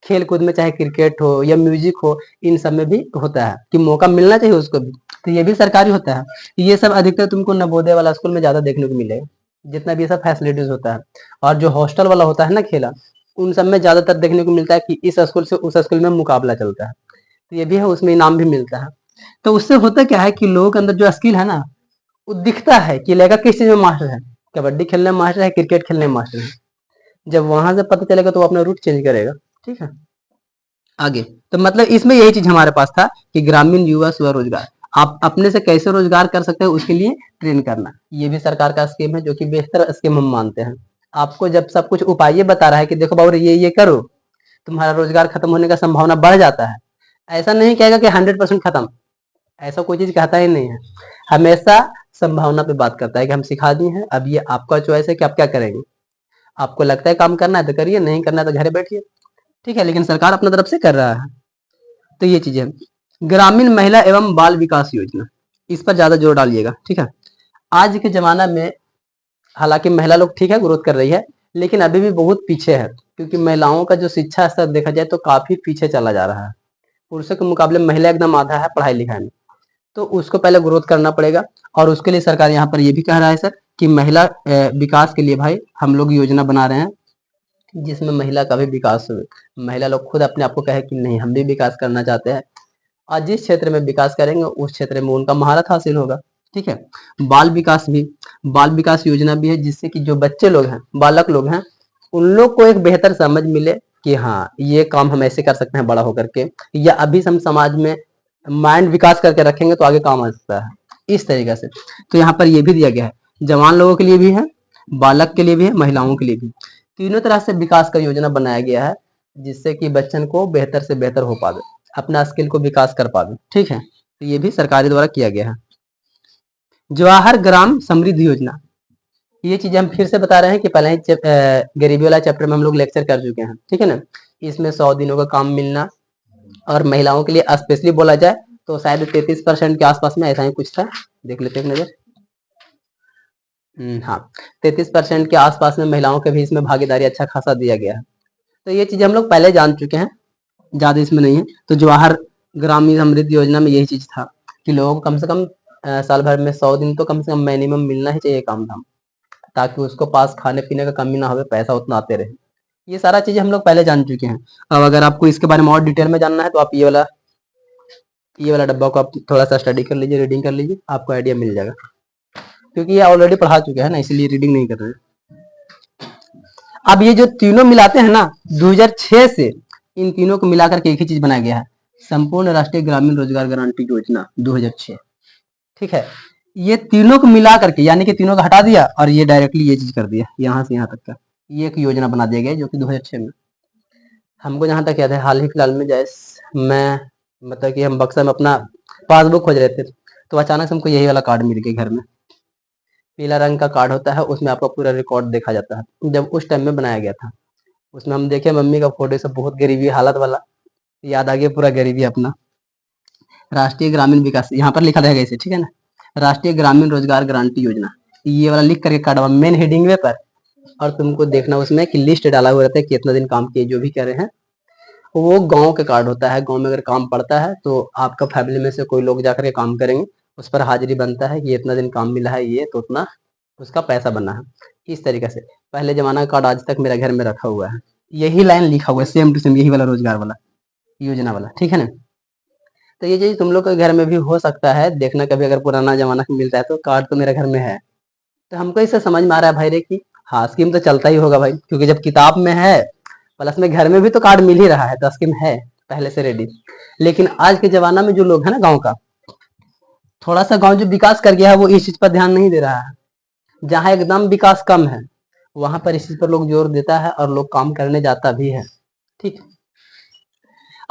खेल कूद में, चाहे क्रिकेट हो या म्यूजिक हो, इन सब में भी होता है कि मौका मिलना चाहिए उसको भी, तो ये भी सरकारी होता है। ये सब अधिकतर तुमको नवोदय वाला स्कूल में ज्यादा देखने को मिलेगा, जितना भी सब फैसिलिटीज होता है। और जो हॉस्टल वाला होता है ना खेला, उन सब में ज्यादातर देखने को मिलता है कि इस स्कूल से उस स्कूल में मुकाबला चलता है, तो ये भी है, उसमें इनाम भी मिलता है। तो उससे होता क्या है कि लोगों के अंदर जो स्किल है ना, वो दिखता है कि लड़का किस चीज में मास्टर है, कबड्डी खेलने में मास्टर है, क्रिकेट खेलने में मास्टर है। जब वहां से पता चलेगा तो वो अपना रूट चेंज करेगा। ठीक है, आगे तो मतलब इसमें यही चीज हमारे पास था कि ग्रामीण युवा स्वरोजगार, आप अपने से कैसे रोजगार कर सकते हैं उसके लिए ट्रेन करना। ये भी सरकार का स्कीम है, जो कि बेहतर स्कीम हम मानते हैं। आपको जब सब कुछ उपाय बता रहा है कि देखो बाबू ये करो, तुम्हारा रोजगार खत्म होने का संभावना बढ़ जाता है। ऐसा नहीं कहेगा कि 100% खत्म, ऐसा कोई चीज कहता ही नहीं है, हमेशा संभावना पे बात करता है कि हम सिखा दिए हैं, अब ये आपका चॉइस है कि आप क्या करेंगे। आपको लगता है काम करना है तो करिए, नहीं करना है तो घर बैठिए। ठीक है, लेकिन सरकार अपनी तरफ से कर रहा है। तो ये चीजें, ग्रामीण महिला एवं बाल विकास योजना, इस पर ज्यादा जोर डालिएगा। ठीक है, आज के जमाना में हालांकि महिला लोग ठीक है ग्रोथ कर रही है, लेकिन अभी भी बहुत पीछे है, क्योंकि महिलाओं का जो शिक्षा स्तर देखा जाए तो काफी पीछे चला जा रहा है। पुरुषों के मुकाबले महिला एकदम आधा है पढ़ाई लिखाई में, तो उसको पहले ग्रोथ करना पड़ेगा। और उसके लिए सरकार यहाँ पर ये भी कह रहा है सर कि महिला विकास के लिए भाई हम लोग योजना बना रहे हैं, जिसमें महिला का भी विकास हो। महिला लोग खुद अपने आप को कहे कि नहीं हम भी विकास करना चाहते हैं, और जिस क्षेत्र में विकास करेंगे उस क्षेत्र में उनका महारत हासिल होगा। ठीक है, बाल विकास भी, बाल विकास योजना भी है, जिससे कि जो बच्चे लोग हैं, बालक लोग हैं, उन लोग को एक बेहतर समझ मिले कि हाँ ये काम हम ऐसे कर सकते हैं बड़ा होकर के, या अभी हम समाज में माइंड विकास करके रखेंगे तो आगे काम आ सकता है, इस तरीके से। तो यहाँ पर ये भी दिया गया है, जवान लोगों के लिए भी है, बालक के लिए भी है, महिलाओं के लिए भी, तीनों तरह से विकास का योजना बनाया गया है, जिससे कि बच्चन को बेहतर से बेहतर हो पावे, अपना स्किल को विकास कर पावे। ठीक है, तो ये भी सरकारी द्वारा किया गया है। जवाहर ग्राम समृद्धि योजना, ये चीजें हम फिर से बता रहे हैं कि पहले ही गरीबी वाला चैप्टर में हम लोग लेक्चर कर चुके हैं, ठीक है ना। इसमें 100 दिनों का काम मिलना, और महिलाओं के लिए स्पेशली बोला जाए तो शायद 33% के आसपास में ऐसा ही कुछ था, देख लेते हैं एक नजर। हाँ, 33% के आसपास में महिलाओं के भी इसमें भागीदारी अच्छा खासा दिया गया है। तो ये चीजें हम लोग पहले जान चुके हैं, ज्यादा इसमें नहीं है। तो जवाहर ग्रामीण समृद्धि योजना में यही चीज था कि लोगों को कम से कम साल भर में 100 दिन तो कम से कम मिनिमम मिलना ही चाहिए काम धाम, ताकि उसको पास खाने पीने का कमी ना हो, पैसा उतना आते रहे। ये सारा चीजें हम लोग पहले जान चुके हैं। अब अगर आपको इसके बारे में और डिटेल में जानना है तो आप ये वाला डब्बा को आप थोड़ा सा स्टडी कर लीजिए, रीडिंग कर लीजिए, आपको आइडिया मिल जाएगा। क्योंकि ये ऑलरेडी पढ़ा चुके हैं ना, इसलिए रीडिंग नहीं कर रहे हैं। अब ये जो तीनों मिलाते हैं ना, 2006 से इन तीनों को मिलाकर के एक ही चीज बनाया गया है, संपूर्ण राष्ट्रीय ग्रामीण रोजगार गारंटी योजना 2006। ठीक है, ये तीनों को मिला करके, यानी कि तीनों को हटा दिया और ये डायरेक्टली ये चीज कर दिया, यहाँ से यहाँ तक का ये एक योजना बना दिया गया जो कि 2006 में। हमको जहां तक याद है, हाल ही फिलहाल में जैसे मैं मतलब कि हम बक्सा में अपना पासबुक खोज रहे थे, तो अचानक से हमको यही वाला कार्ड मिल गया घर में। पीला रंग का कार्ड होता है, उसमें आपका पूरा रिकॉर्ड देखा जाता है। जब उस टाइम में बनाया गया था, उसमें हम देखे मम्मी का फोटो, सब बहुत गरीबी हालत वाला, याद आ गया पूरा गरीबी अपना। राष्ट्रीय ग्रामीण विकास यहाँ पर लिखा रहेगा इसे, ठीक है ना, राष्ट्रीय ग्रामीण रोजगार गारंटी योजना, ये वाला लिख करके कार्ड मेन हेडिंग में पर, और तुमको देखना उसमें कि लिस्ट डाला हुआ रहता है कितना दिन काम किए, जो भी कह रहे हैं। वो गांव का कार्ड होता है, गांव में अगर काम पड़ता है तो आपका फैमिली में से कोई लोग जाकर के काम करेंगे, उस पर हाजिरी बनता है कि इतना दिन काम मिला है, ये तो उतना उसका पैसा बना है। इस तरीके से पहले जमाना का कार्ड आज तक मेरा घर में रखा हुआ है, यही लाइन लिखा हुआ है सेम टू सेम, यही वाला रोजगार वाला योजना वाला, ठीक है ना। तो ये चीज तुम लोग के घर में भी हो सकता है, देखना कभी अगर पुराना जमाना का मिलता है तो। कार्ड तो मेरे घर में है, तो हमको इससे समझ में आ रहा है भाई रे कि हाँ स्कीम तो चलता ही होगा भाई, क्योंकि जब किताब में है प्लस में घर में भी तो कार्ड मिल ही रहा है, तो स्कीम है पहले से रेडी। लेकिन आज के जमाना में जो लोग है ना गाँव का, थोड़ा सा गाँव जो विकास कर गया है वो इस चीज पर ध्यान नहीं दे रहा है। जहाँ एकदम विकास कम है वहां पर इस चीज पर लोग जोर देता है और लोग काम करने जाता भी है, ठीक।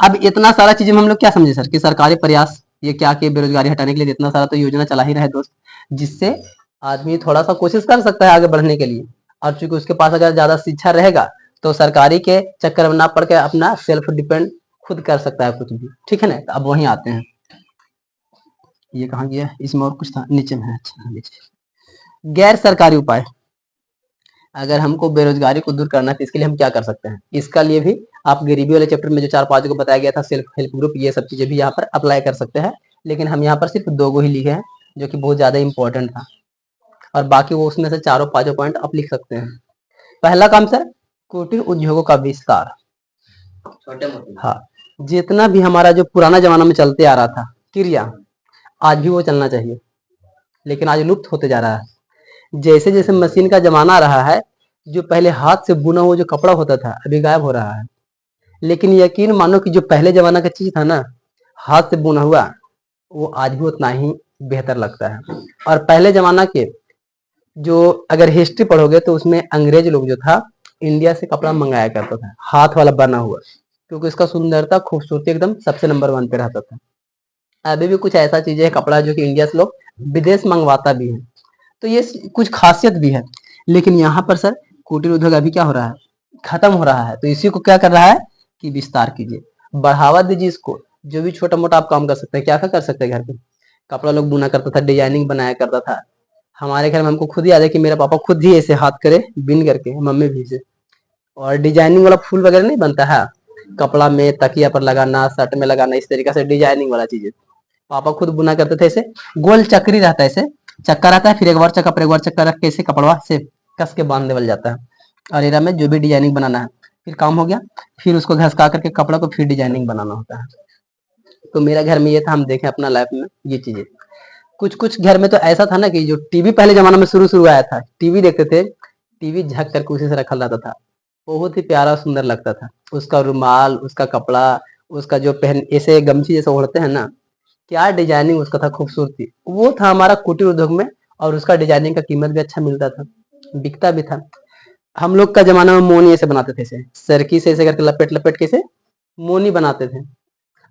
अब इतना सारा चीजें में हम लोग क्या समझे सर कि सरकारी प्रयास ये क्या कि बेरोजगारी हटाने के लिए इतना सारा तो योजना चला ही रहा है दोस्त, जिससे आदमी थोड़ा सा कोशिश कर सकता है आगे बढ़ने के लिए। और चूंकि उसके पास अगर ज्यादा शिक्षा रहेगा तो सरकारी के चक्कर में ना पड़ के अपना सेल्फ डिपेंड खुद कर सकता है कुछ भी, ठीक है ना। तो अब वहीं आते हैं, ये कहाँ गया, इसमें और कुछ था नीचे में है, अच्छा नीचे। गैर सरकारी उपाय, अगर हमको बेरोजगारी को दूर करना है तो इसके लिए हम क्या कर सकते हैं। इसका लिए भी आप गरीबी वाले चैप्टर में जो 4-5 को बताया गया था, सेल्फ हेल्प ग्रुप, ये सब चीजें भी यहाँ पर अप्लाई कर सकते हैं। लेकिन हम यहाँ पर सिर्फ 2 को ही लिखे हैं जो कि बहुत ज्यादा इंपॉर्टेंट था, और बाकी वो उसमें से 4-5 पॉइंट आप लिख सकते हैं। पहला काम सर, कुटीर उद्योगों का विस्तार। छोटे मोटे, हाँ, जितना भी हमारा जो पुराना जमाना में चलते आ रहा था क्रिया, आज भी वो चलना चाहिए, लेकिन आज लुप्त होते जा रहा है। जैसे जैसे मशीन का जमाना आ रहा है, जो पहले हाथ से बुना हुआ जो कपड़ा होता था अभी गायब हो रहा है। लेकिन यकीन मानो कि जो पहले जमाना का चीज था ना, हाथ से बुना हुआ, वो आज भी उतना ही बेहतर लगता है। और पहले जमाना के जो अगर हिस्ट्री पढ़ोगे तो उसमें अंग्रेज लोग जो था इंडिया से कपड़ा मंगाया करता था, हाथ वाला बना हुआ, क्योंकि इसका सुंदरता खूबसूरती एकदम सबसे नंबर 1 पे रहता था। अभी भी कुछ ऐसा चीज है कपड़ा जो कि इंडिया से लोग विदेश मंगवाता भी है, तो ये कुछ खासियत भी है। लेकिन यहाँ पर सर कुटीर उद्योग अभी क्या हो रहा है, खत्म हो रहा है। तो इसी को क्या कर रहा है कि विस्तार कीजिए, बढ़ावा दीजिए इसको। जो भी छोटा मोटा आप काम कर सकते हैं, क्या क्या कर सकते हैं घर पे, कपड़ा लोग बुना करता था, डिजाइनिंग बनाया करता था। हमारे घर में हमको खुद याद है कि मेरा पापा खुद ही ऐसे हाथ करे बिन करके, मम्मी भी से। और डिजाइनिंग वाला फूल वगैरह नहीं बनता है, कपड़ा में तकिया पर लगाना, शर्ट में लगाना, इस तरीके से डिजाइनिंग वाला चीजें पापा खुद बुना करते थे। ऐसे गोल चक्री रहता है, ऐसे चक्का रहता है, फिर एक बार चक्का पर एक बार चक्का रख के ऐसे कपड़वा से कस के बांध देवल जाता है। और एरा में जो भी डिजाइनिंग बनाना है, फिर काम हो गया, फिर उसको घसका करके कपड़ा को फिर डिजाइनिंग बनाना होता है। तो मेरा घर में ये था, हम देखें अपना लाइफ में ये चीजें। कुछ कुछ घर में तो ऐसा था ना कि जो टीवी पहले जमाना में शुरू आया था, टीवी देखते थे, टीवी झक करके उसी से रखा रहता था, बहुत ही प्यारा सुंदर लगता था। उसका रुमाल, उसका कपड़ा, उसका जो पहन ऐसे गमछी जैसे ओढ़ते हैं ना, क्या डिजाइनिंग उसका था, खूबसूरती, वो था हमारा कुटीर उद्योग में। और उसका डिजाइनिंग का कीमत भी अच्छा मिलता था, बिकता भी था। हम लोग का जमाना में मोनी ऐसे बनाते थे, ऐसे सरकी से ऐसे करके लपेट लपेट के ऐसे मोनी बनाते थे।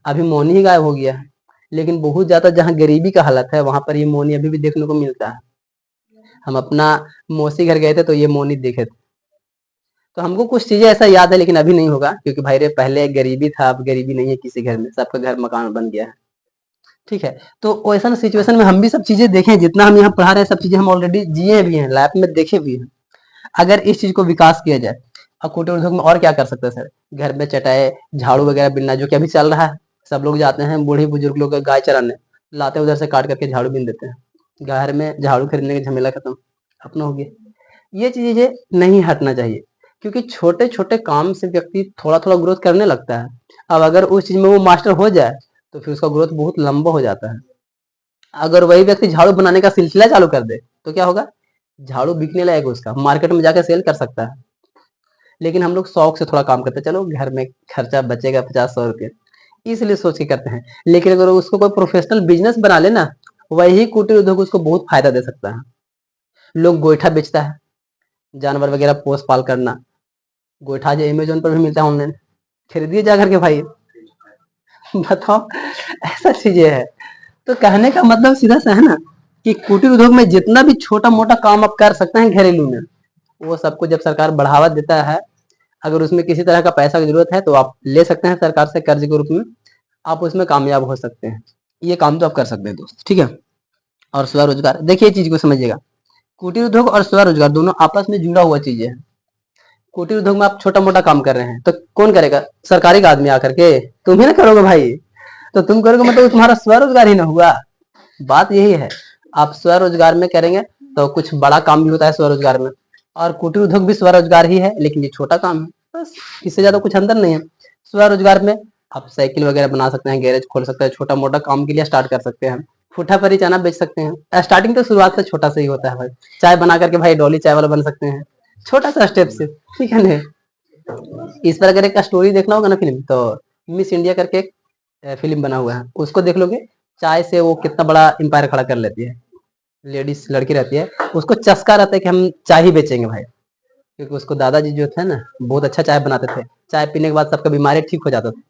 अभी मोनी ही गायब हो गया है। लेकिन बहुत ज्यादा जहाँ गरीबी का हालत है वहां पर ये मोनी अभी भी देखने को मिलता है। हम अपना मौसी घर गए थे तो ये मोनी देखे थे। तो हमको कुछ चीजें ऐसा याद है, लेकिन अभी नहीं होगा क्योंकि भाई रे पहले गरीबी था, अब गरीबी नहीं है किसी घर में, सबका घर मकान बन गया है। ठीक है, तो वैसा सिचुएशन में हम भी सब चीजें देखें, जितना हम यहाँ पढ़ा रहे हैं सब चीजें हम ऑलरेडी जिए भी हैं, लाइफ में देखे भी हैं। अगर इस चीज को विकास किया जाए, अब कुटीर उद्योग में और क्या कर सकते हैं सर? घर में चटाई झाड़ू वगैरह बिनना, जो कि अभी चल रहा है। सब लोग जाते हैं, बूढ़े बुजुर्ग लोग गाय चराने, लाते उधर से काट करके झाड़ू बिन देते हैं। घर में झाड़ू खरीदने का झमेला खत्म, अपना हो गया। ये चीजें नहीं हटना चाहिए, क्योंकि छोटे छोटे काम से व्यक्ति थोड़ा थोड़ा ग्रोथ करने लगता है। अब अगर उस चीज में वो मास्टर हो जाए तो फिर उसका ग्रोथ बहुत लंबा हो जाता है। अगर वही व्यक्ति झाड़ू बनाने का सिलसिला चालू कर दे तो क्या होगा? झाड़ू बिकने लगेगा, उसका मार्केट में जाकर सेल कर सकता है। लेकिन हम लोग शौक से थोड़ा काम करते हैं, चलो घर में खर्चा बचेगा 50-100 रुपये, इसलिए सोच के करते हैं। लेकिन अगर उसको कोई प्रोफेशनल बिजनेस बना लेना, वही कुटीर उद्योग उसको बहुत फायदा दे सकता है। लोग गोईठा बेचता है, जानवर वगैरह पोस पाल करना, गोईठा जो अमेजोन पर भी मिलता है ऑनलाइन, खरीदिए जा करके भाई। बताओ, ऐसा चीजें है। तो कहने का मतलब सीधा सा है ना कि कुटीर उद्योग में जितना भी छोटा मोटा काम आप कर सकते हैं घरेलू में, वो सबको जब सरकार बढ़ावा देता है, अगर उसमें किसी तरह का पैसा की जरूरत है तो आप ले सकते हैं सरकार से कर्ज के रूप में, आप उसमें कामयाब हो सकते हैं। ये काम तो आप कर सकते हैं दोस्त, ठीक है। और स्वरोजगार, देखिए चीज को समझिएगा, कुटीर उद्योग और स्वरोजगार दोनों आपस में जुड़ा हुआ चीजें है। कुटीर उद्योग में आप छोटा मोटा काम कर रहे हैं तो कौन करेगा? सरकारी का आदमी आकर के, तुम ही ना करोगे भाई। तो तुम करोगे मतलब तुम्हारा स्वरोजगार ही ना हुआ। बात यही है, आप स्वरोजगार में करेंगे तो कुछ बड़ा काम भी होता है स्वरोजगार में, और कुटीर उद्योग भी स्वरोजगार ही है, लेकिन ये छोटा काम है, बस इससे ज्यादा कुछ अंतर नहीं है। स्वरोजगार में आप साइकिल वगैरह बना सकते हैं, गैरेज खोल सकते हैं, छोटा मोटा काम के लिए स्टार्ट कर सकते हैं, फूटा परी चना बेच सकते हैं। स्टार्टिंग तो शुरुआत से छोटा सा ही होता है भाई, चाय बना करके भाई डॉली चाय वाला बन सकते हैं, छोटा सा स्टेप से, ठीक है ना। इस पर अगर एक स्टोरी देखना होगा ना फिल्म, तो मिस इंडिया करके एक फिल्म बना हुआ है, उसको देख लोगे। चाय से वो कितना बड़ा एम्पायर खड़ा कर लेती है, लेडीज लड़की रहती है, उसको चस्का रहता है कि हम चाय ही बेचेंगे भाई, क्योंकि उसको दादाजी जो थे ना बहुत अच्छा चाय बनाते थे, चाय पीने के बाद सबका बीमारी ठीक हो जाता था,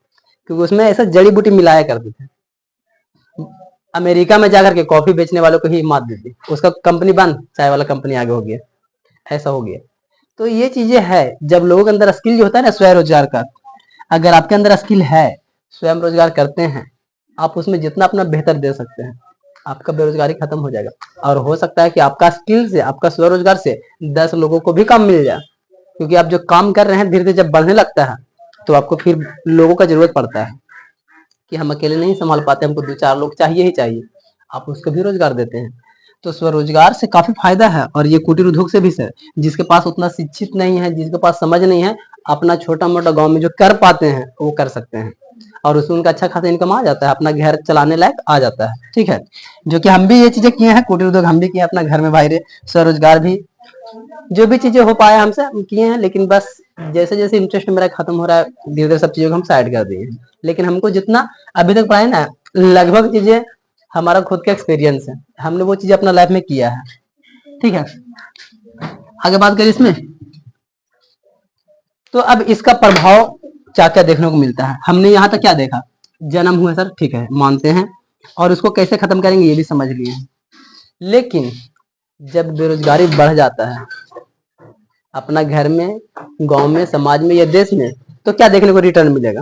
क्योंकि उसमें ऐसा जड़ी बूटी मिलाया करते थे। अमेरिका में जाकर के कॉफी बेचने वालों को ही मात देती, उसका कंपनी बंद, चाय वाला कंपनी आगे हो गया, ऐसा हो गया। तो ये चीजें है, जब लोगों के अंदर स्किल जो होता है ना स्वरोजगार का, अगर आपके अंदर स्किल है, स्वयं रोजगार करते हैं आप, उसमें जितना अपना बेहतर दे सकते हैं, आपका बेरोजगारी खत्म हो जाएगा। और हो सकता है कि आपका स्किल से, आपका स्वरोजगार से 10 लोगों को भी काम मिल जाए, क्योंकि आप जो काम कर रहे हैं धीरे धीरे जब बढ़ने लगता है तो आपको फिर लोगों का जरूरत पड़ता है कि हम अकेले नहीं संभाल पाते, हमको 2-4 लोग चाहिए ही चाहिए, आप उसको भी रोजगार देते हैं। तो स्वरोजगार से काफी फायदा है, और ये कुटीर उद्योग से भी सर, जिसके पास उतना शिक्षित नहीं है, जिसके पास समझ नहीं है, अपना छोटा मोटा गांव में जो कर पाते हैं वो कर सकते हैं, और उसमें उनका अच्छा खासा इनकम आ जाता है, अपना घर चलाने लायक आ जाता है, ठीक है। जो कि हम भी ये चीजें किए हैं, कुटीर उद्योग हम भी किए अपना घर में भाई रे, स्वरोजगार भी, जो भी चीजें हो पाया हमसे हम किए हैं। लेकिन बस जैसे जैसे इंटरेस्ट मेरा खत्म हो रहा है, धीरे धीरे सब चीजों को हम साइड कर दिए हैं। लेकिन हमको जितना अभी तक पढ़ा है ना, लगभग चीजें हमारा खुद का एक्सपीरियंस है, हमने वो चीजें अपना लाइफ में किया है, ठीक है। आगे बात करें इसमें, तो अब इसका प्रभाव क्या क्या देखने को मिलता है। हमने यहाँ तक क्या देखा, जन्म हुआ सर, ठीक है मानते हैं, और उसको कैसे खत्म करेंगे ये भी समझ लिए हैं। लेकिन जब बेरोजगारी बढ़ जाता है अपना घर में, गांव में, समाज में या देश में, तो क्या देखने को रिटर्न मिलेगा?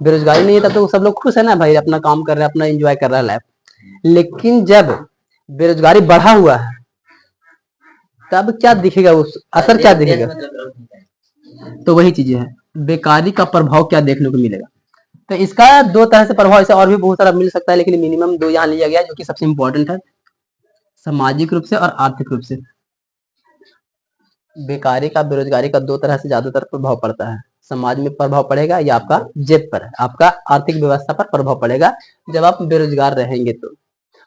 बेरोजगारी नहीं है तब तो सब लोग खुश है ना भाई, अपना काम कर रहे हैं, अपना एंजॉय कर रहा है लाइफ। लेकिन जब बेरोजगारी बढ़ा हुआ है तब क्या दिखेगा, उस असर क्या दिखेगा? तो वही चीजें है, बेकारी का प्रभाव क्या देखने को मिलेगा। तो इसका 2 तरह से प्रभाव, ऐसे और भी बहुत सारा मिल सकता है, लेकिन मिनिमम 2 यहाँ लिया गया जो कि सबसे इंपॉर्टेंट है, सामाजिक रूप से और आर्थिक रूप से। बेकारी का, बेरोजगारी का 2 तरह से ज्यादातर प्रभाव पड़ता है। समाज में प्रभाव पड़ेगा या आपका जेब पर, आपका आर्थिक व्यवस्था पर प्रभाव पड़ेगा जब आप बेरोजगार रहेंगे तो।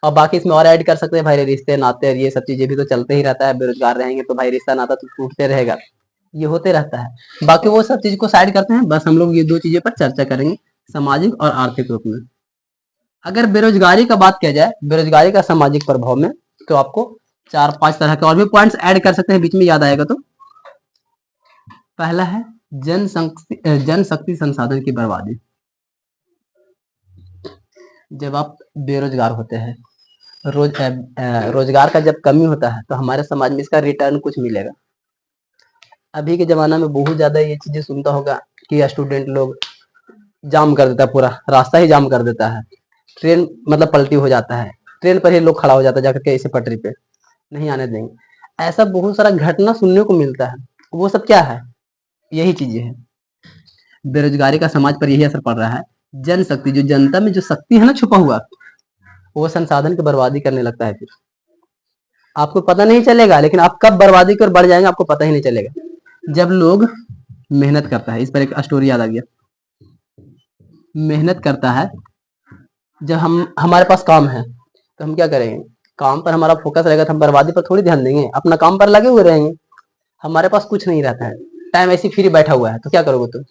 और बाकी इसमें और ऐड कर सकते हैं भाई, रिश्ते नाते ये सब चीजें भी तो चलते ही रहता है, बेरोजगार रहेंगे तो भाई रिश्ता नाता तो टूटते रहेगा, ये होते रहता है। बाकी वो सब चीज को साइड करते हैं, बस हम लोग ये 2 चीजें पर चर्चा करेंगे, सामाजिक और आर्थिक रूप में। अगर बेरोजगारी का बात किया जाए, बेरोजगारी का सामाजिक प्रभाव में, तो आपको 4-5 तरह के और भी पॉइंट्स ऐड कर सकते हैं, बीच में याद आएगा तो। पहला है जनशक्ति संसाधन की बर्बादी। जब आप बेरोजगार होते हैं रोजगार का जब कमी होता है तो हमारे समाज में इसका रिटर्न कुछ मिलेगा। अभी के ज़माना में बहुत ज़्यादा ये चीज़ें सुनता होगा कि स्टूडेंट लोग जाम कर देता है, पूरा रास्ता ही जाम कर देता है, ट्रेन मतलब पलटी हो जाता है, ट्रेन पर ही लोग खड़ा हो जाता है जाकर के इसे पटरी पे, नहीं आने देंगे। ऐसा बहुत सारा घटना सुनने को मिलता है। वो सब क्या है? यही चीज़ें हैं। बेरोजगारी का समाज पर यही असर पड़ रहा है। जनशक्ति, जो जनता में जो शक्ति है ना छुपा हुआ, वो संसाधन की बर्बादी करने लगता है। फिर आपको पता नहीं चलेगा, लेकिन आप कब बर्बादी की ओर बढ़ जाएंगे आपको पता ही नहीं चलेगा। जब लोग मेहनत करता है, इस पर एक स्टोरी याद आ गया। मेहनत करता है, जब हमारे पास काम है तो हम क्या करेंगे? काम पर हमारा फोकस रहेगा तो हम बर्बादी पर थोड़ी ध्यान देंगे, अपना काम पर लगे हुए रहेंगे। हमारे पास कुछ नहीं रहता है, टाइम ऐसे फ्री बैठा हुआ है, तो क्या करोगे तुम?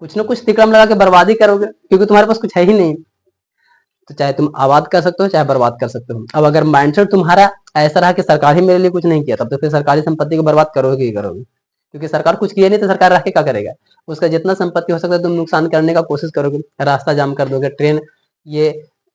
कुछ ना कुछ तिकड़म लगा के बर्बादी करोगे, क्योंकि तुम्हारे पास कुछ है ही नहीं। तो चाहे तुम आबाद कर सकते हो चाहे बर्बाद कर सकते हो। अब अगर माइंडसेट तुम्हारा ऐसा रहा कि सरकार ही मेरे लिए कुछ नहीं किया, तब तो फिर सरकारी संपत्ति को बर्बाद करोगे ही करोगे, क्योंकि सरकार कुछ किया नहीं तो सरकार रह के क्या करेगा? उसका जितना संपत्ति हो सकता है तुम नुकसान करने का कोशिश करोगे, रास्ता जाम कर दोगे, ट्रेन ये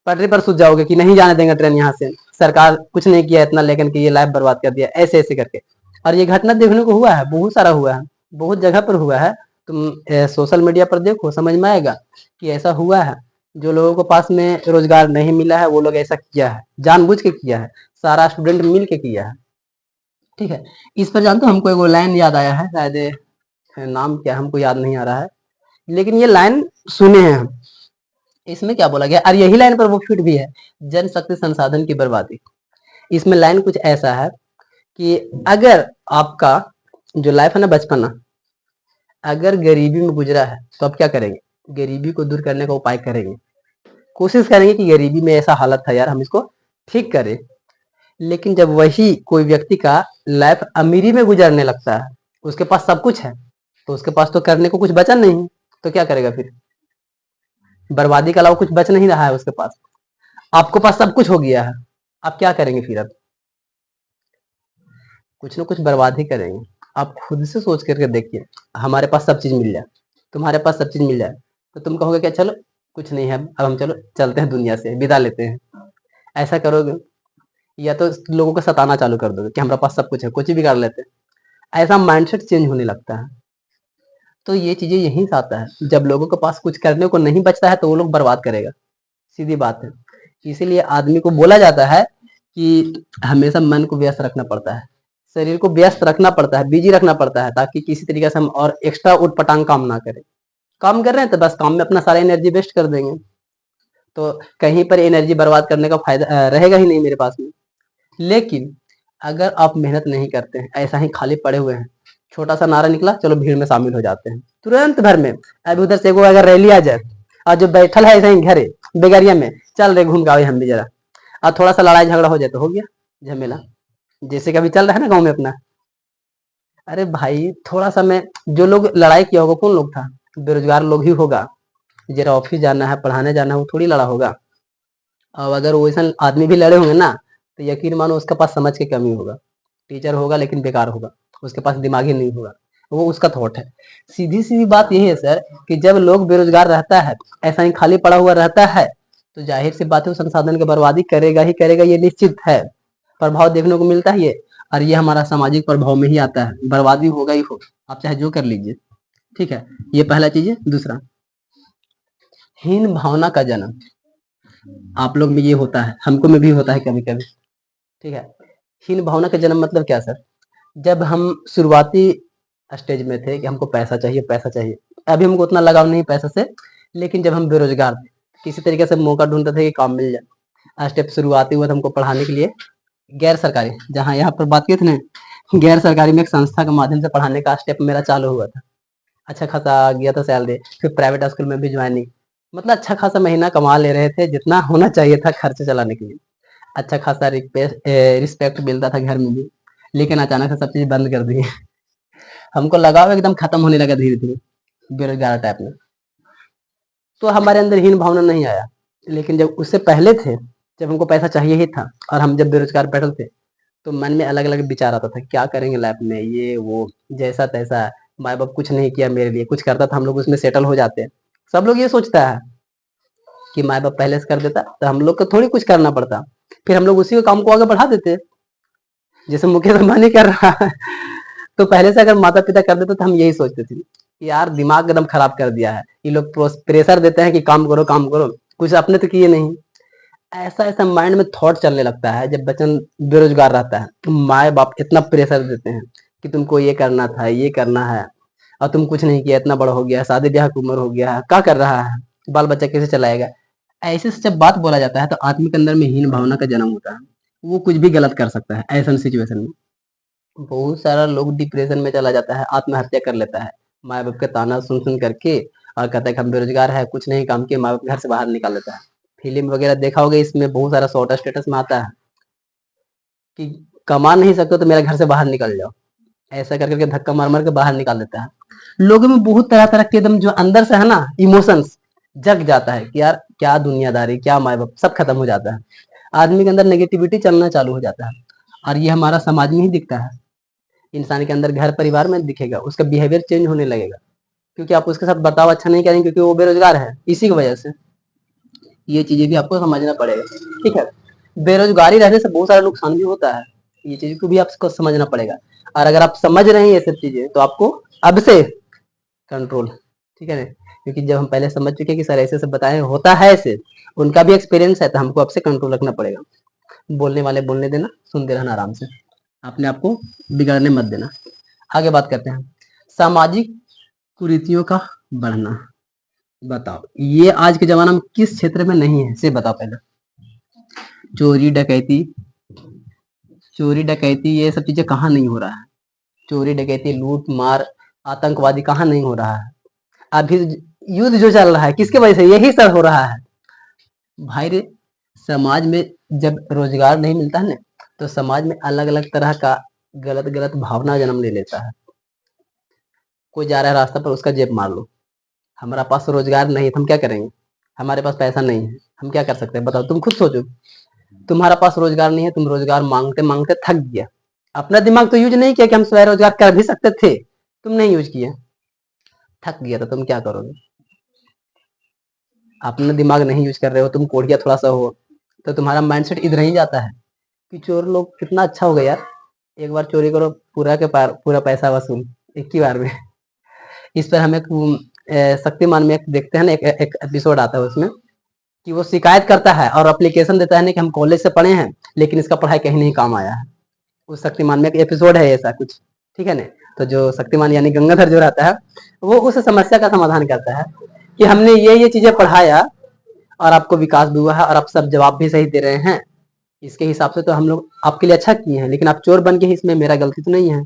पटरी पर सूझ जाओगे कि नहीं जाने देंगे ट्रेन यहाँ से, सरकार कुछ नहीं किया इतना, लेकिन कि ये लाइफ बर्बाद कर दिया, ऐसे ऐसे करके। और ये घटना देखने को हुआ है, बहुत सारा हुआ है, बहुत जगह पर हुआ है। तुम सोशल मीडिया पर देखो, समझ में आएगा कि ऐसा हुआ है। जो लोगों को पास में रोजगार नहीं मिला है वो लोग ऐसा किया है, जानबूझ के किया है, सारा स्टूडेंट मिल के किया है। ठीक है, इस पर जानते हो हमको एक लाइन याद आया है, शायद नाम क्या हमको याद नहीं आ रहा है, लेकिन ये लाइन सुने हैं हम। इसमें क्या बोला गया, और यही लाइन पर वो फिट भी है, जनशक्ति संसाधन की बर्बादी। इसमें लाइन कुछ ऐसा है कि अगर आपका जो लाइफ है ना, बचपना अगर गरीबी में गुजरा है तो आप क्या करेंगे? गरीबी को दूर करने का उपाय करेंगे, कोशिश करेंगे कि गरीबी में ऐसा हालत था यार, हम इसको ठीक करें। लेकिन जब वही कोई व्यक्ति का लाइफ अमीरी में गुजरने लगता है, उसके पास सब कुछ है, तो उसके पास तो करने को कुछ बचा नहीं, तो क्या करेगा फिर? बर्बादी के अलावा कुछ बच नहीं रहा है उसके पास। आपके पास सब कुछ हो गया है, आप क्या करेंगे फिर? अब कुछ ना कुछ बर्बाद ही करेंगे। आप खुद से सोच करके देखिए, हमारे पास सब चीज मिल जाए, तुम्हारे पास सब चीज मिल जाए, तो तुम कहोगे क्या चलो कुछ नहीं है, अब हम चलो चलते हैं, दुनिया से विदा लेते हैं, ऐसा करोगे? या तो लोगों को सताना चालू कर दोगे कि हमारे पास सब कुछ है, कुछ भी कर लेते हैं। ऐसा माइंडसेट चेंज होने लगता है। तो ये चीजें यहीं से आता है, जब लोगों के पास कुछ करने को नहीं बचता है तो वो लोग बर्बाद करेगा, सीधी बात है। इसीलिए आदमी को बोला जाता है कि हमेशा मन को व्यस्त रखना पड़ता है, शरीर को व्यस्त रखना पड़ता है, बिजी रखना पड़ता है, ताकि किसी तरीके से हम और एक्स्ट्रा उटपटांग काम ना करें। काम कर रहे हैं तो बस काम में अपना सारा एनर्जी वेस्ट कर देंगे, तो कहीं पर एनर्जी बर्बाद करने का फायदा रहेगा ही नहीं मेरे पास में। लेकिन अगर आप मेहनत नहीं करते हैं, ऐसा ही खाली पड़े हुए हैं, छोटा सा नारा निकला चलो भीड़ में शामिल हो जाते हैं तुरंत भर में। अभी उधर से अगर रैली आ जाए और जो बैठल है ऐसा ही घरे बेगरिया में, चल रहे घूम के हम भी जरा, और थोड़ा सा लड़ाई झगड़ा हो जाए तो हो गया झमेला, जैसे कभी चल रहा है ना गाँव में अपना। अरे भाई थोड़ा सा में जो लोग लड़ाई किया होगा कौन लोग था? बेरोजगार लोग ही होगा। जरा ऑफिस जाना है, पढ़ाने जाना है, वो थोड़ी लड़ा होगा। और अगर वैसा आदमी भी लड़े होंगे ना, तो यकीन मानो उसके पास समझ की कमी होगा। टीचर होगा लेकिन बेकार होगा, उसके पास दिमाग ही नहीं होगा, वो उसका थॉट है। सीधी सीधी बात यही है सर, कि जब लोग बेरोजगार रहता है, ऐसा ही खाली पड़ा हुआ रहता है, तो जाहिर सी बात है वो संसाधन की बर्बादी करेगा ही करेगा, ये निश्चित है। प्रभाव देखने को मिलता है ये, और ये हमारा सामाजिक प्रभाव में ही आता है, बर्बादी होगा ही होगा, आप चाहे जो कर लीजिए। ठीक है, ये पहला चीज है। दूसरा, हीन भावना का जन्म। आप लोग में ये होता है, हमको में भी होता है कभी कभी। ठीक है, हीन भावना का जन्म मतलब क्या सर? जब हम शुरुआती स्टेज में थे कि हमको पैसा चाहिए पैसा चाहिए, अभी हमको उतना लगाव नहीं पैसा से, लेकिन जब हम बेरोजगार थे, किसी तरीके से मौका ढूंढते थे कि काम मिल जाए। स्टेप शुरुआती हुआ था हमको पढ़ाने के लिए, गैर सरकारी, जहाँ यहाँ पर बात की थी ना, गैर सरकारी में एक संस्था के माध्यम से पढ़ाने का स्टेप मेरा चालू हुआ था। अच्छा खासा आ गया था सैलरी, फिर प्राइवेट स्कूल में भी ज्वाइनिंग, मतलब अच्छा खासा महीना कमा ले रहे थे, जितना होना चाहिए था खर्चे चलाने के लिए। अच्छा खासा रिस्पेक्ट मिलता था घर में भी, लेकिन अचानक से सब चीज बंद कर दी। हमको लगाव एकदम खत्म होने लगा धीरे धीरे, बेरोजगार टाइप में। तो हमारे अंदर हीन भावना नहीं आया, लेकिन जब उससे पहले थे, जब हमको पैसा चाहिए ही था और हम जब बेरोजगार बैठे थे, तो मन में अलग अलग विचार आता था, क्या करेंगे लाइफ में, ये वो जैसा तैसा, माँ बाप कुछ नहीं किया मेरे लिए, कुछ करता था हम लोग उसमें सेटल हो जाते हैं। सब लोग ये सोचता है कि माँ बाप पहले से कर देता तो हम लोग को थोड़ी कुछ करना पड़ता। फिर हम लोग उसी काम को आगे बढ़ा देते, जैसे मुकेश अंबानी कर रहा है। तो पहले से अगर माता पिता कर देते तो हम यही सोचते थे कि यार दिमाग एकदम खराब कर दिया है, ये लोग प्रेशर देते हैं कि काम करो काम करो, कुछ अपने तो किए नहीं। ऐसा ऐसा माइंड में थॉट चलने लगता है जब बच्चा बेरोजगार रहता है, तो माए बाप इतना प्रेशर देते हैं कि तुमको ये करना था, ये करना है, और तुम कुछ नहीं किया, इतना बड़ा हो गया, शादी ब्याह की उम्र हो गया है, क्या कर रहा है, बाल बच्चा कैसे चलाएगा। ऐसे से जब बात बोला जाता है तो आदमी के अंदर में हीन भावना का जन्म होता है, वो कुछ भी गलत कर सकता है ऐसा सिचुएशन में। बहुत सारा लोग डिप्रेशन में चला जाता है, आत्महत्या कर लेता है, माँ बाप का ताना सुन सुन करके, और कहता है कि हम बेरोजगार है, कुछ नहीं काम किए, माँ बाप घर से बाहर निकाल देता है। फिल्म वगैरह देखा होगा, इसमें बहुत सारा शॉर्ट स्टेटस में आता है कि कमा नहीं सकते तो मेरा घर से बाहर निकल जाओ, ऐसा कर करके धक्का मार मार के बाहर निकाल देता है। लोगों में बहुत तरह तरह के एकदम जो अंदर से है ना इमोशंस जग जाता है कि यार क्या दुनियादारी, क्या माँ बाप, सब खत्म हो जाता है। आदमी के अंदर नेगेटिविटी चलना चालू हो जाता है, और ये हमारा समाज में ही दिखता है। इंसान के अंदर घर परिवार में दिखेगा, उसका बिहेवियर चेंज होने लगेगा, क्योंकि आप उसके साथ बर्ताव अच्छा नहीं करेंगे, क्योंकि वो बेरोजगार है, इसी की वजह से। ये चीजें भी आपको समझना पड़ेगा, ठीक है। बेरोजगारी रहने से बहुत सारा नुकसान भी होता है, ये चीज को भी आपको समझना पड़ेगा। और अगर आप समझ रहे हैं ये सब चीजें तो आपको अब से कंट्रोल, ठीक है ना, क्योंकि जब हम पहले समझ चुके कि सर ऐसे से बताए होता है ऐसे, उनका भी एक्सपीरियंस है, तो हमको अब से कंट्रोल रखना पड़ेगा। बोलने वाले बोलने देना, सुनते रहना आराम से, अपने आप को बिगड़ने मत देना। आगे बात करते हैं, सामाजिक कुरीतियों का बढ़ना। बताओ ये आज के जमाना में किस क्षेत्र में नहीं है, से बताओ पहले। चोरी डकैती, चोरी डकैती ये सब चीजें कहाँ नहीं हो रहा है, चोरी डकैती लूट मार आतंकवादी कहाँ नहीं हो रहा है। अभी युद्ध जो चल रहा है किसके वजह से, यही सब हो रहा है भाई रे। समाज में जब रोजगार नहीं मिलता है ना, तो समाज में अलग अलग तरह का गलत गलत भावना जन्म ले लेता है। कोई जा रहा है रास्ता पर, उसका जेब मार लो। हमारा पास रोजगार नहीं है तो हम क्या करेंगे, हमारे पास पैसा नहीं है, हम क्या कर सकते हैं बताओ, तुम खुद सोचो। तुम्हारा पास रोजगार नहीं है, तुम रोजगार मांगते मांगते थक गया, अपना दिमाग तो यूज नहीं किया कि हम स्वयं रोजगार कर भी सकते थे, तुम नहीं यूज किए, थक गया तो तुम क्या करोगे। अपना दिमाग नहीं यूज कर रहे हो, तुम कोढ़िया थोड़ा सा हो, तो तुम्हारा माइंडसेट इधर ही जाता है कि चोर लोग कितना अच्छा हो गया यार, एक बार चोरी करो, पूरा के पूरा पैसा वसूल एक ही बार में। इस पर हम एक शक्तिमान में एक देखते हैं ना, एक एपिसोड आता है उसमें कि वो शिकायत करता है और एप्लीकेशन देता है ना कि हम कॉलेज से पढ़े हैं लेकिन इसका पढ़ाई कहीं नहीं काम आया है। उस शक्तिमान में एक एपिसोड है ऐसा कुछ, ठीक है ना। तो जो शक्तिमान यानी गंगाधर जो रहता है, वो उस समस्या का समाधान करता है कि हमने ये चीजें पढ़ाया और आपको विकास भी हुआ है और आप सब जवाब भी सही दे रहे हैं, इसके हिसाब से तो हम लोग आपके लिए अच्छा किए हैं, लेकिन आप चोर बन के ही इसमें मेरा गलती तो नहीं है।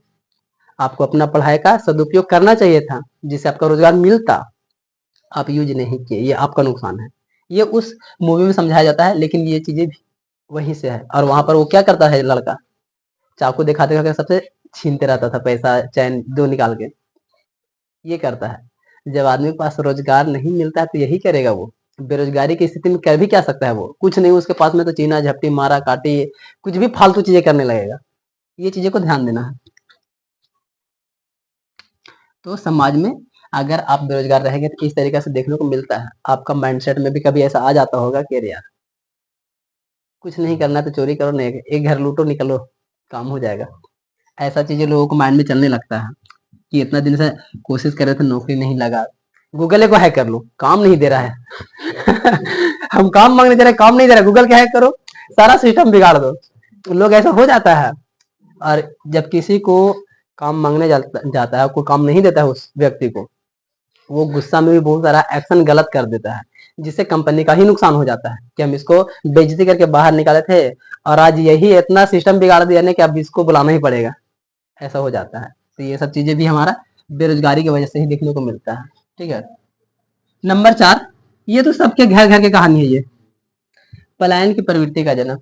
आपको अपना पढ़ाई का सदुपयोग करना चाहिए था जिससे आपका रोजगार मिलता, आप यूज नहीं किए, ये आपका नुकसान है। ये उस मूवी में समझाया जाता है, लेकिन ये चीजें भी वहीं से है। और वहां पर वो क्या करता है, लड़का चाकू दिखाते दिखाते सबसे छीनते रहता था पैसा चैन दो निकाल के, ये करता है। जब आदमी के पास रोजगार नहीं मिलता है तो यही करेगा वो, बेरोजगारी की स्थिति में कर भी क्या सकता है वो, कुछ नहीं उसके पास में, तो चीना झपटी मारा काटी कुछ भी फालतू चीजें करने लगेगा। ये चीजें को ध्यान देना है। तो समाज में अगर आप बेरोजगार रहेंगे तो इस तरीके से देखने को मिलता है। आपका माइंडसेट में भी कभी ऐसा आ जाता होगा कि अरे यार कुछ नहीं करना तो चोरी करो, नहीं एक घर लूटो निकलो, काम हो जाएगा। ऐसा चीजें लोगों को माइंड में चलने लगता है कि इतना दिन से कोशिश कर रहे थे, नौकरी नहीं लगा, गूगल को हैक कर लो, काम नहीं दे रहा है। हम काम मांगने जा रहे, काम नहीं दे रहा, गूगल के हैक करो, सारा सिस्टम बिगाड़ दो। लोग ऐसा हो जाता है। और जब किसी को काम मांगने जाता है, कोई काम नहीं देता है उस व्यक्ति को, वो गुस्सा में भी बहुत सारा एक्शन गलत कर देता है, जिससे कंपनी का ही नुकसान हो जाता है कि हम इसको बेइज्जती करके बाहर निकाले थे और आज यही इतना सिस्टम बिगाड़ दिया ना कि अब इसको बुलाना ही पड़ेगा, ऐसा हो जाता है। तो ये सब चीजें भी हमारा बेरोजगारी की वजह से ही देखने को मिलता है, ठीक है। नंबर 4, ये तो सबके घर घर की कहानी है, ये पलायन की प्रवृत्ति का जन्म।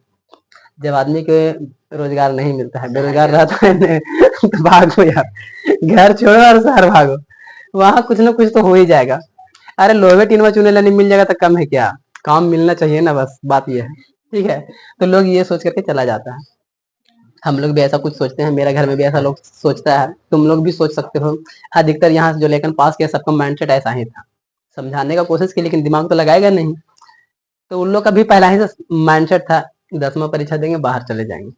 जब आदमी को रोजगार नहीं मिलता है, बेरोजगार रहता है तो भागो यार, घर छोड़ो और शहर भागो, वहां कुछ ना कुछ तो हो ही जाएगा। अरे लोहे टीनवा चूने लाने मिल जाएगा तो कम है क्या, काम मिलना चाहिए ना, बस बात ये है, ठीक है। तो लोग ये सोच करके चला जाता है। हम लोग भी ऐसा कुछ सोचते हैं, मेरा घर में भी ऐसा लोग सोचता है, तुम लोग भी सोच सकते हो। अधिकतर यहाँ से जो लेकिन पास किया सबका माइंडसेट ऐसा ही था, समझाने का कोशिश की लेकिन दिमाग तो लगाएगा नहीं। तो उन लोग का भी पहला ही माइंडसेट था 10वां परीक्षा देंगे, बाहर चले जाएंगे।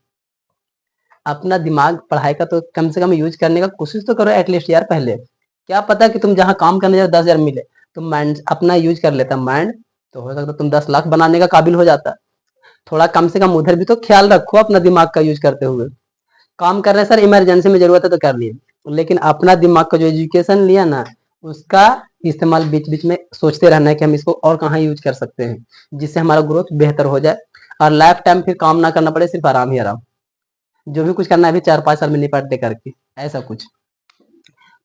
अपना दिमाग पढ़ाई का तो कम से कम यूज करने का कोशिश तो करो एटलीस्ट यार। पहले क्या पता कि तुम जहाँ काम करने जाओ 10,000 मिले, तुम माइंड अपना यूज कर लेता माइंड, तो हो सकता तुम 10 लाख बनाने का काबिल हो जाता। थोड़ा कम से कम उधर भी तो ख्याल रखो अपना दिमाग का यूज करते हुए। काम कर रहे हैं सर, इमरजेंसी में जरूरत है तो कर लिए, लेकिन अपना दिमाग का जो एजुकेशन लिया ना, उसका इस्तेमाल बीच बीच में सोचते रहना है कि हम इसको और कहाँ यूज कर सकते हैं, जिससे हमारा ग्रोथ बेहतर हो जाए और लाइफ टाइम फिर काम ना करना पड़े, सिर्फ आराम ही आराम। जो भी कुछ करना है अभी 4-5 साल में निपट दे करके, ऐसा कुछ।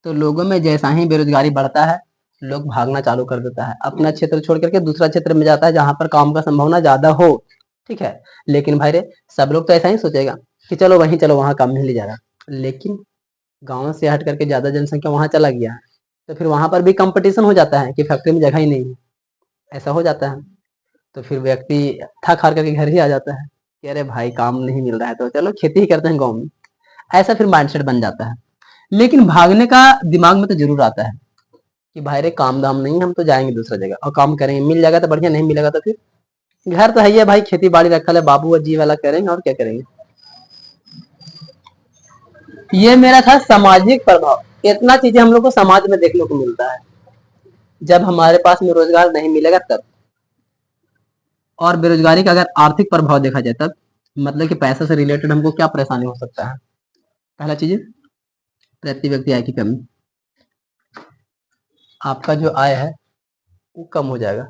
तो लोगों में जैसा ही बेरोजगारी बढ़ता है, लोग भागना चालू कर देता है, अपना क्षेत्र छोड़ करके दूसरा क्षेत्र में जाता है जहां पर काम का संभावना ज्यादा हो। ठीक है, लेकिन भाई रे, सब लोग तो ऐसा ही सोचेगा कि चलो वहीं, चलो वहां काम मिल ही जाएगा। लेकिन गांव से हट करके ज्यादा जनसंख्या वहां चला गया है, तो फिर वहां पर भी कंपटीशन हो जाता है कि फैक्ट्री में जगह ही नहीं है, ऐसा हो जाता है। तो फिर व्यक्ति थक हार करके घर ही आ जाता है कि अरे भाई काम नहीं मिल रहा है तो चलो खेती ही करते हैं गाँव में। ऐसा फिर माइंडसेट बन जाता है। लेकिन भागने का दिमाग में तो जरूर आता है कि भाई रे काम दाम नहीं है, हम तो जाएंगे दूसरा जगह और काम करेंगे, मिल जाएगा तो बढ़िया, नहीं मिलेगा तो फिर घर तो है ही है भाई, खेती बाड़ी रखा है, बाबू जी वाला करेंगे और क्या करेंगे। ये मेरा था सामाजिक प्रभाव। इतना चीजें हम लोग को समाज में देखने को मिलता है जब हमारे पास में रोजगार नहीं मिलेगा तब। और बेरोजगारी का अगर आर्थिक प्रभाव देखा जाए तब, मतलब कि पैसे से रिलेटेड हमको क्या परेशानी हो सकता है। पहला चीज, प्रति व्यक्ति आय की कमी। आपका जो आय है वो कम हो जाएगा।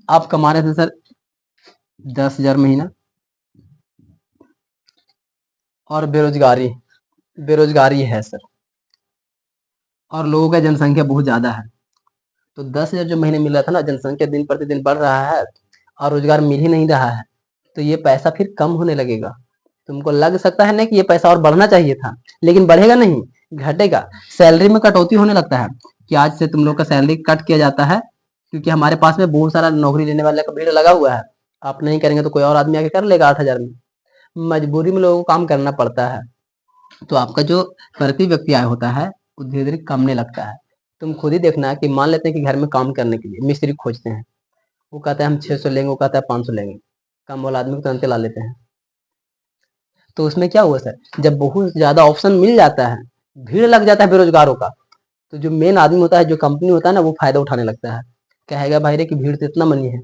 आप कमा रहे थे सर 10,000 महीना, और बेरोजगारी बेरोजगारी है सर, और लोगों का जनसंख्या बहुत ज्यादा है, तो 10,000 जो महीने मिल रहा था ना, जनसंख्या दिन प्रतिदिन बढ़ रहा है और रोजगार मिल ही नहीं रहा है, तो ये पैसा फिर कम होने लगेगा। तुमको लग सकता है ना कि ये पैसा और बढ़ना चाहिए था, लेकिन बढ़ेगा नहीं, घटेगा। सैलरी में कटौती होने लगता है कि आज से तुम लोग का सैलरी कट किया जाता है, क्योंकि हमारे पास में बहुत सारा नौकरी लेने वाले का भीड़ लगा हुआ है। आप नहीं करेंगे तो कोई और आदमी आके कर लेगा 8,000 में। मजबूरी में लोगों को काम करना पड़ता है। तो आपका जो प्रति व्यक्ति आय होता है वो धीरे धीरे कमने लगता है। तुम खुद ही देखना कि मान लेते हैं कि घर में काम करने के लिए मिस्त्री खोजते हैं, वो कहता है हम 600 लेंगे, वो कहता है 500 लेंगे, कम वाला आदमी को तुरंत ला लेते हैं। तो उसमें क्या हुआ सर, जब बहुत ज्यादा ऑप्शन मिल जाता है, भीड़ लग जाता है बेरोजगारों का, तो जो मेन आदमी होता है, जो कंपनी होता है ना, वो फायदा उठाने लगता है। कहेगा भाई रे कि भीड़ तो इतना मनी है,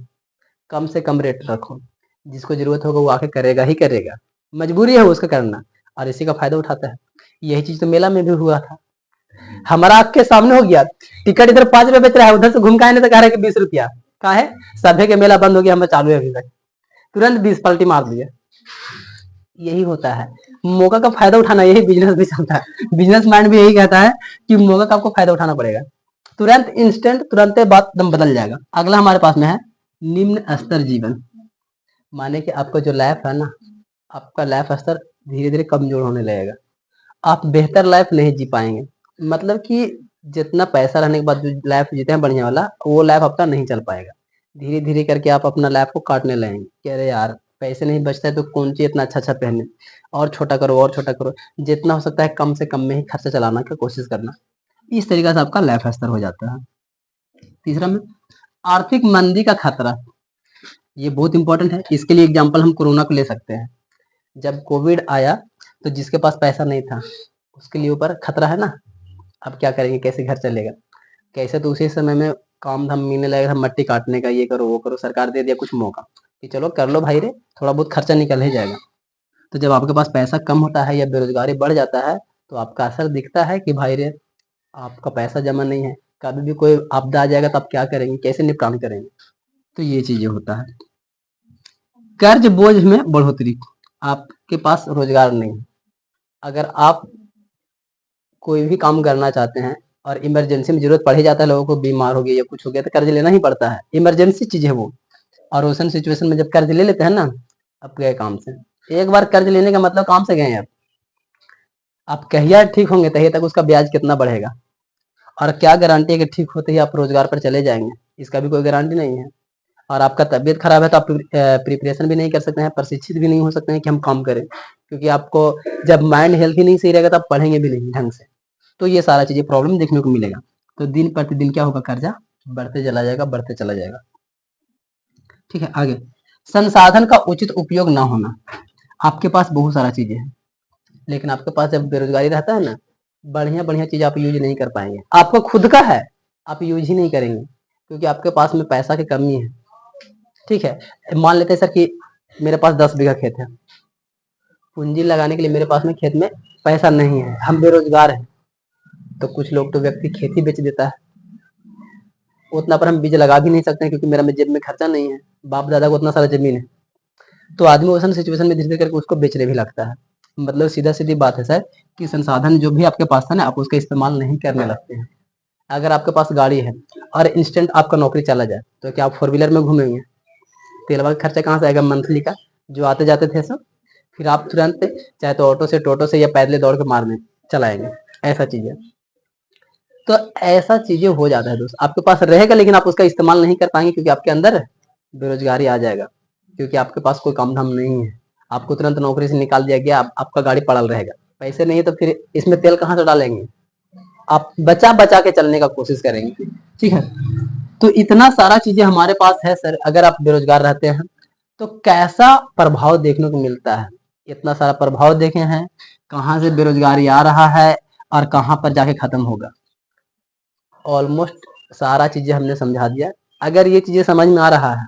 कम से कम रेट रखो, जिसको जरूरत होगा वो आके करेगा ही करेगा, मजबूरी है उसका करना, और इसी का फायदा उठाता है। यही चीज तो मेला में भी हुआ था, हमारा आंख के सामने हो गया। टिकट इधर 5 रुपए बेच रहा है, उधर से घूम के आने तो कह रहा है कि 20 रुपया का है। सभे के मेला बंद हो गया, हमें चालू है अभी तक, तुरंत 20 पलटी मार दिया। यही होता है, मौका का फायदा उठाना, यही बिजनेस भी चलता है। बिजनेस माइंड भी यही कहता है कि मौका का आपको फायदा उठाना पड़ेगा, तुरंत इंस्टेंट, तुरंत बात दम बदल जाएगा। अगला हमारे पास में है निम्न स्तर जीवन। माने कि आपका जो लाइफ है ना, आपका लाइफ स्तर धीरे धीरे कमजोर होने लगेगा, आप बेहतर लाइफ नहीं जी पाएंगे। मतलब कि जितना पैसा रहने के बाद जो लाइफ जीते हैं बढ़िया वाला, वो लाइफ आपका नहीं चल पाएगा। धीरे धीरे करके आप अपना लाइफ को काटने लगेंगे कि अरे यार पैसे नहीं बचता है तो कौन सी इतना अच्छा अच्छा पहने, और छोटा करो और छोटा करो, जितना हो सकता है कम से कम में ही खर्चा चलाना की कोशिश करना। इस तरीके से आपका लाइफ स्तर हो जाता है। तीसरा में आर्थिक मंदी का खतरा, ये बहुत इंपॉर्टेंट है। इसके लिए एग्जाम्पल हम कोरोना को ले सकते हैं। जब कोविड आया तो जिसके पास पैसा नहीं था उसके लिए ऊपर खतरा है ना, अब क्या करेंगे, कैसे घर चलेगा, कैसे। तो उसी समय में काम धाम मिलने लगेगा, मट्टी काटने का, ये करो वो करो, सरकार दे दिया कुछ मौका कि चलो कर लो भाई रे, थोड़ा बहुत खर्चा निकल ही जाएगा। तो जब आपके पास पैसा कम होता है या बेरोजगारी बढ़ जाता है, तो आपका असर दिखता है कि भाई रे आपका पैसा जमा नहीं है, कभी भी कोई आपदा आ जाएगा तो आप क्या करेंगे, कैसे निपटान करेंगे। तो ये चीजें होता है। कर्ज बोझ में बढ़ोतरी, आपके पास रोजगार नहीं है, अगर आप कोई भी काम करना चाहते हैं और इमरजेंसी में जरूरत पड़ ही जाता है, लोगों को बीमार हो गया या कुछ हो गया तो कर्ज लेना ही पड़ता है, इमरजेंसी चीज है वो। और उस सिचुएशन में जब कर्ज ले लेते हैं ना, अब गए काम से। एक बार कर्ज लेने का मतलब काम से गए आप कहिया ठीक होंगे तहिया तक उसका ब्याज कितना बढ़ेगा, और क्या गारंटी है कि ठीक होते ही आप रोजगार पर चले जाएंगे, इसका भी कोई गारंटी नहीं है। और आपका तबीयत खराब है तो आप प्रिपरेशन भी नहीं कर सकते हैं, प्रशिक्षित भी नहीं हो सकते हैं कि हम काम करें, क्योंकि आपको जब माइंड हेल्थ ही नहीं सही रहेगा तो आप पढ़ेंगे भी नहीं ढंग से। तो ये सारा चीजें प्रॉब्लम देखने को मिलेगा। तो दिन प्रतिदिन क्या होगा, कर्जा बढ़ते चला जाएगा, बढ़ते चला जाएगा। ठीक है, आगे संसाधन का उचित उपयोग ना होना। आपके पास बहुत सारा चीजें हैं, लेकिन आपके पास जब बेरोजगारी रहता है ना, बढ़िया बढ़िया चीज आप यूज नहीं कर पाएंगे। आपको खुद का है, आप यूज ही नहीं करेंगे, क्योंकि आपके पास में पैसा की कमी है। ठीक है, मान लेते हैं सर कि मेरे पास 10 बीघा खेत है, पूंजी लगाने के लिए मेरे पास में खेत में पैसा नहीं है, हम बेरोजगार हैं, तो कुछ लोग तो व्यक्ति खेती बेच देता है, उतना पर हम बीज लगा भी नहीं सकते हैं, क्योंकि मेरा में जेब में खर्चा नहीं है, बाप दादा को उतना सारा जमीन है, तो आदमी वैसा सिचुएशन में धीरे धीरे करके उसको बेचने भी लगता है। मतलब सीधा सीधी बात है सर कि संसाधन जो भी आपके पास था ना, आप उसका इस्तेमाल नहीं करने लगते हैं। अगर आपके पास गाड़ी है और इंस्टेंट आपका नौकरी चला जाए, तो क्या आप 4 व्हीलर में घूमेंगे? तेल का खर्चा कहाँ से आएगा मंथली का, जो आते जाते थे सब, फिर आप तुरंत चाहे तो ऑटो से, टोटो से या पैदल दौड़ के मारने चलाएंगे, ऐसा चीज है। तो ऐसा चीजें हो जाता है दोस्त, आपके पास रहेगा लेकिन आप उसका इस्तेमाल नहीं कर पाएंगे, क्योंकि आपके अंदर बेरोजगारी आ जाएगा, क्योंकि आपके पास कोई काम धाम नहीं है, आपको तुरंत नौकरी से निकाल दिया गया, आपका गाड़ी पड़ल रहेगा, पैसे नहीं है तो फिर इसमें तेल कहाँ से डालेंगे? आप बचा बचा के चलने का कोशिश करेंगे। ठीक है, तो इतना सारा चीजें हमारे पास है सर, अगर आप बेरोजगार रहते हैं तो कैसा प्रभाव देखने को मिलता है, इतना सारा प्रभाव देखे हैं, कहाँ से बेरोजगारी आ रहा है और कहाँ पर जाके खत्म होगा। ऑलमोस्ट सारा चीजें हमने समझा दिया। अगर ये चीजें समझ में आ रहा है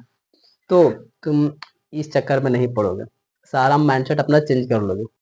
तो तुम इस चक्कर में नहीं पड़ोगे, सारा माइंडसेट अपना चेंज कर लोगे।